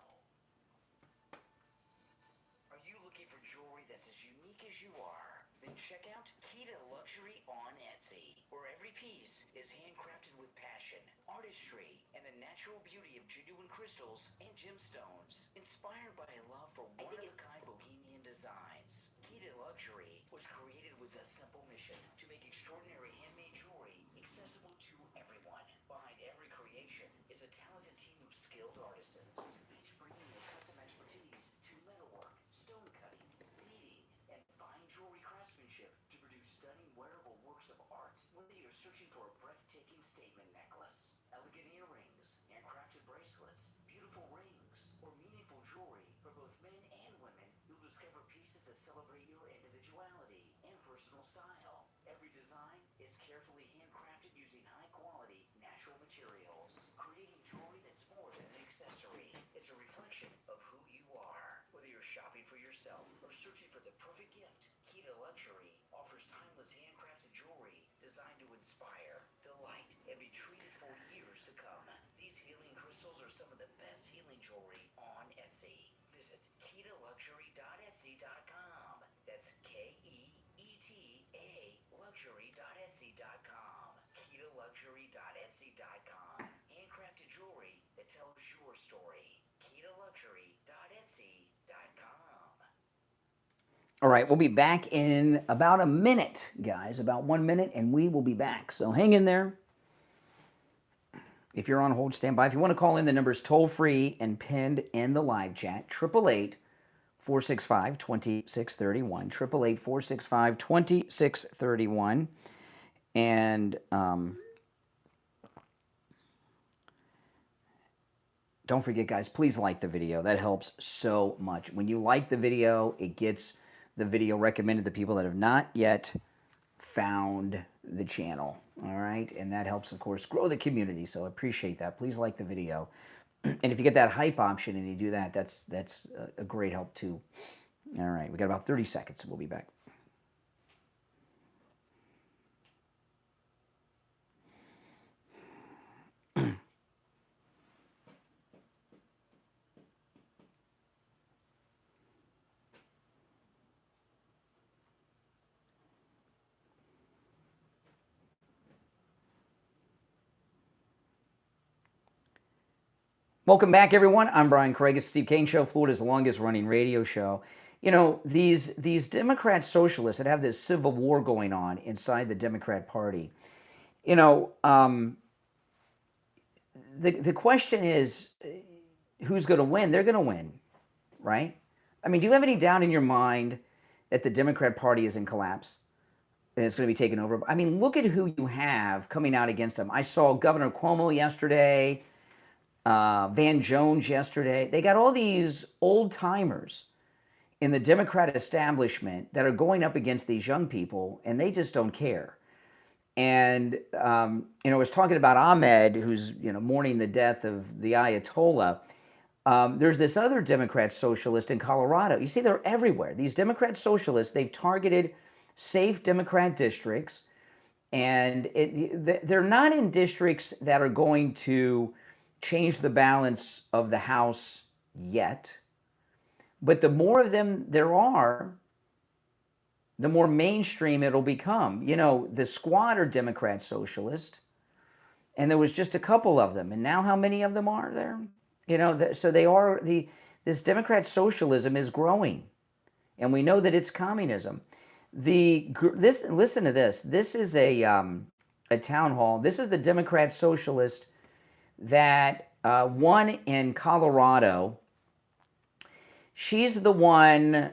Are you looking for jewelry that's as unique as you are? Then check out Kita Luxury on Etsy, where every piece is handcrafted with passion, artistry, and the natural beauty of genuine crystals and gemstones, inspired by a love for one-of-a-kind bohemian designs. Kita Luxury was created with a simple mission to make extraordinary handmade jewelry accessible to everyone. Behind every creation is a talented team of skilled artisans, each bringing their custom expertise to metalwork, stone cutting, beading, and fine jewelry craftsmanship to produce stunning wearable works of art. Whether you're searching for a breathtaking statement necklace, elegant earrings, handcrafted bracelets, beautiful rings, or meaningful jewelry for both men and women, you'll discover pieces that celebrate your individuality and personal style. Every design is carefully handcrafted using high-quality, natural materials, creating jewelry that's more than an accessory. It's a reflection of who you are. Whether you're shopping for yourself or searching for the perfect gift, Kita Luxury offers timeless handcrafted jewelry designed to inspire, delight, and be treated for years to come. These healing crystals are some of the best healing jewelry on Etsy. Visit KitaLuxury.etsy.com. That's KEETA luxury.etsy.com. KitaLuxury.etsy.com. Handcrafted jewelry that tells your story. KitaLuxury.etsy.com. All right, we'll be back in about a minute, guys, about 1 minute, and we will be back. So hang in there. If you're on hold, stand by. If you want to call in, the number's toll-free and pinned in the live chat, 888-465-2631, 888-465-2631. And don't forget, guys, please like the video. That helps so much. When you like the video, it gets the video recommended to people that have not yet found the channel. All right, and that helps, of course, grow the community. So I appreciate that. Please like the video, and if you get that hype option and you do that, that's a great help too. All right, we got about 30 seconds. We'll be back. Welcome back, everyone. I'm Brian Craig. It's Steve Kane Show, Florida's longest running radio show. You know, these Democrat socialists that have this civil war going on inside the Democrat Party, you know, the question is, who's going to win? They're going to win, right? I mean, do you have any doubt in your mind that the Democrat Party is in collapse? and it's going to be taken over. I mean, look at who you have coming out against them. I saw Governor Cuomo yesterday, Van Jones yesterday. They got all these old timers in the Democrat establishment that are going up against these young people, and they just don't care. And I was talking about Ahmed, who's mourning the death of the Ayatollah. There's this other Democrat socialist in Colorado. You see, they're everywhere. These Democrat socialists, they've targeted safe Democrat districts, and they're not in districts that are going to change the balance of the House yet. But the more of them there are, the more mainstream it'll become. The Squad are Democrat socialist, and there was just a couple of them. And now how many of them are there? So they are, this Democrat socialism is growing, and we know that it's communism. Listen to this. This is a town hall. This is the Democrat socialist that won in Colorado. She's the one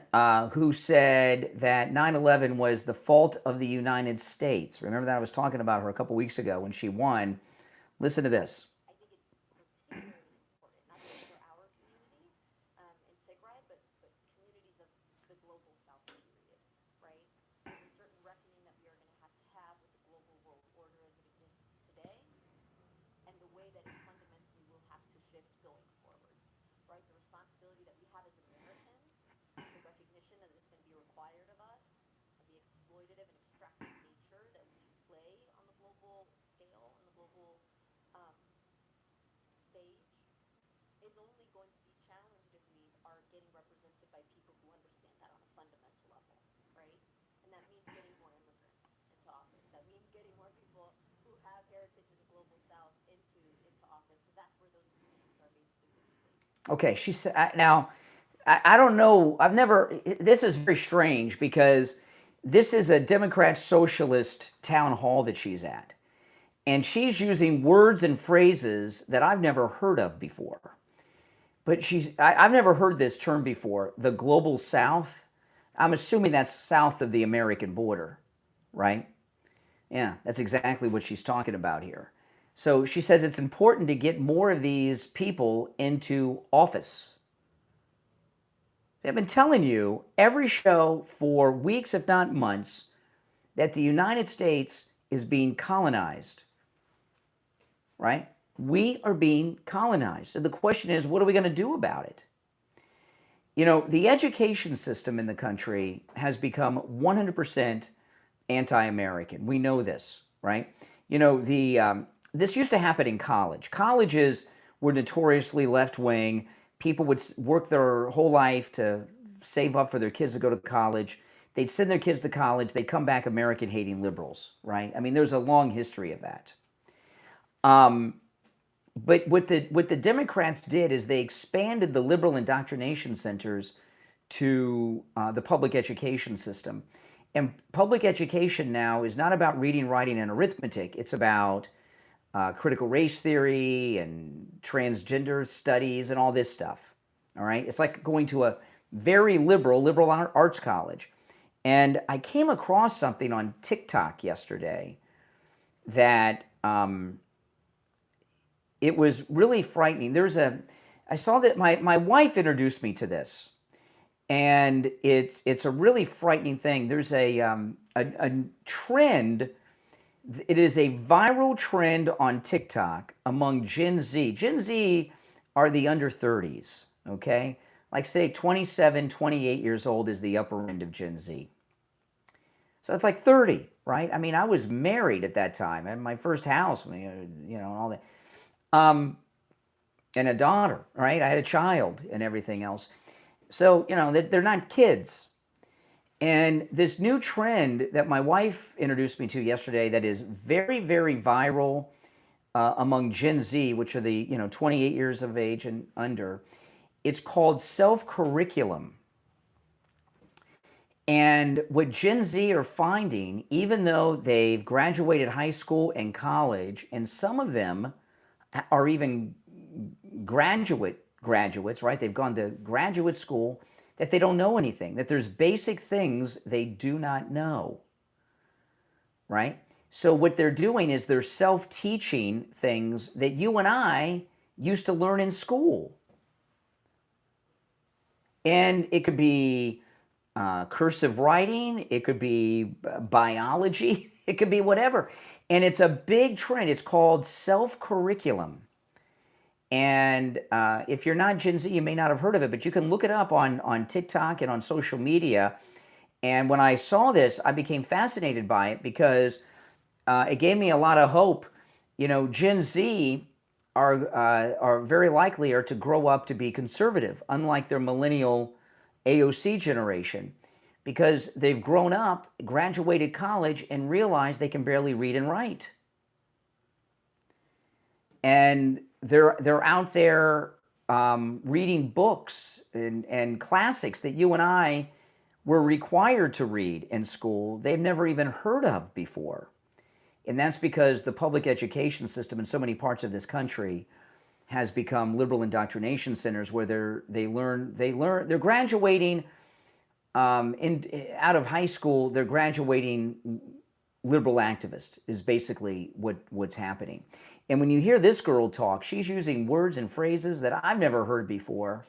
who said that 9/11 was the fault of the United States. Remember that? I was talking about her a couple weeks ago when she won. Listen to this. Okay, she said, now, I don't know, this is very strange because this is a Democrat socialist town hall that she's at. And she's using words and phrases that I've never heard of before. But I've never heard this term before, the global south. I'm assuming that's south of the American border, right? Yeah, that's exactly what she's talking about here. So she says it's important to get more of these people into office. I've been telling you every show for weeks, if not months, that the United States is being colonized, right? We are being colonized. And the question is, what are we going to do about it? The education system in the country has become 100% anti-American. We know this, right? This used to happen in college. Colleges were notoriously left-wing. People would work their whole life to save up for their kids to go to college. They'd send their kids to college. They'd come back American-hating liberals, right? I mean, there's a long history of that. But what the Democrats did is they expanded the liberal indoctrination centers to the public education system. And public education now is not about reading, writing, and arithmetic. It's about critical race theory and transgender studies and all this stuff, all right? It's like going to a very liberal arts college. And I came across something on TikTok yesterday that it was really frightening. I saw that my wife introduced me to this, and it's a really frightening thing. There's a trend. It is a viral trend on TikTok among Gen Z. Gen Z are the under 30s, okay? Like say 27, 28 years old is the upper end of Gen Z. So it's like 30, right? I mean, I was married at that time. I had my first house, and all that. And a daughter, right? I had a child and everything else. So, they're not kids. And this new trend that my wife introduced me to yesterday that is very, very viral among Gen Z, which are the 28 years of age and under, it's called self-curriculum. And what Gen Z are finding, even though they've graduated high school and college, and some of them are even graduates, right? They've gone to graduate school, that they don't know anything, that there's basic things they do not know. right? So what they're doing is they're self-teaching things that you and I used to learn in school. And it could be cursive writing, it could be biology, it could be whatever. And it's a big trend. It's called self-curriculum. And if you're not Gen Z, you may not have heard of it, but you can look it up on TikTok and on social media. And when I saw this, I became fascinated by it because it gave me a lot of hope. You know, Gen Z are very likely to grow up to be conservative, unlike their millennial AOC generation, because they've grown up, graduated college, and realized they can barely read and write. And they're out there reading books and classics that you and I were required to read in school. They've never even heard of before. And that's because the public education system in so many parts of this country has become liberal indoctrination centers where they're graduating out of high school, they're graduating liberal activist is basically what's happening. And when you hear this girl talk, she's using words and phrases that I've never heard before.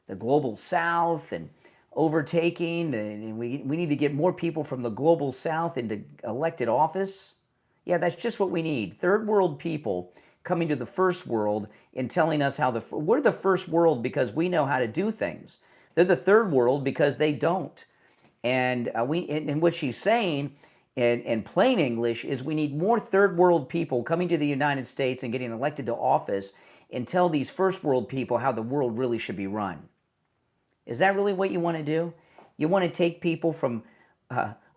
The global south and overtaking, and we need to get more people from the global south into elected office. Yeah, that's just what we need. Third world people coming to the first world and telling us how we're the first world because we know how to do things. They're the third world because they don't. And and what she's saying in plain English is we need more third world people coming to the United States and getting elected to office and tell these first world people how the world really should be run. Is that really what you want to do? You want to take people from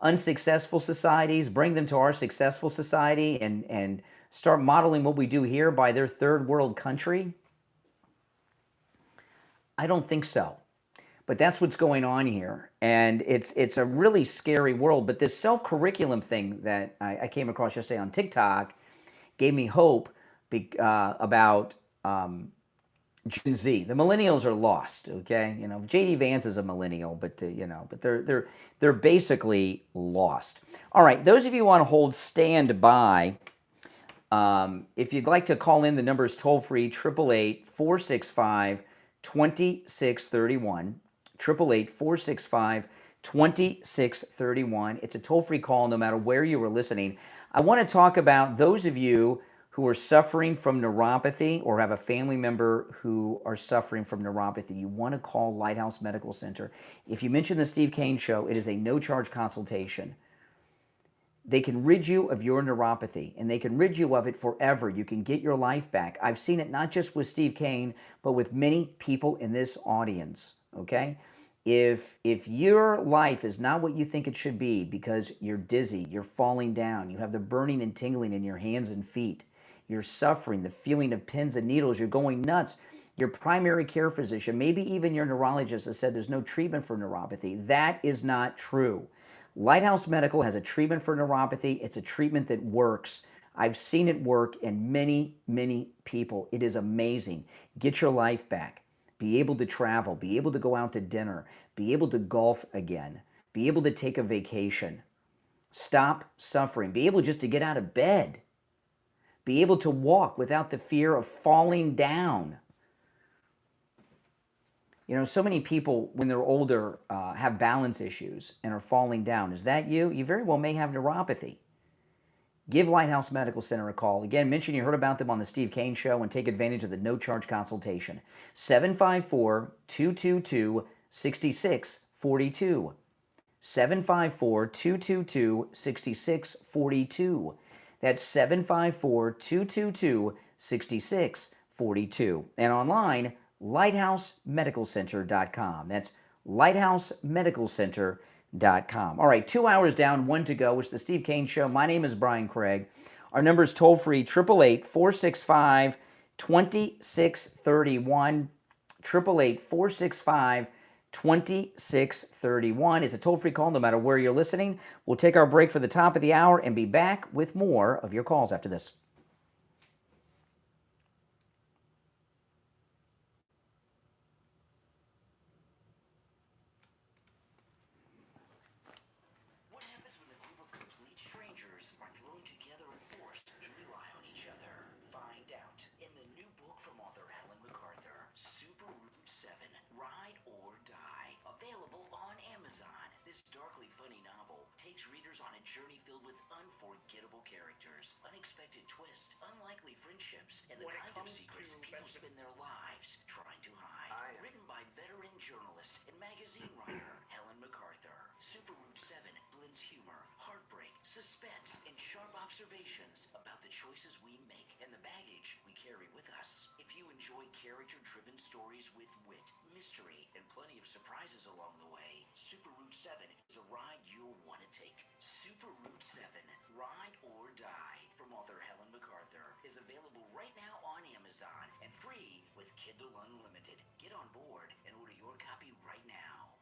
unsuccessful societies, bring them to our successful society, and start modeling what we do here by their third world country? I don't think so. But that's what's going on here. And it's a really scary world. But this self-curriculum thing that I came across yesterday on TikTok gave me hope about Gen Z. The millennials are lost, okay? You know, JD Vance is a millennial, but but they're basically lost. All right, those of you on hold, stand by. If you'd like to call in, the number is toll free 888-465-2631. 888-465-2631. It's a toll free call no matter where you are listening. I want to talk about those of you who are suffering from neuropathy or have a family member who are suffering from neuropathy. You want to call Lighthouse Medical Center. If you mention the Steve Kane Show, it is a no-charge consultation. They can rid you of your neuropathy, and they can rid you of it forever. You can get your life back. I've seen it not just with Steve Kane, but with many people in this audience, okay? If your life is not what you think it should be because you're dizzy, you're falling down, you have the burning and tingling in your hands and feet, you're suffering, the feeling of pins and needles, you're going nuts, your primary care physician, maybe even your neurologist has said there's no treatment for neuropathy. That is not true. Lighthouse Medical has a treatment for neuropathy. It's a treatment that works. I've seen it work in many, many people. It is amazing. Get your life back. Be able to travel. Be able to go out to dinner. Be able to golf again. Be able to take a vacation. Stop suffering. Be able just to get out of bed. Be able to walk without the fear of falling down. You know, so many people, when they're older, have balance issues and are falling down. Is that you? You very well may have neuropathy. Give Lighthouse Medical Center a call. Again, mention you heard about them on the Steve Kane Show and take advantage of the no-charge consultation. 754-222-6642. 754-222-6642. That's 754-222-6642. And online, lighthousemedicalcenter.com. That's lighthousemedicalcenter.com. All right, 2 hours down, 1 to go. It's the Steve Kane Show. My name is Brian Craig. Our number is toll free 888-465-2631. 888-465-2631. It's a toll-free call no matter where you're listening. We'll take our break for the top of the hour and be back with more of your calls after this. What happens when a group of complete strangers journey filled with unforgettable characters, unexpected twists, unlikely friendships, and the kind of secrets people spend their lives trying to hide. Written by veteran journalist and magazine writer Helen MacArthur, Super Route 7 blends humor, heartbreak, suspense, and sharp observations about the choices we make and the baggage we carry with us. If you enjoy character-driven stories with wit, mystery, and plenty of surprises along the way, Super Route 7 is a ride you'll want to take. Super Route 7, Ride or Die, from author Helen MacArthur, is available right now on Amazon and free with Kindle Unlimited. Get on board and order your copy right now.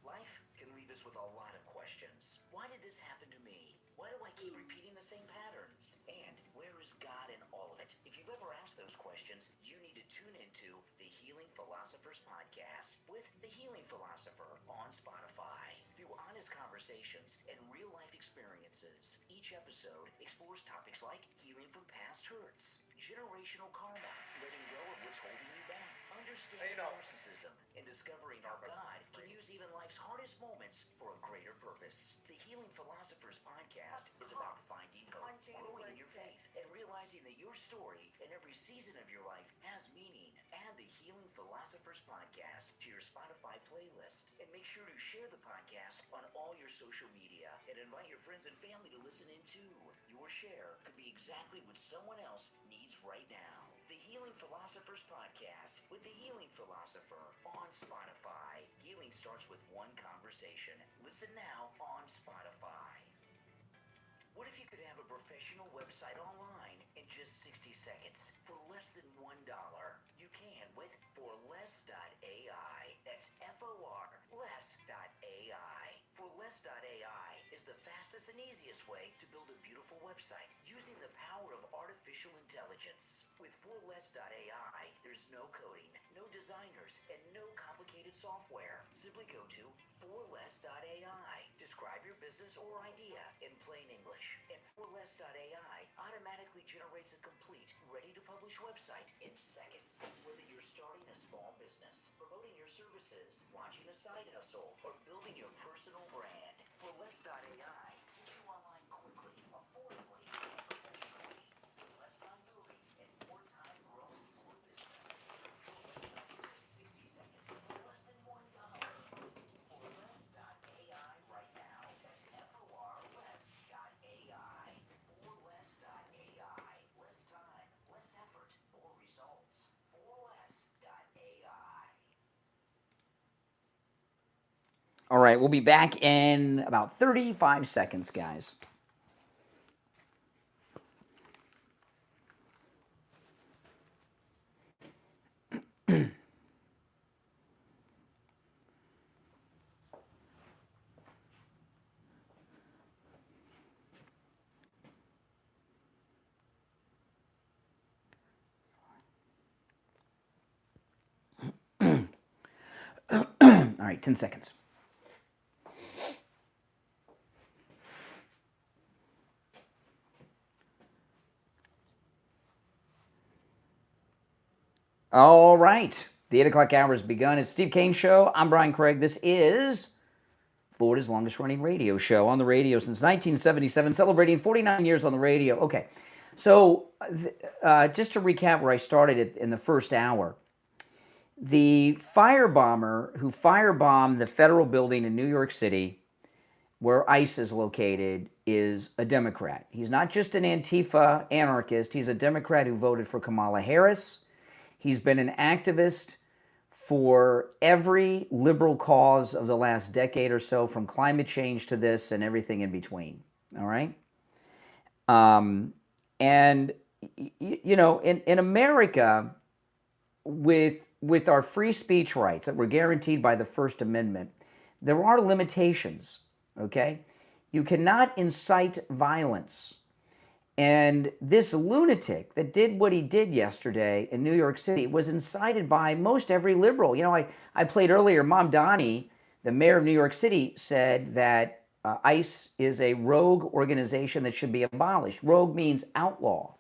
Life can leave us with a lot of questions. Why did this happen to me? Why do I keep repeating the same patterns? And where is God in all of it? If you've ever asked those questions, you need to tune into the Healing Philosophers Podcast with The Healing Philosopher on Spotify. Through honest conversations and real-life experiences, each episode explores topics like healing from past hurts, generational karma, letting go of what's holding you back, understanding narcissism, and discovering how God can use even life's hardest moments for a greater purpose. The Healing Philosophers Podcast is about finding hope, growing in your faith, and realizing that your story and every season of your life has meaning. Add the Healing Philosophers Podcast to your Spotify playlist, and make sure to share the podcast on all your social media, and invite your friends and family to listen in too. Your share could be exactly what someone else needs right now. The Healing Philosophers Podcast with the Healing Philosopher on Spotify. Healing starts with one conversation. Listen now on Spotify. What if you could have a professional website online in just 60 seconds for less than $1? You can with forless.ai. That's FOR less.ai. Forless.ai is the fastest and easiest way to build a beautiful website using the power of artificial intelligence. With forless.ai, there's no coding, no designers, and no complicated software. Simply go to forless.ai. Describe your business or idea in plain English, and forless.ai automatically generates a complete, ready-to-publish website in seconds. Whether you're starting a small business, promoting your services, launching a side hustle, or building your personal brand, forless.ai gets you online quickly, affordably, and professionally. Spend less time building and more time growing your business. Build your website in just 60 seconds for less than $1. Visit forless.ai right now. That's FORless.ai. Forless.ai. Less time, less effort, more results. Forless.ai. All right, we'll be back in about 35 seconds, guys. All right, 10 seconds. All right, the 8 o'clock hour has begun. It's Steve Kane Show. I'm Brian Craig. This is Florida's longest-running radio show, on the radio since 1977, celebrating 49 years on the radio. Okay, so just to recap where I started it in the first hour, the firebomber who firebombed the federal building in New York City, where ICE is located, is a Democrat. He's not just an Antifa anarchist. He's a Democrat who voted for Kamala Harris. He's been an activist for every liberal cause of the last decade or so, from climate change to this and everything in between. All right? And, you know, in America, with our free speech rights that were guaranteed by the First Amendment, there are limitations, okay? You cannot incite violence. And this lunatic that did what he did yesterday in New York City was incited by most every liberal. You know, I played earlier, Mom Donnie, the mayor of New York City, said that ICE is a rogue organization that should be abolished. Rogue means outlaw.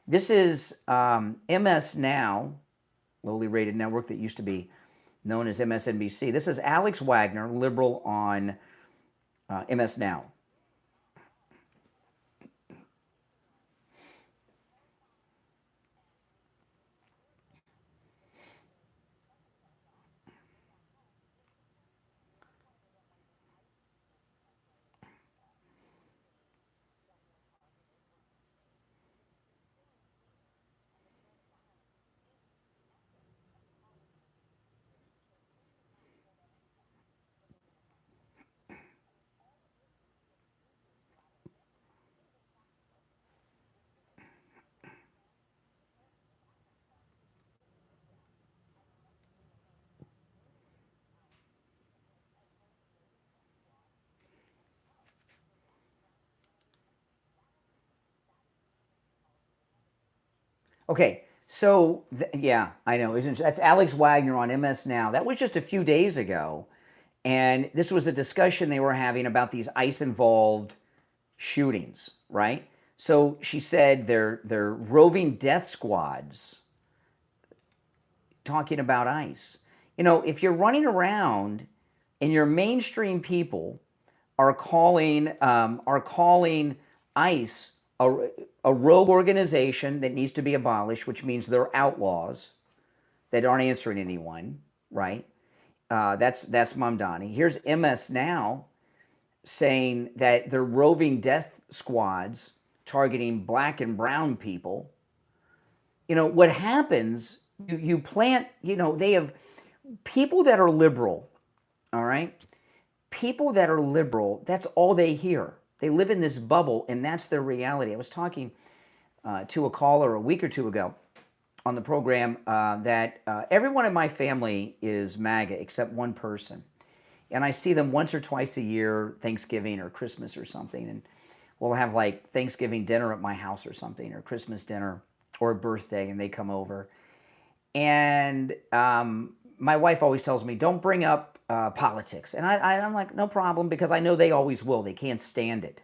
This is MS Now, lowly rated network that used to be known as MSNBC. This is Alex Wagner, liberal on MS Now. Okay, so yeah, I know. That's Alex Wagner on MS Now. That was just a few days ago, and this was a discussion they were having about these ICE-involved shootings, right? So she said they're roving death squads talking about ICE. You know, if you're running around and your mainstream people are calling ICE a rogue organization that needs to be abolished, which means they're outlaws that aren't answering anyone, right? That's Mamdani. Here's MS Now saying that they're roving death squads targeting black and brown people. You know, what happens, you plant, you know, they have people that are liberal, all right? People that are liberal, that's all they hear. They live in this bubble, and that's their reality. I was talking to a caller a week or two ago on the program that everyone in my family is MAGA except one person. And I see them once or twice a year, Thanksgiving or Christmas or something, and we'll have like Thanksgiving dinner at my house or something, or Christmas dinner or a birthday, and they come over. And my wife always tells me, don't bring up politics. And I'm like, no problem, because I know they always will. They can't stand it,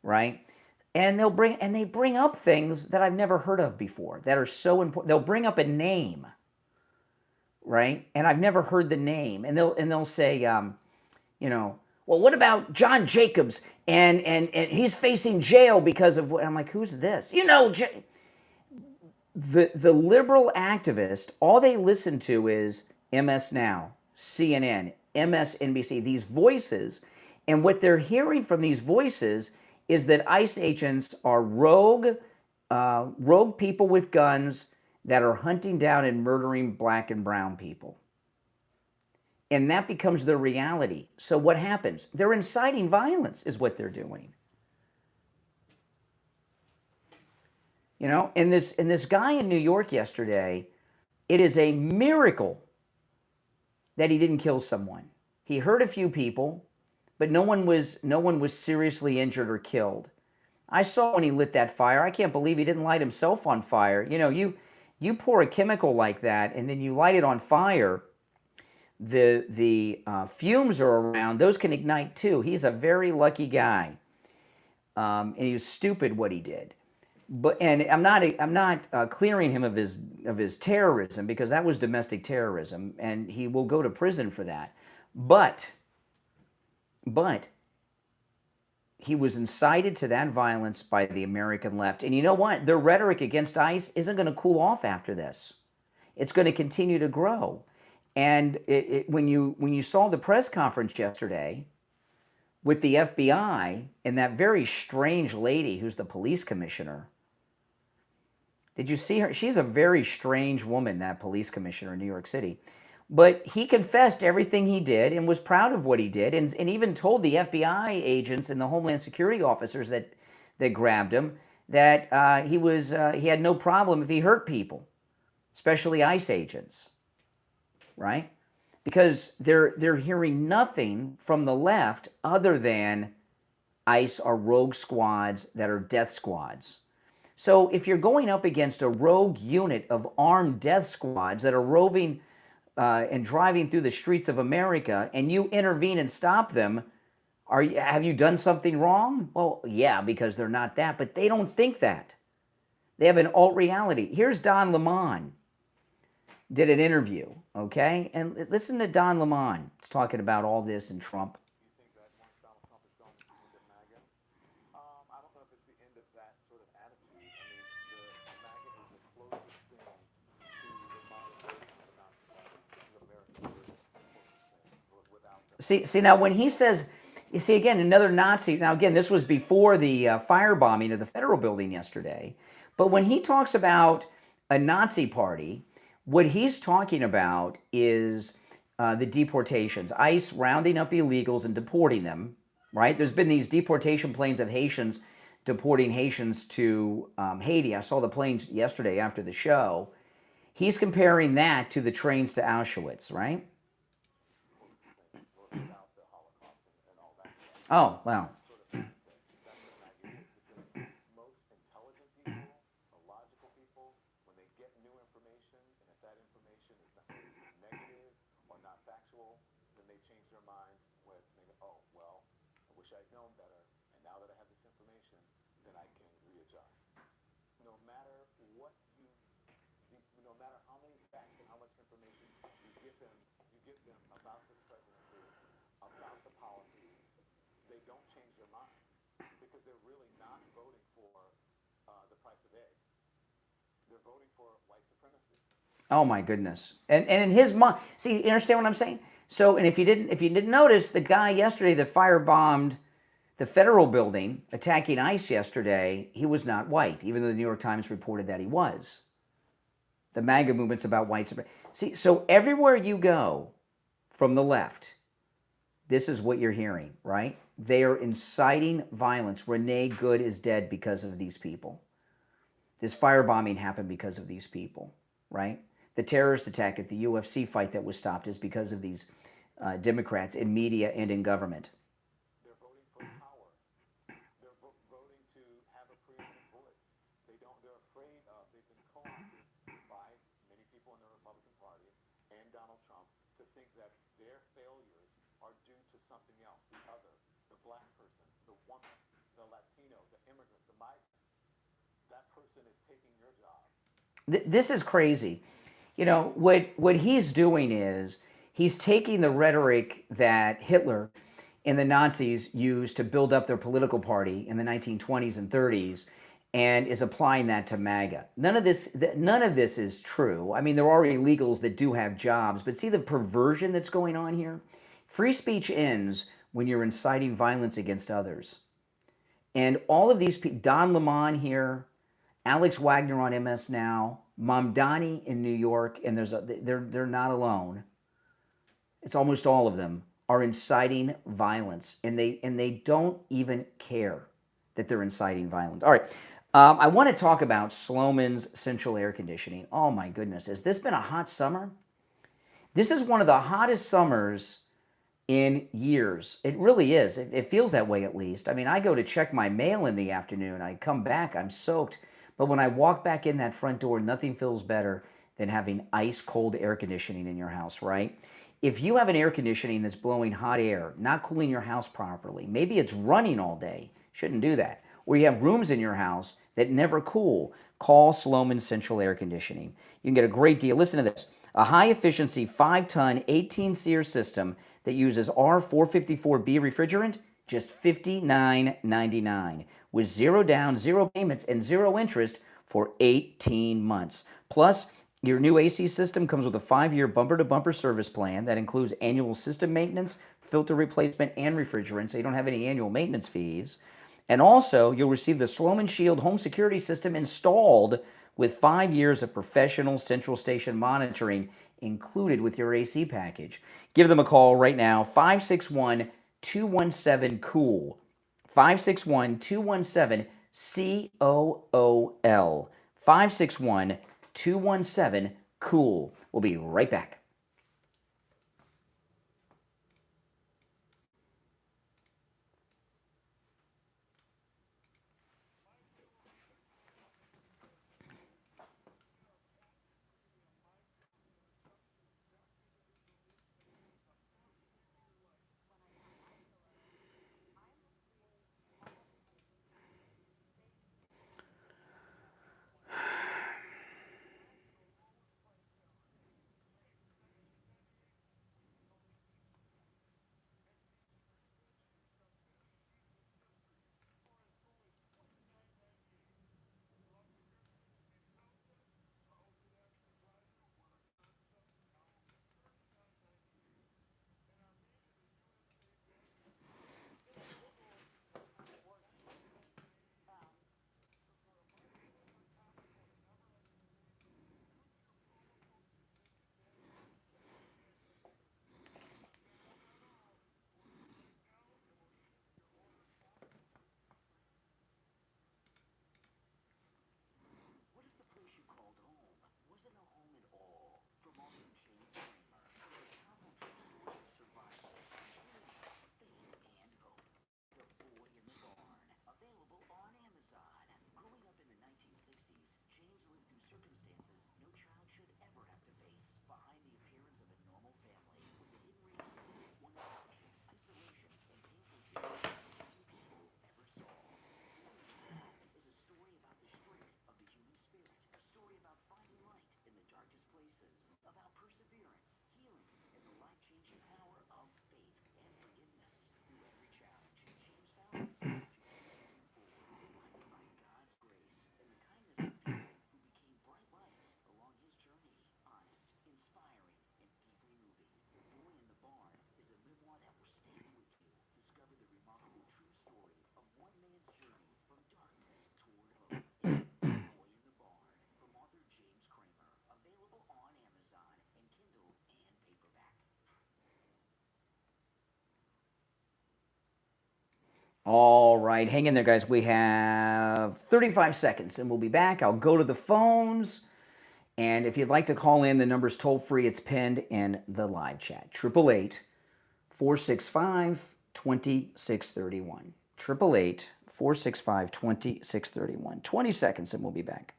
right? And they bring up things that I've never heard of before that are so important. They'll bring up a name, right? And I've never heard the name. And they'll say, you know, well, what about John Jacobs? And he's facing jail because of what? I'm like, who's this? You know, the liberal activist, all they listen to is MS Now, CNN, MSNBC, these voices. And what they're hearing from these voices is that ICE agents are rogue people with guns that are hunting down and murdering black and brown people. And that becomes their reality. So what happens? They're inciting violence is what they're doing. You know, and this guy in New York yesterday, it is a miracle that he didn't kill someone. He hurt a few people, but no one was seriously injured or killed. I saw when he lit that fire. I can't believe he didn't light himself on fire. You know, you pour a chemical like that and then you light it on fire, the fumes are around. Those can ignite too. He's a very lucky guy, and he was stupid what he did. But I'm not clearing him of his terrorism, because that was domestic terrorism, and he will go to prison for that. But he was incited to that violence by the American left. And you know what? Their rhetoric against ICE isn't going to cool off after this. It's going to continue to grow. And when you saw the press conference yesterday with the FBI and that very strange lady who's the police commissioner, did you see her? She's a very strange woman, that police commissioner in New York City. But he confessed everything he did and was proud of what he did, and even told the FBI agents and the Homeland Security officers that grabbed him that he had no problem if he hurt people, especially ICE agents, right? Because they're hearing nothing from the left other than ICE are rogue squads that are death squads. So if you're going up against a rogue unit of armed death squads that are roving and driving through the streets of America, and you intervene and stop them, have you done something wrong? Well, yeah, because they're not that, but they don't think that. They have an alt reality. Here's Don Lemon, did an interview, okay? And listen to Don Lemon. He's talking about all this and Trump. Do you think that once Donald Trump is See now when he says, you see again another Nazi. Now again, this was before the firebombing of the federal building yesterday. But when he talks about a Nazi party, what he's talking about is the deportations, ICE rounding up illegals and deporting them. Right? There's been these deportation planes of Haitians deporting Haitians to Haiti. I saw the planes yesterday after the show. He's comparing that to the trains to Auschwitz, right? Oh, wow. Oh my goodness! And in his mind, see, you understand what I'm saying? So, and if you didn't notice, the guy yesterday that firebombed the federal building, attacking ICE yesterday, he was not white, even though the New York Times reported that he was. The MAGA movement's about white supremacy. See, so everywhere you go from the left, this is what you're hearing, right? They are inciting violence. Renee Good is dead because of these people. This firebombing happened because of these people, right? The terrorist attack at the UFC fight that was stopped is because of these Democrats in media and in government. They're voting for power. They're voting to have a preeminent voice. They're afraid of, they've been co-opted by many people in the Republican Party and Donald Trump to think that their failures are due to something else, the other, the black person, the woman, the Latino, the immigrant, the migrant. That person is taking your job. This is crazy. You know, what he's doing is he's taking the rhetoric that Hitler and the Nazis used to build up their political party in the 1920s and 30s and is applying that to MAGA. None of this is true. I mean, there are illegals that do have jobs, but see the perversion that's going on here? Free speech ends when you're inciting violence against others. And all of these people, Don Lemon here, Alex Wagner on MS Now, Mamdani in New York, and they're not alone. It's almost all of them are inciting violence, and they don't even care that they're inciting violence. All right, I want to talk about Sloman's central air conditioning. Oh my goodness, has this been a hot summer? This is one of the hottest summers in years. It really is. It feels that way at least. I mean, I go to check my mail in the afternoon. I come back, I'm soaked. But when I walk back in that front door, nothing feels better than having ice cold air conditioning in your house, right? If you have an air conditioning that's blowing hot air, not cooling your house properly, maybe it's running all day, shouldn't do that. Or you have rooms in your house that never cool, call Sloman Central Air Conditioning. You can get a great deal. Listen to this. A high-efficiency 5-ton 18-SEER system that uses R454B refrigerant, just $59.99 with 0 down, 0 payments, and 0 interest for 18 months. Plus, your new AC system comes with a 5-year bumper-to-bumper service plan that includes annual system maintenance, filter replacement, and refrigerant, so you don't have any annual maintenance fees. And also, you'll receive the Sloman Shield home security system installed with 5 years of professional central station monitoring included with your AC package. Give them a call right now, 561-217-COOL. 561-217-COOL. 561-217-COOL. We'll be right back. All right, hang in there, guys. We have 35 seconds, and we'll be back. I'll go to the phones, and if you'd like to call in, the number's toll free. It's pinned in the live chat. 888-465-2631. 888-465-2631. 20 seconds, and we'll be back.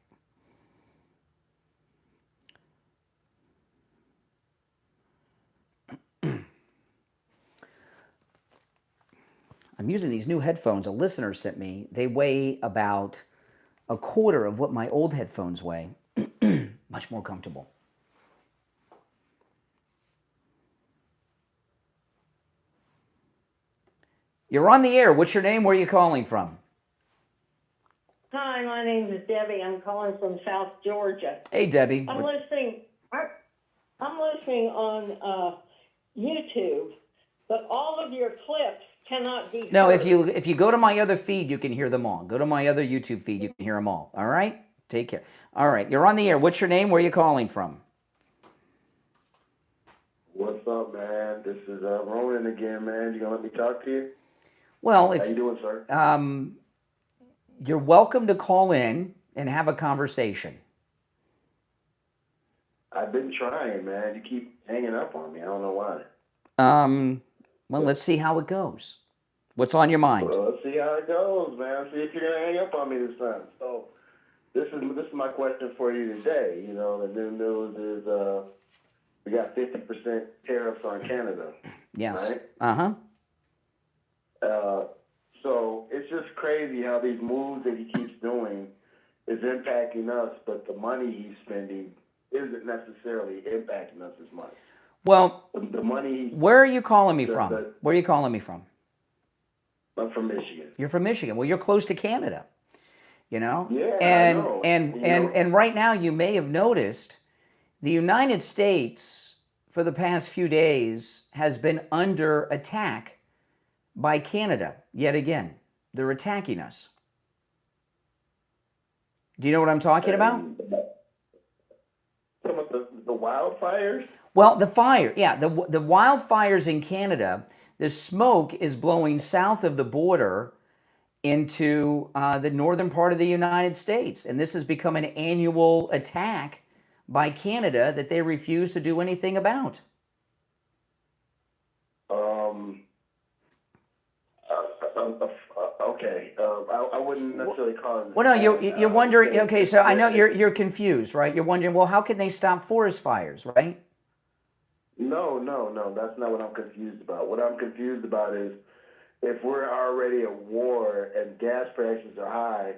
I'm using these new headphones a listener sent me. They weigh about a quarter of what my old headphones weigh. Much more comfortable. You're on the air. What's your name? Where are you calling from? Hi, my name is Debbie. I'm calling from South Georgia. Hey, Debbie. I'm listening on YouTube, but all of your clips cannot be No, heard. if you go to my other feed, you can hear them all. Go to my other YouTube feed, you can hear them all. All right? Take care. All right, you're on the air. What's your name? Where are you calling from? What's up, man? This is Ronan again, man. You gonna let me talk to you? Well, how you doing, sir? You're welcome to call in and have a conversation. I've been trying, man. You keep hanging up on me. I don't know why. Well, let's see how it goes. What's on your mind? Well, let's see how it goes, man. See if you're gonna hang up on me this time. So, this is my question for you today. You know, the new news is we got 50% tariffs on Canada. Yes. Right? So it's just crazy how these moves that he keeps doing is impacting us, but the money he's spending isn't necessarily impacting us as much. Well, the money. Where are you calling me from? Where are you calling me from? I'm from Michigan. You're from Michigan. Well, you're close to Canada. You know? Yeah, and I know. And right now you may have noticed the United States for the past few days has been under attack by Canada yet again. They're attacking us. Do you know what I'm talking about? Some of the wildfires? Well, the wildfires in Canada, the smoke is blowing south of the border into the northern part of the United States. And this has become an annual attack by Canada that they refuse to do anything about. Okay. I wouldn't necessarily call it. Well, no, you're wondering. Okay, so I know you're confused, right? You're wondering, well, how can they stop forest fires, right? No. That's not what I'm confused about. What I'm confused about is if we're already at war and gas prices are high,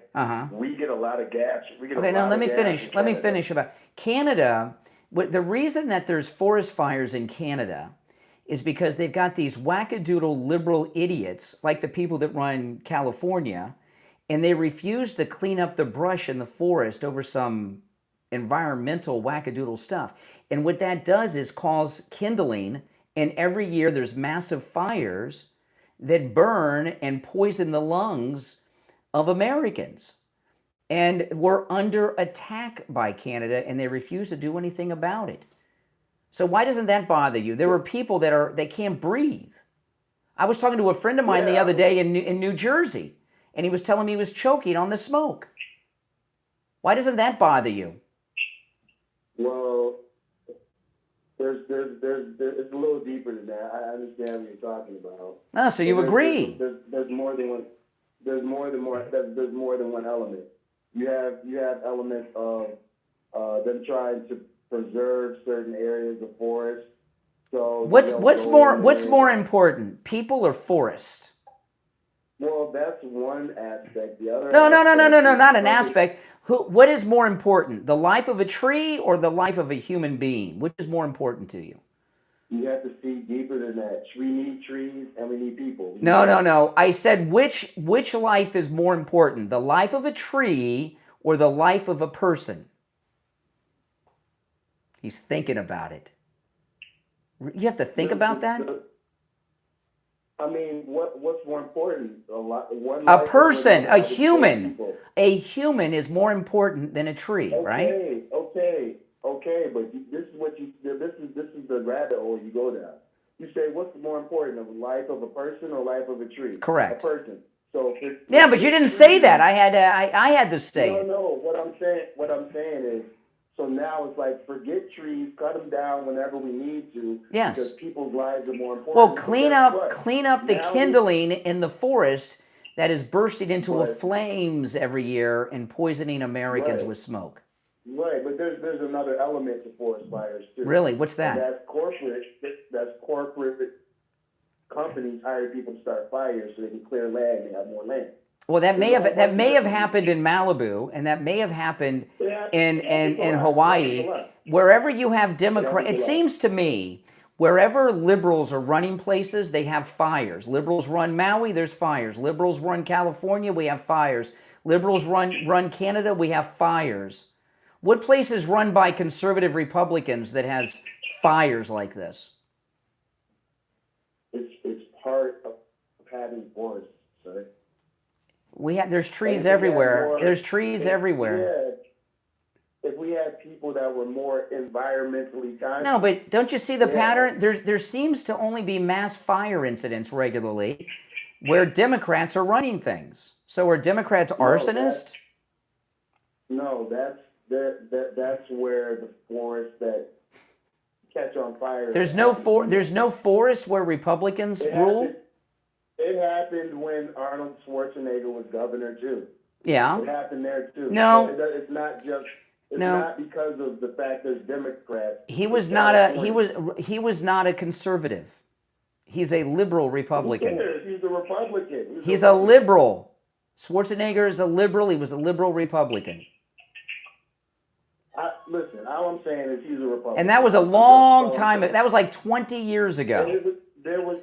we get a lot of gas. Okay, now let me finish. Let me finish about Canada. The reason that there's forest fires in Canada is because they've got these wackadoodle liberal idiots like the people that run California, and they refuse to clean up the brush in the forest over some environmental wackadoodle stuff. And what that does is cause kindling, and every year there's massive fires that burn and poison the lungs of Americans. And we're under attack by Canada, and they refuse to do anything about it. So why doesn't that bother you? There are people that can't breathe. I was talking to a friend of mine the other day in New Jersey, and he was telling me he was choking on the smoke. Why doesn't that bother you? Well, there's it's a little deeper than that. I understand what you're talking about. Oh, so you agree? There's more than one. There's more than one element. You have elements of them trying to preserve certain areas of forest. So what's more important, people or forest? Well, that's one aspect. The other no, not an aspect. What is more important, the life of a tree or the life of a human being? Which is more important to you? You have to see deeper than that. We need trees and we need people. No. I said which life is more important, the life of a tree or the life of a person? He's thinking about it. You have to think about that? I mean, what's more important? A person, a human. A human is more important than a tree, right? Okay, but this is the rabbit hole you go down. You say, what's more important, the life of a person or life of a tree? Correct. A person. So Yeah, but you didn't say that. I had to say it. No. What I'm saying is, so now it's like forget trees, cut them down whenever we need to. Yes. Because people's lives are more important. Well, clean up the Now kindling in the forest that is bursting into flames every year and poisoning Americans with smoke. Right, but there's another element to forest fires too. Really? What's that? And that's corporate companies hire people to start fires so they can clear land and have more land. Well, that may have happened in Malibu, and that may have happened in Hawaii. Wherever you have Democrats, it seems to me, wherever liberals are running places, they have fires. Liberals run Maui, there's fires. Liberals run California, we have fires. Liberals run Canada, we have fires. What place is run by conservative Republicans that has fires like this? It's part of having forests, sir. There's trees everywhere. There's trees everywhere. If we had people that were more environmentally conscious. No, but don't you see the pattern? There seems to only be mass fire incidents regularly where Democrats are running things. So are Democrats arsonists? No, that's where the forests that catch on fire. There's no forest where Republicans rule? It happened when Arnold Schwarzenegger was governor too. Yeah. It happened there too. No. It's not just. It's not because of the fact there's Democrats. He was not a conservative. He's a liberal Republican. He's a Republican. He's a liberal. Schwarzenegger is a liberal. He was a liberal Republican. Listen, all I'm saying is he's a Republican. And that was a long time. That was like 20 years ago. There was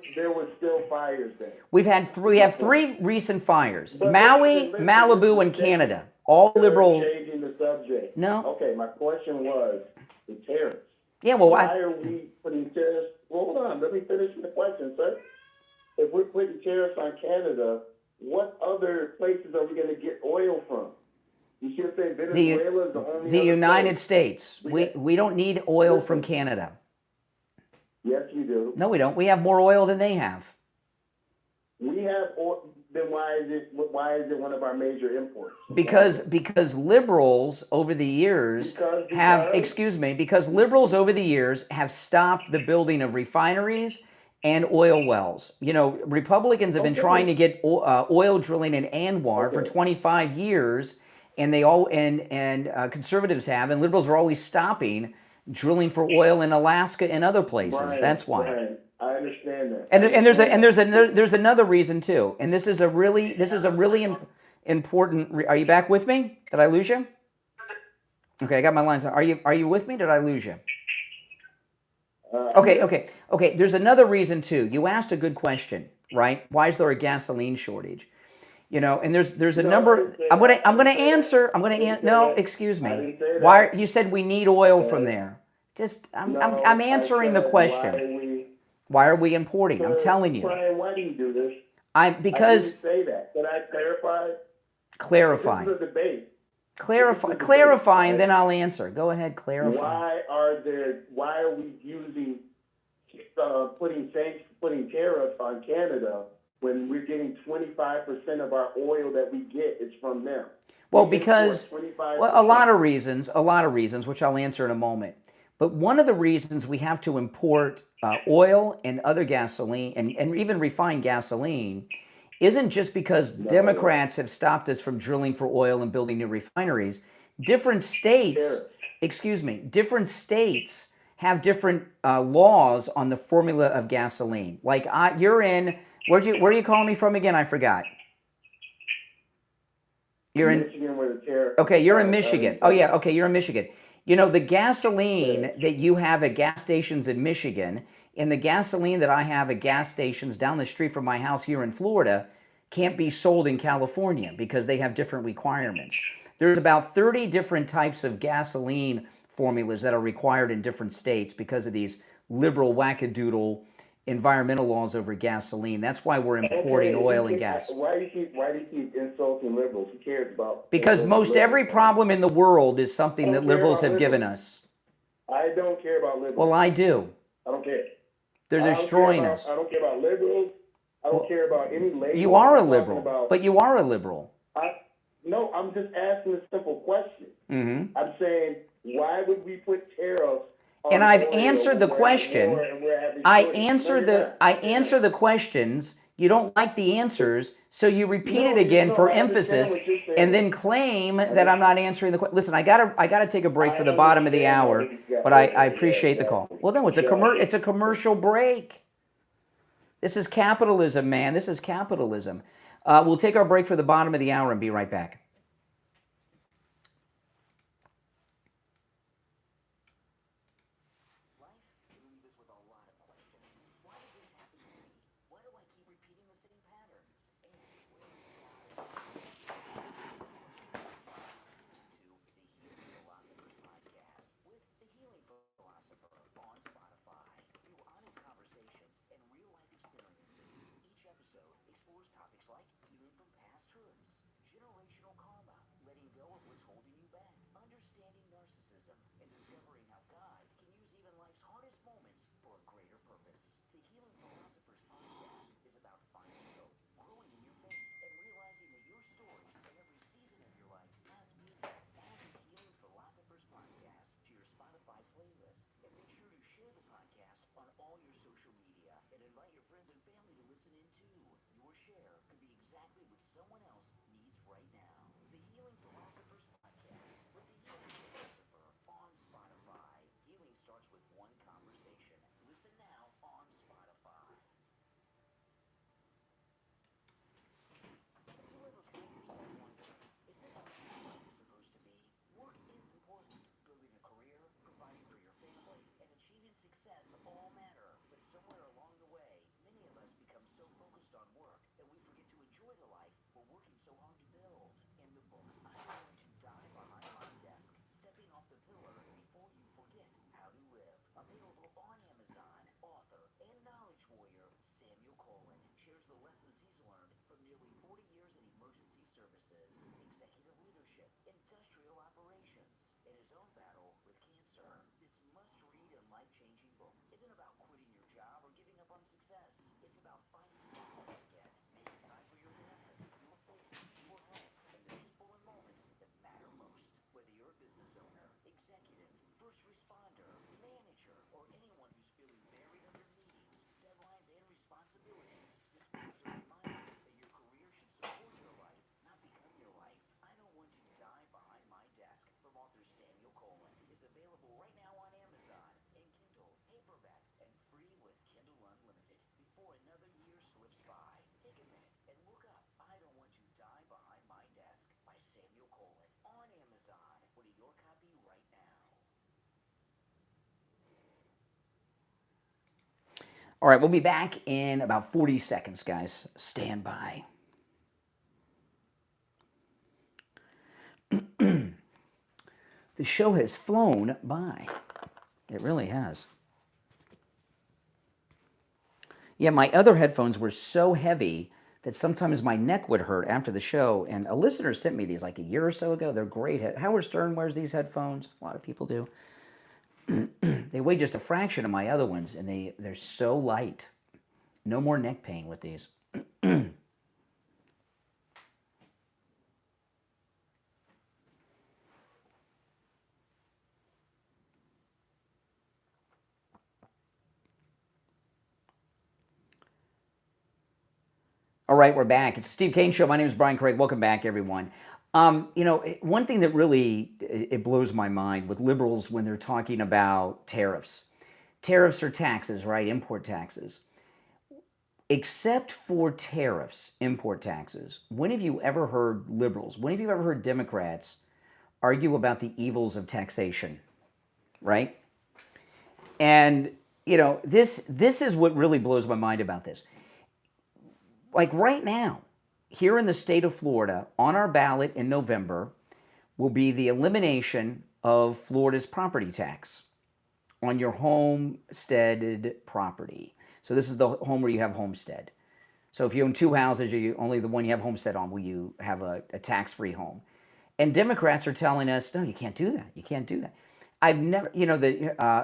still fires there. We have three recent fires: Maui, Malibu, and Canada. All liberal. Changing the subject. No. Okay, my question was the tariffs. Yeah, well, why are we putting tariffs? Hold on, let me finish the question, sir. If we're putting tariffs on Canada, what other places are we going to get oil from? You should say Venezuela is the only. The United States. We don't need oil from Canada. Yes, you do. No, we don't. We have more oil than they have. We have oil. Then why is it one of our major imports? Because liberals over the years because liberals over the years have stopped the building of refineries and oil wells. You know, Republicans have been trying to get oil drilling in Anwar for 25 years, and conservatives have, and liberals are always stopping drilling for oil in Alaska and other places. That's why. Brian, I understand that. And there's another reason too. And this is a really important. Are you back with me? Did I lose you? Okay, I got my lines on. Are you with me? Did I lose you? Okay. There's another reason too. You asked a good question, right? Why is there a gasoline shortage? You know, and there's a number. I'm gonna answer. No, excuse me. Why you said we need oil from there? I'm answering the question. Why are we importing? I'm telling you. Brian, why do you do this? Because. I didn't say that. Can I clarify? Clarify. This is a debate. Clarify, and then I'll answer. Go ahead, clarify. Why are we using putting tariffs on Canada when we're getting 25% of our oil that we get is from them? Well, because a lot of reasons, which I'll answer in a moment. But one of the reasons we have to import oil and other gasoline and even refined gasoline isn't just because Democrats have stopped us from drilling for oil and building new refineries. Different states have different laws on the formula of gasoline. Like you're in, where are you calling me from again? I forgot. You're in Michigan where the tariff. Okay, you're in Michigan. Oh yeah, okay, you're in Michigan. You know, the gasoline that you have at gas stations in Michigan and the gasoline that I have at gas stations down the street from my house here in Florida can't be sold in California because they have different requirements. There's about 30 different types of gasoline formulas that are required in different states because of these liberal wackadoodle environmental laws over gasoline. That's why we're importing oil and gas. Why do you keep insulting liberals? Who cares about? Because most every problem in the world is something that liberals have given us. I don't care about liberals. Well, I do. I don't care. They're destroying us. I don't care about liberals. I don't care about any label. You are a I'm talking liberal, about- but you are a liberal. No, I'm just asking a simple question. Mm-hmm. I'm saying, why would we put tariffs on And I've oil answered the when we're at question. war and we're having I shortage? answer No, the you're not. I answer the questions. You don't like the answers, so you repeat No, it again no, for I understand emphasis, what you're saying. and then claim that I'm not answering the question. Listen, I gotta take a break for the bottom of the understand hour, what you got. but I Okay, appreciate the call. exactly. Well, no, it's a commercial break. This is capitalism, man. This is capitalism. We'll take our break for the bottom of the hour and be right back. All right, we'll be back in about 40 seconds, guys. Stand by. The show has flown by. It really has. Yeah, my other headphones were so heavy that sometimes my neck would hurt after the show. And a listener sent me these like a year or so ago. They're great. Howard Stern wears these headphones. A lot of people do. They weigh just a fraction of my other ones, and they're so light. No more neck pain with these. All right, we're back. It's the Steve Kane Show. My name is Brian Craig. Welcome back, everyone. One thing that really it blows my mind with liberals when they're talking about tariffs. Tariffs are taxes, right? Import taxes. Except for tariffs, import taxes, when have you ever heard liberals, when have you ever heard Democrats argue about the evils of taxation, right? And, this is what really blows my mind about this. Like right now, here in the state of Florida, on our ballot in November, will be the elimination of Florida's property tax on your homesteaded property. So this is the home where you have homestead. So if you own two houses, only the one you have homestead on will you have a tax-free home. And Democrats are telling us, no, you can't do that. You can't do that. I've never,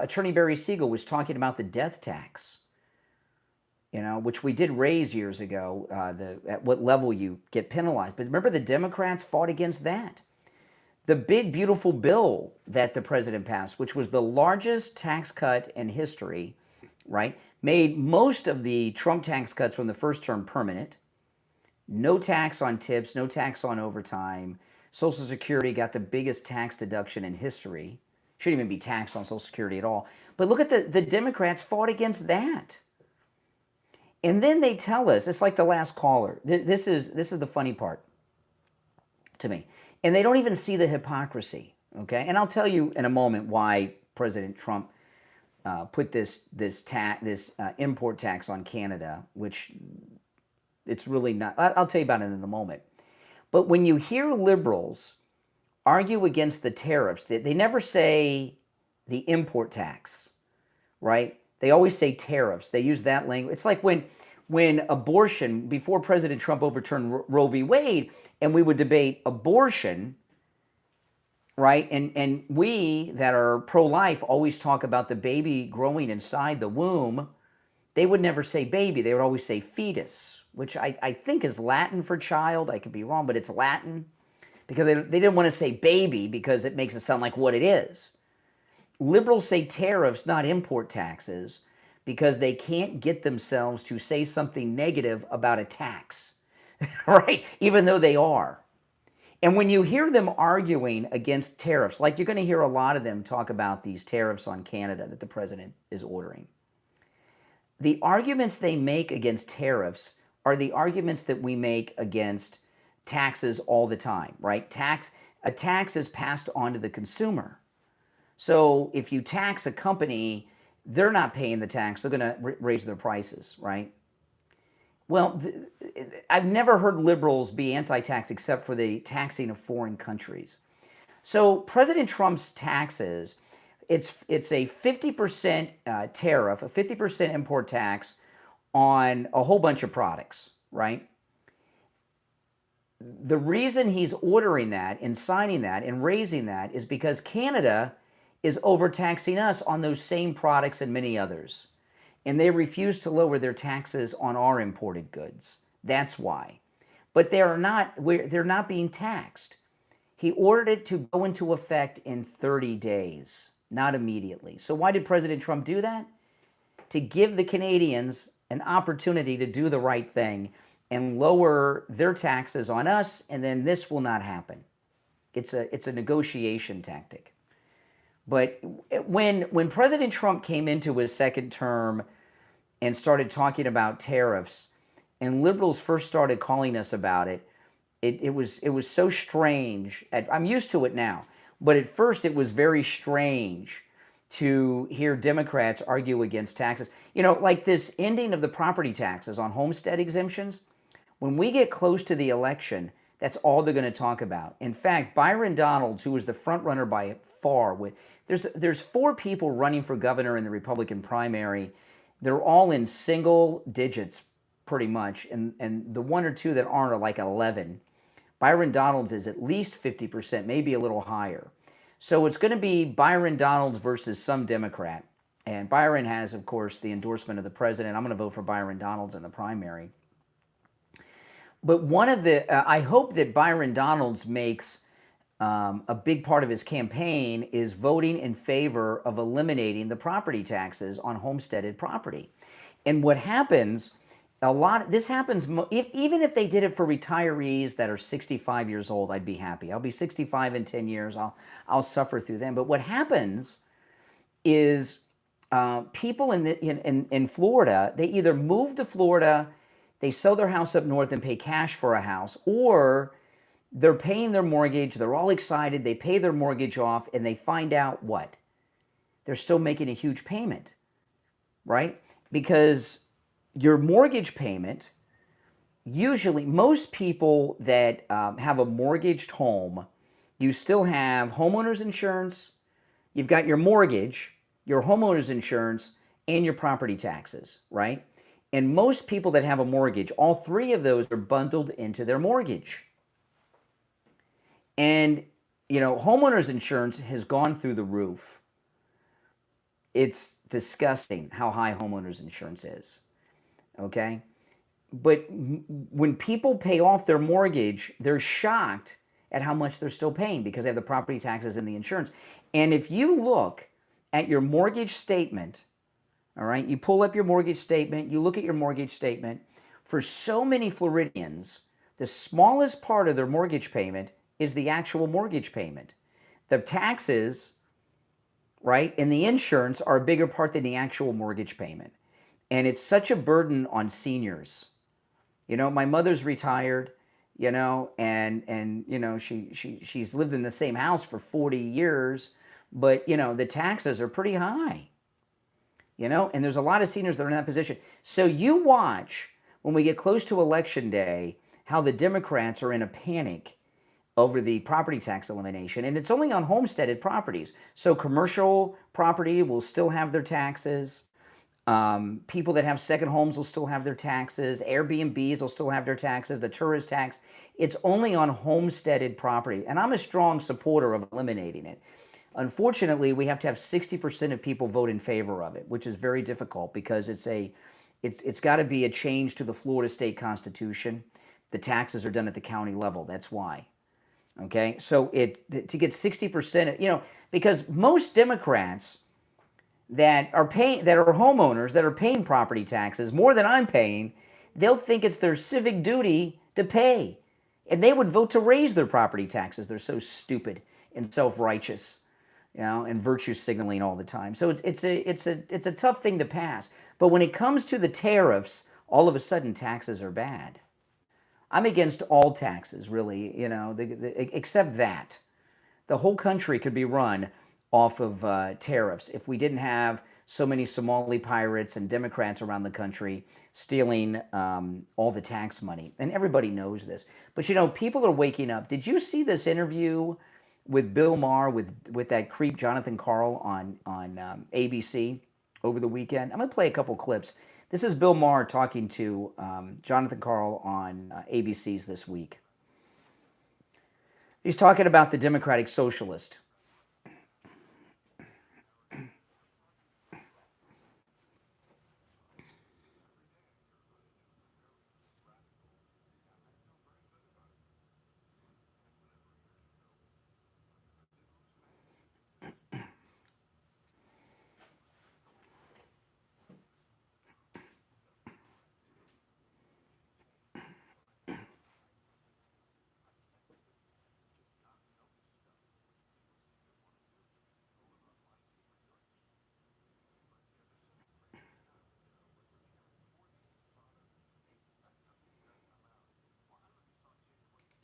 Attorney Barry Siegel was talking about the death tax. which we did raise years ago, at what level you get penalized. But remember, the Democrats fought against that. The big, beautiful bill that the president passed, which was the largest tax cut in history, right, made most of the Trump tax cuts from the first term permanent. No tax on tips, no tax on overtime. Social Security got the biggest tax deduction in history. Shouldn't even be taxed on Social Security at all. But look at the Democrats fought against that. And then they tell us, it's like the last caller. This is the funny part to me. And they don't even see the hypocrisy, okay? And I'll tell you in a moment why President Trump put this import tax on Canada, which it's really not. I'll tell you about it in a moment. But when you hear liberals argue against the tariffs, they never say the import tax, right? They always say tariffs. They use that language. It's like when abortion, before President Trump overturned Roe v. Wade, and we would debate abortion, right? And we that are pro-life always talk about the baby growing inside the womb. They would never say baby. They would always say fetus, which I think is Latin for child. I could be wrong, but it's Latin because they didn't want to say baby because it makes it sound like what it is. Liberals say tariffs, not import taxes, because they can't get themselves to say something negative about a tax, right? Even though they are. And when you hear them arguing against tariffs, like you're going to hear a lot of them talk about these tariffs on Canada that the president is ordering. The arguments they make against tariffs are the arguments that we make against taxes all the time, right? A tax is passed on to the consumer. So if you tax a company, they're not paying the tax. They're going to raise their prices, right? Well, I've never heard liberals be anti-tax except for the taxing of foreign countries. So President Trump's taxes, it's a 50% tariff, a 50% import tax on a whole bunch of products, right? The reason he's ordering that and signing that and raising that is because Canada is overtaxing us on those same products and many others. And they refuse to lower their taxes on our imported goods. That's why. But they're not being taxed. He ordered it to go into effect in 30 days, not immediately. So why did President Trump do that? To give the Canadians an opportunity to do the right thing and lower their taxes on us, and then this will not happen. It's a negotiation tactic. But when President Trump came into his second term and started talking about tariffs, and liberals first started calling us about it, it was so strange. I'm used to it now, but at first it was very strange to hear Democrats argue against taxes. Like this ending of the property taxes on homestead exemptions. When we get close to the election, that's all they're going to talk about. In fact, Byron Donalds, who was the front runner by far, there's 4 people running for governor in the Republican primary. They're all in single digits, pretty much, and the 1 or 2 that aren't are like 11. Byron Donalds is at least 50%, maybe a little higher. So it's going to be Byron Donalds versus some Democrat. And Byron has, of course, the endorsement of the president. I'm going to vote for Byron Donalds in the primary. But I hope that Byron Donalds makes a big part of his campaign is voting in favor of eliminating the property taxes on homesteaded property. And what happens, this happens, even if they did it for retirees that are 65 years old, I'd be happy. I'll be 65 in 10 years. I'll suffer through them. But what happens is people in Florida, they either move to Florida, they sell their house up north and pay cash for a house, or they're paying their mortgage, they're all excited, they pay their mortgage off, and they find out what? They're still making a huge payment, right? Because your mortgage payment, usually, most people that have a mortgaged home, you still have homeowner's insurance, you've got your mortgage, your homeowner's insurance, and your property taxes, right? And most people that have a mortgage, all 3 of those are bundled into their mortgage. And, homeowner's insurance has gone through the roof. It's disgusting how high homeowner's insurance is. okay? But when people pay off their mortgage, they're shocked at how much they're still paying because they have the property taxes and the insurance. And if you look at your mortgage statement, all right, you pull up your mortgage statement, you look at your mortgage statement, for so many Floridians, the smallest part of their mortgage payment is the actual mortgage payment. The taxes, right, and the insurance are a bigger part than the actual mortgage payment. And it's such a burden on seniors. You know, my mother's retired, you know, and you know, she's lived in the same house for 40 years, but you know, the taxes are pretty high. You know, and there's a lot of seniors that are in that position. So you watch when we get close to election day how the Democrats are in a panic over the property tax elimination, and it's only on homesteaded properties. So commercial property will still have their taxes. People that have second homes will still have their taxes. Airbnbs will still have their taxes. The tourist tax. It's only on homesteaded property, and I'm a strong supporter of eliminating it. Unfortunately, we have to have 60% of people vote in favor of it, which is very difficult because it's got to be a change to the Florida state constitution. The taxes are done at the county level. That's why. Okay, so to get 60%, you know, because most Democrats that are homeowners that are paying property taxes more than I'm paying, they'll think it's their civic duty to pay, and they would vote to raise their property taxes. They're so stupid and self-righteous, you know, and virtue signaling all the time. So it's a tough thing to pass. But when it comes to the tariffs, all of a sudden taxes are bad. I'm against all taxes, really, you know, except that. The whole country could be run off of tariffs if we didn't have so many Somali pirates and Democrats around the country stealing all the tax money. And everybody knows this. But, you know, people are waking up. Did you see this interview with Bill Maher with that creep Jonathan Karl on ABC over the weekend? I'm going to play a couple clips. This is Bill Maher talking to Jonathan Karl on ABC's This Week. He's talking about the Democratic Socialist.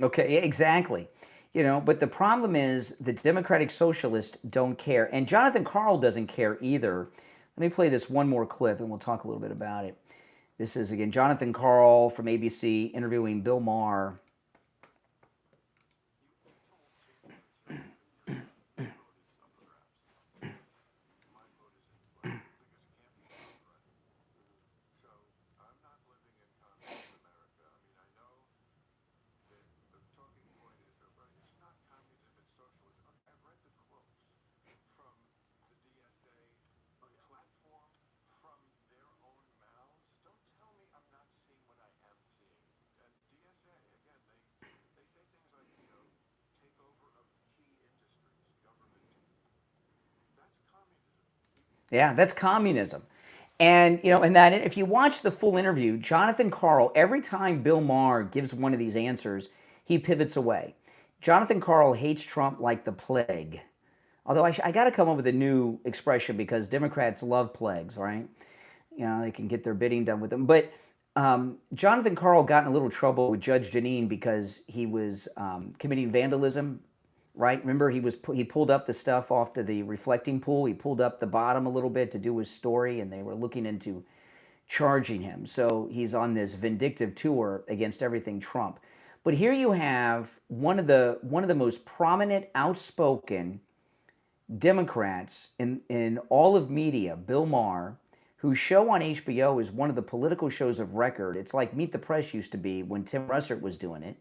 Okay, exactly. You know, but the problem is the Democratic Socialists don't care. And Jonathan Karl doesn't care either. Let me play this one more clip and we'll talk a little bit about it. This is, again, Jonathan Karl from ABC interviewing Bill Maher. Yeah, that's communism. And, you know, and that if you watch the full interview, Jonathan Karl, every time Bill Maher gives one of these answers, he pivots away. Jonathan Karl hates Trump like the plague. Although I got to come up with a new expression because Democrats love plagues, right? You know, they can get their bidding done with them. But Jonathan Karl got in a little trouble with Judge Janine because he was committing vandalism. Right? Remember, he pulled up the stuff off to the reflecting pool. He pulled up the bottom a little bit to do his story, and they were looking into charging him. So he's on this vindictive tour against everything Trump. But here you have one of the most prominent, outspoken Democrats in all of media, Bill Maher, whose show on HBO is one of the political shows of record. It's like Meet the Press used to be when Tim Russert was doing it.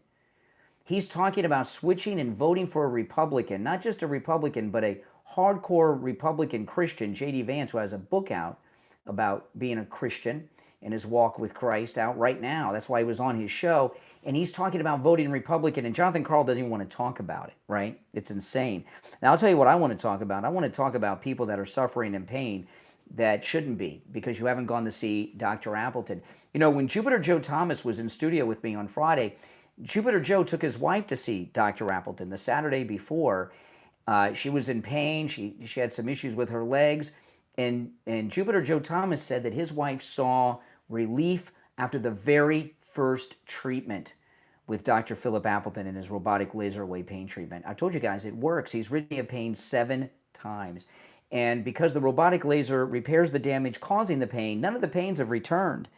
He's talking about switching and voting for a Republican, not just a Republican, but a hardcore Republican Christian, J.D. Vance, who has a book out about being a Christian. in his walk with Christ out right now. That's why he was on his show. And he's talking about voting Republican, and Jonathan Karl doesn't even want to talk about it, right? It's insane. Now, I'll tell you what I want to talk about. I want to talk about people that are suffering in pain that shouldn't be because you haven't gone to see Dr. Appleton. You know, when Jupiter Joe Thomas was in studio with me on Friday, Jupiter Joe took his wife to see Dr. Appleton the Saturday before. She was in pain. She had some issues with her legs. And Jupiter Joe Thomas said that his wife saw relief after the very first treatment with Dr. Philip Appleton and his robotic laser wave pain treatment. I told you guys, it works. He's rid me of pain 7 times. And because the robotic laser repairs the damage causing the pain, none of the pains have returned.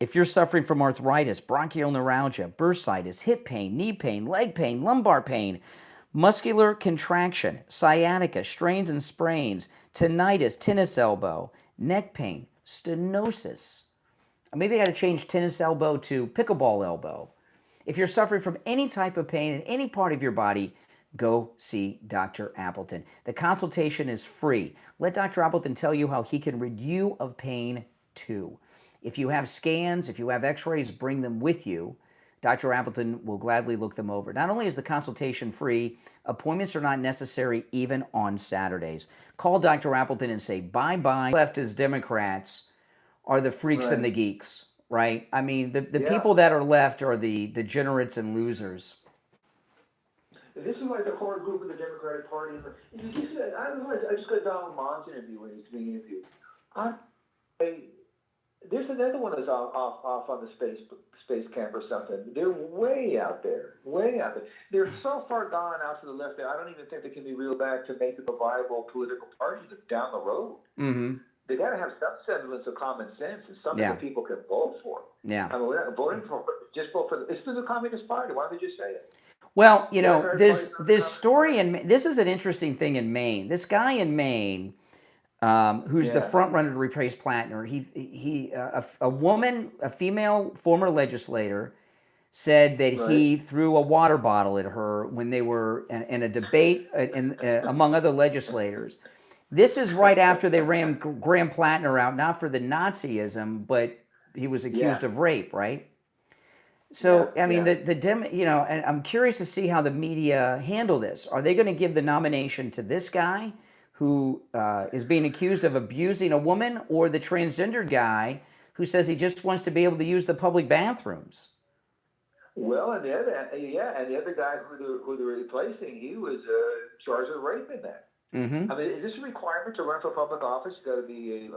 If you're suffering from arthritis, bronchial neuralgia, bursitis, hip pain, knee pain, leg pain, lumbar pain, muscular contraction, sciatica, strains and sprains, tinnitus, tennis elbow, neck pain, stenosis. Maybe I got to change tennis elbow to pickleball elbow. If you're suffering from any type of pain in any part of your body, go see Dr. Appleton. The consultation is free. Let Dr. Appleton tell you how he can rid you of pain too. If you have scans, if you have x-rays, bring them with you. Dr. Appleton will gladly look them over. Not only is the consultation free, appointments are not necessary even on Saturdays. Call Dr. Appleton and say bye-bye. Leftist Democrats are the freaks and the geeks, right? I mean, the people that are left are the degenerates and losers. This is like the core group of the Democratic Party. You just said, I just got Donald Mohn's interview when he was being interviewed. There's another one that's off on the space camp or something. They're way out there, way out there. They're so far gone out to the left there. I don't even think they can be reeled back to make it a viable political party down the road. Mm-hmm. They got to have some semblance of common sense and something that people can vote for. Yeah, I mean, we're not voting for, just vote for. It's the Communist Party. Why don't they just say it? Well, you know, this story in this is an interesting thing in Maine. This guy in Maine, who's the front runner to replace Plattner, a woman, a female former legislator, said that he threw a water bottle at her when they were in a debate among other legislators. This is right after they ran Graham Plattner out, not for the Nazism, but he was accused of rape, right? So, I mean, and I'm curious to see how the media handle this. Are they going to give the nomination to this guy who is being accused of abusing a woman, or the transgender guy who says he just wants to be able to use the public bathrooms? Well, and the other guy who they're replacing, he was charged with rape in that. Mm-hmm. I mean, is this a requirement to run for public office? You got to be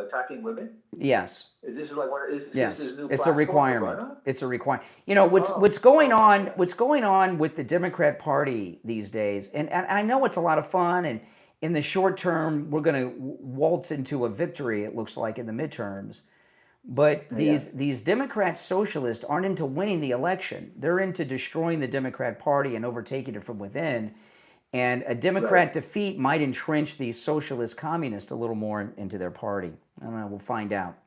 attacking women. Yes. Is this like what? Yes, this new it's a requirement. It's a requirement. You know what's going on? What's going on with the Democrat Party these days? And I know it's a lot of fun, and in the short term, we're going to waltz into a victory. It looks like in the midterms. But these Democrat socialists aren't into winning the election. They're into destroying the Democrat Party and overtaking it from within. And a Democrat defeat might entrench these socialist communists a little more into their party. I don't know. We'll find out.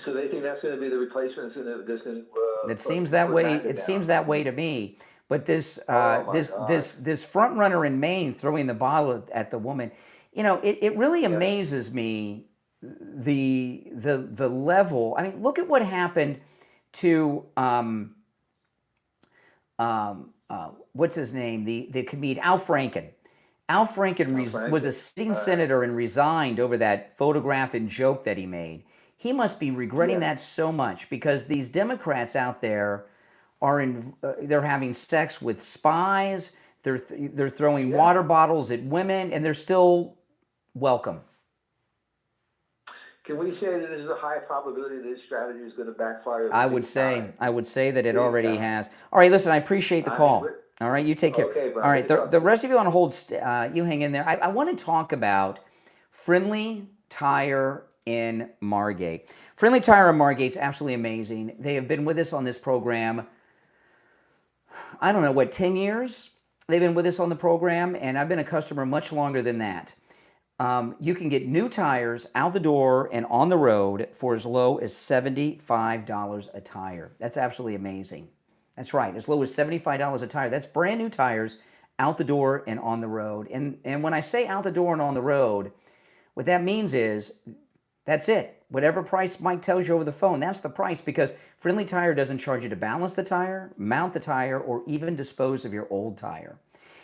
So they think that's going to be the replacement. It seems that way. It seems that way to me. But this front runner in Maine throwing the bottle at the woman, you know, it really amazes me the level. I mean, look at what happened to what's his name? The comedian Al Franken. Al Franken was a sitting senator and resigned over that photograph and joke that he made. He must be regretting that so much, because these Democrats out there they're having sex with spies. They're throwing water bottles at women, and they're still welcome. Can we say that this is a high probability that this strategy is going to backfire? I would say that it already has. All right, listen, I appreciate the call. All right, you take care. Okay, all right, the rest of you on hold, you hang in there. I want to talk about Friendly Tire in Margate. Friendly Tire in Margate's absolutely amazing. They have been with us on this program, I don't know, 10 years? They've been with us on the program, and I've been a customer much longer than that. You can get new tires out the door and on the road for as low as $75 a tire. That's absolutely amazing. That's right, as low as $75 a tire. That's brand new tires out the door and on the road. And when I say out the door and on the road, what that means is That's it. Whatever price Mike tells you over the phone, that's the price, because Friendly Tire doesn't charge you to balance the tire, mount the tire, or even dispose of your old tire.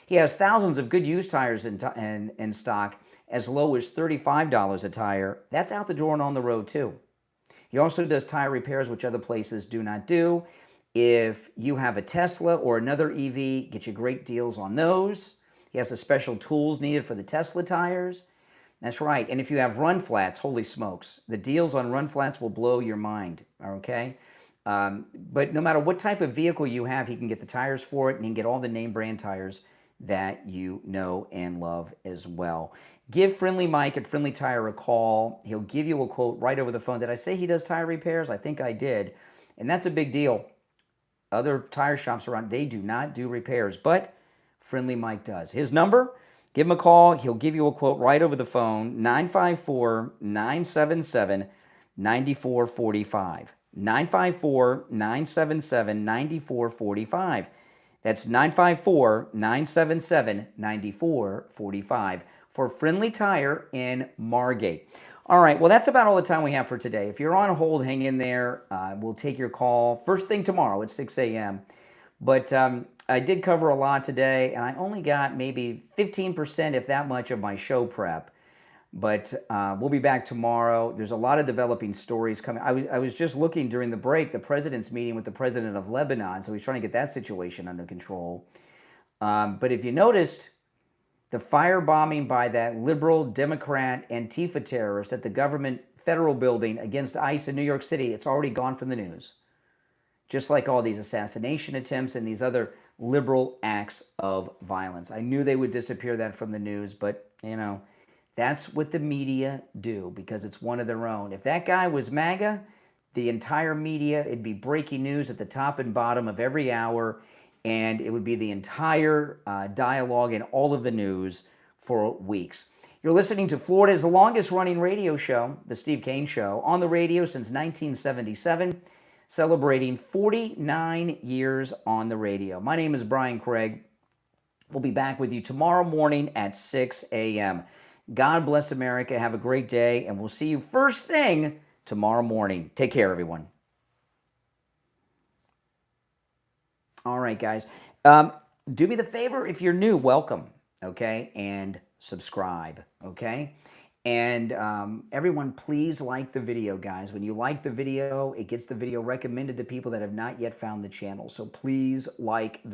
He has thousands of good used tires in stock, as low as $35 a tire. That's out the door and on the road too. He also does tire repairs, which other places do not do. If you have a Tesla or another EV, get you great deals on those. He has the special tools needed for the Tesla tires. That's right. And if you have run flats, holy smokes, the deals on run flats will blow your mind, okay? But no matter what type of vehicle you have, he can get the tires for it, and he can get all the name brand tires that you know and love as well. Give Friendly Mike at Friendly Tire a call. He'll give you a quote right over the phone. Did I say he does tire repairs? I think I did. And that's a big deal. Other tire shops around, they do not do repairs, but Friendly Mike does. His number, give him a call. He'll give you a quote right over the phone, 954-977-9445. 954-977-9445. That's 954-977-9445 for Friendly Tire in Margate. All right, well, that's about all the time we have for today. If you're on hold, hang in there. We'll take your call first thing tomorrow at 6 a.m. But I did cover a lot today, and I only got maybe 15%, if that much, of my show prep. But we'll be back tomorrow. There's a lot of developing stories coming. I was just looking during the break, the president's meeting with the president of Lebanon, so he's trying to get that situation under control. But if you noticed, the firebombing by that liberal Democrat Antifa terrorist at the government federal building against ICE in New York City, it's already gone from the news. Just like all these assassination attempts and these other liberal acts of violence. I knew they would disappear that from the news, but, you know, that's what the media do, because it's one of their own. If that guy was MAGA, the entire media, it'd be breaking news at the top and bottom of every hour, and it would be the entire dialogue in all of the news for weeks. You're listening to Florida's longest-running radio show, The Steve Kane Show, on the radio since 1977, celebrating 49 years on the radio. My name is Brian Craig. We'll be back with you tomorrow morning at 6 a.m. God bless America. Have a great day, and we'll see you first thing tomorrow morning. Take care, everyone. All right, guys. Do me the favor, if you're new, welcome, okay? And subscribe, okay? And everyone, please like the video, guys. When you like the video, it gets the video recommended to people that have not yet found the channel. So please like the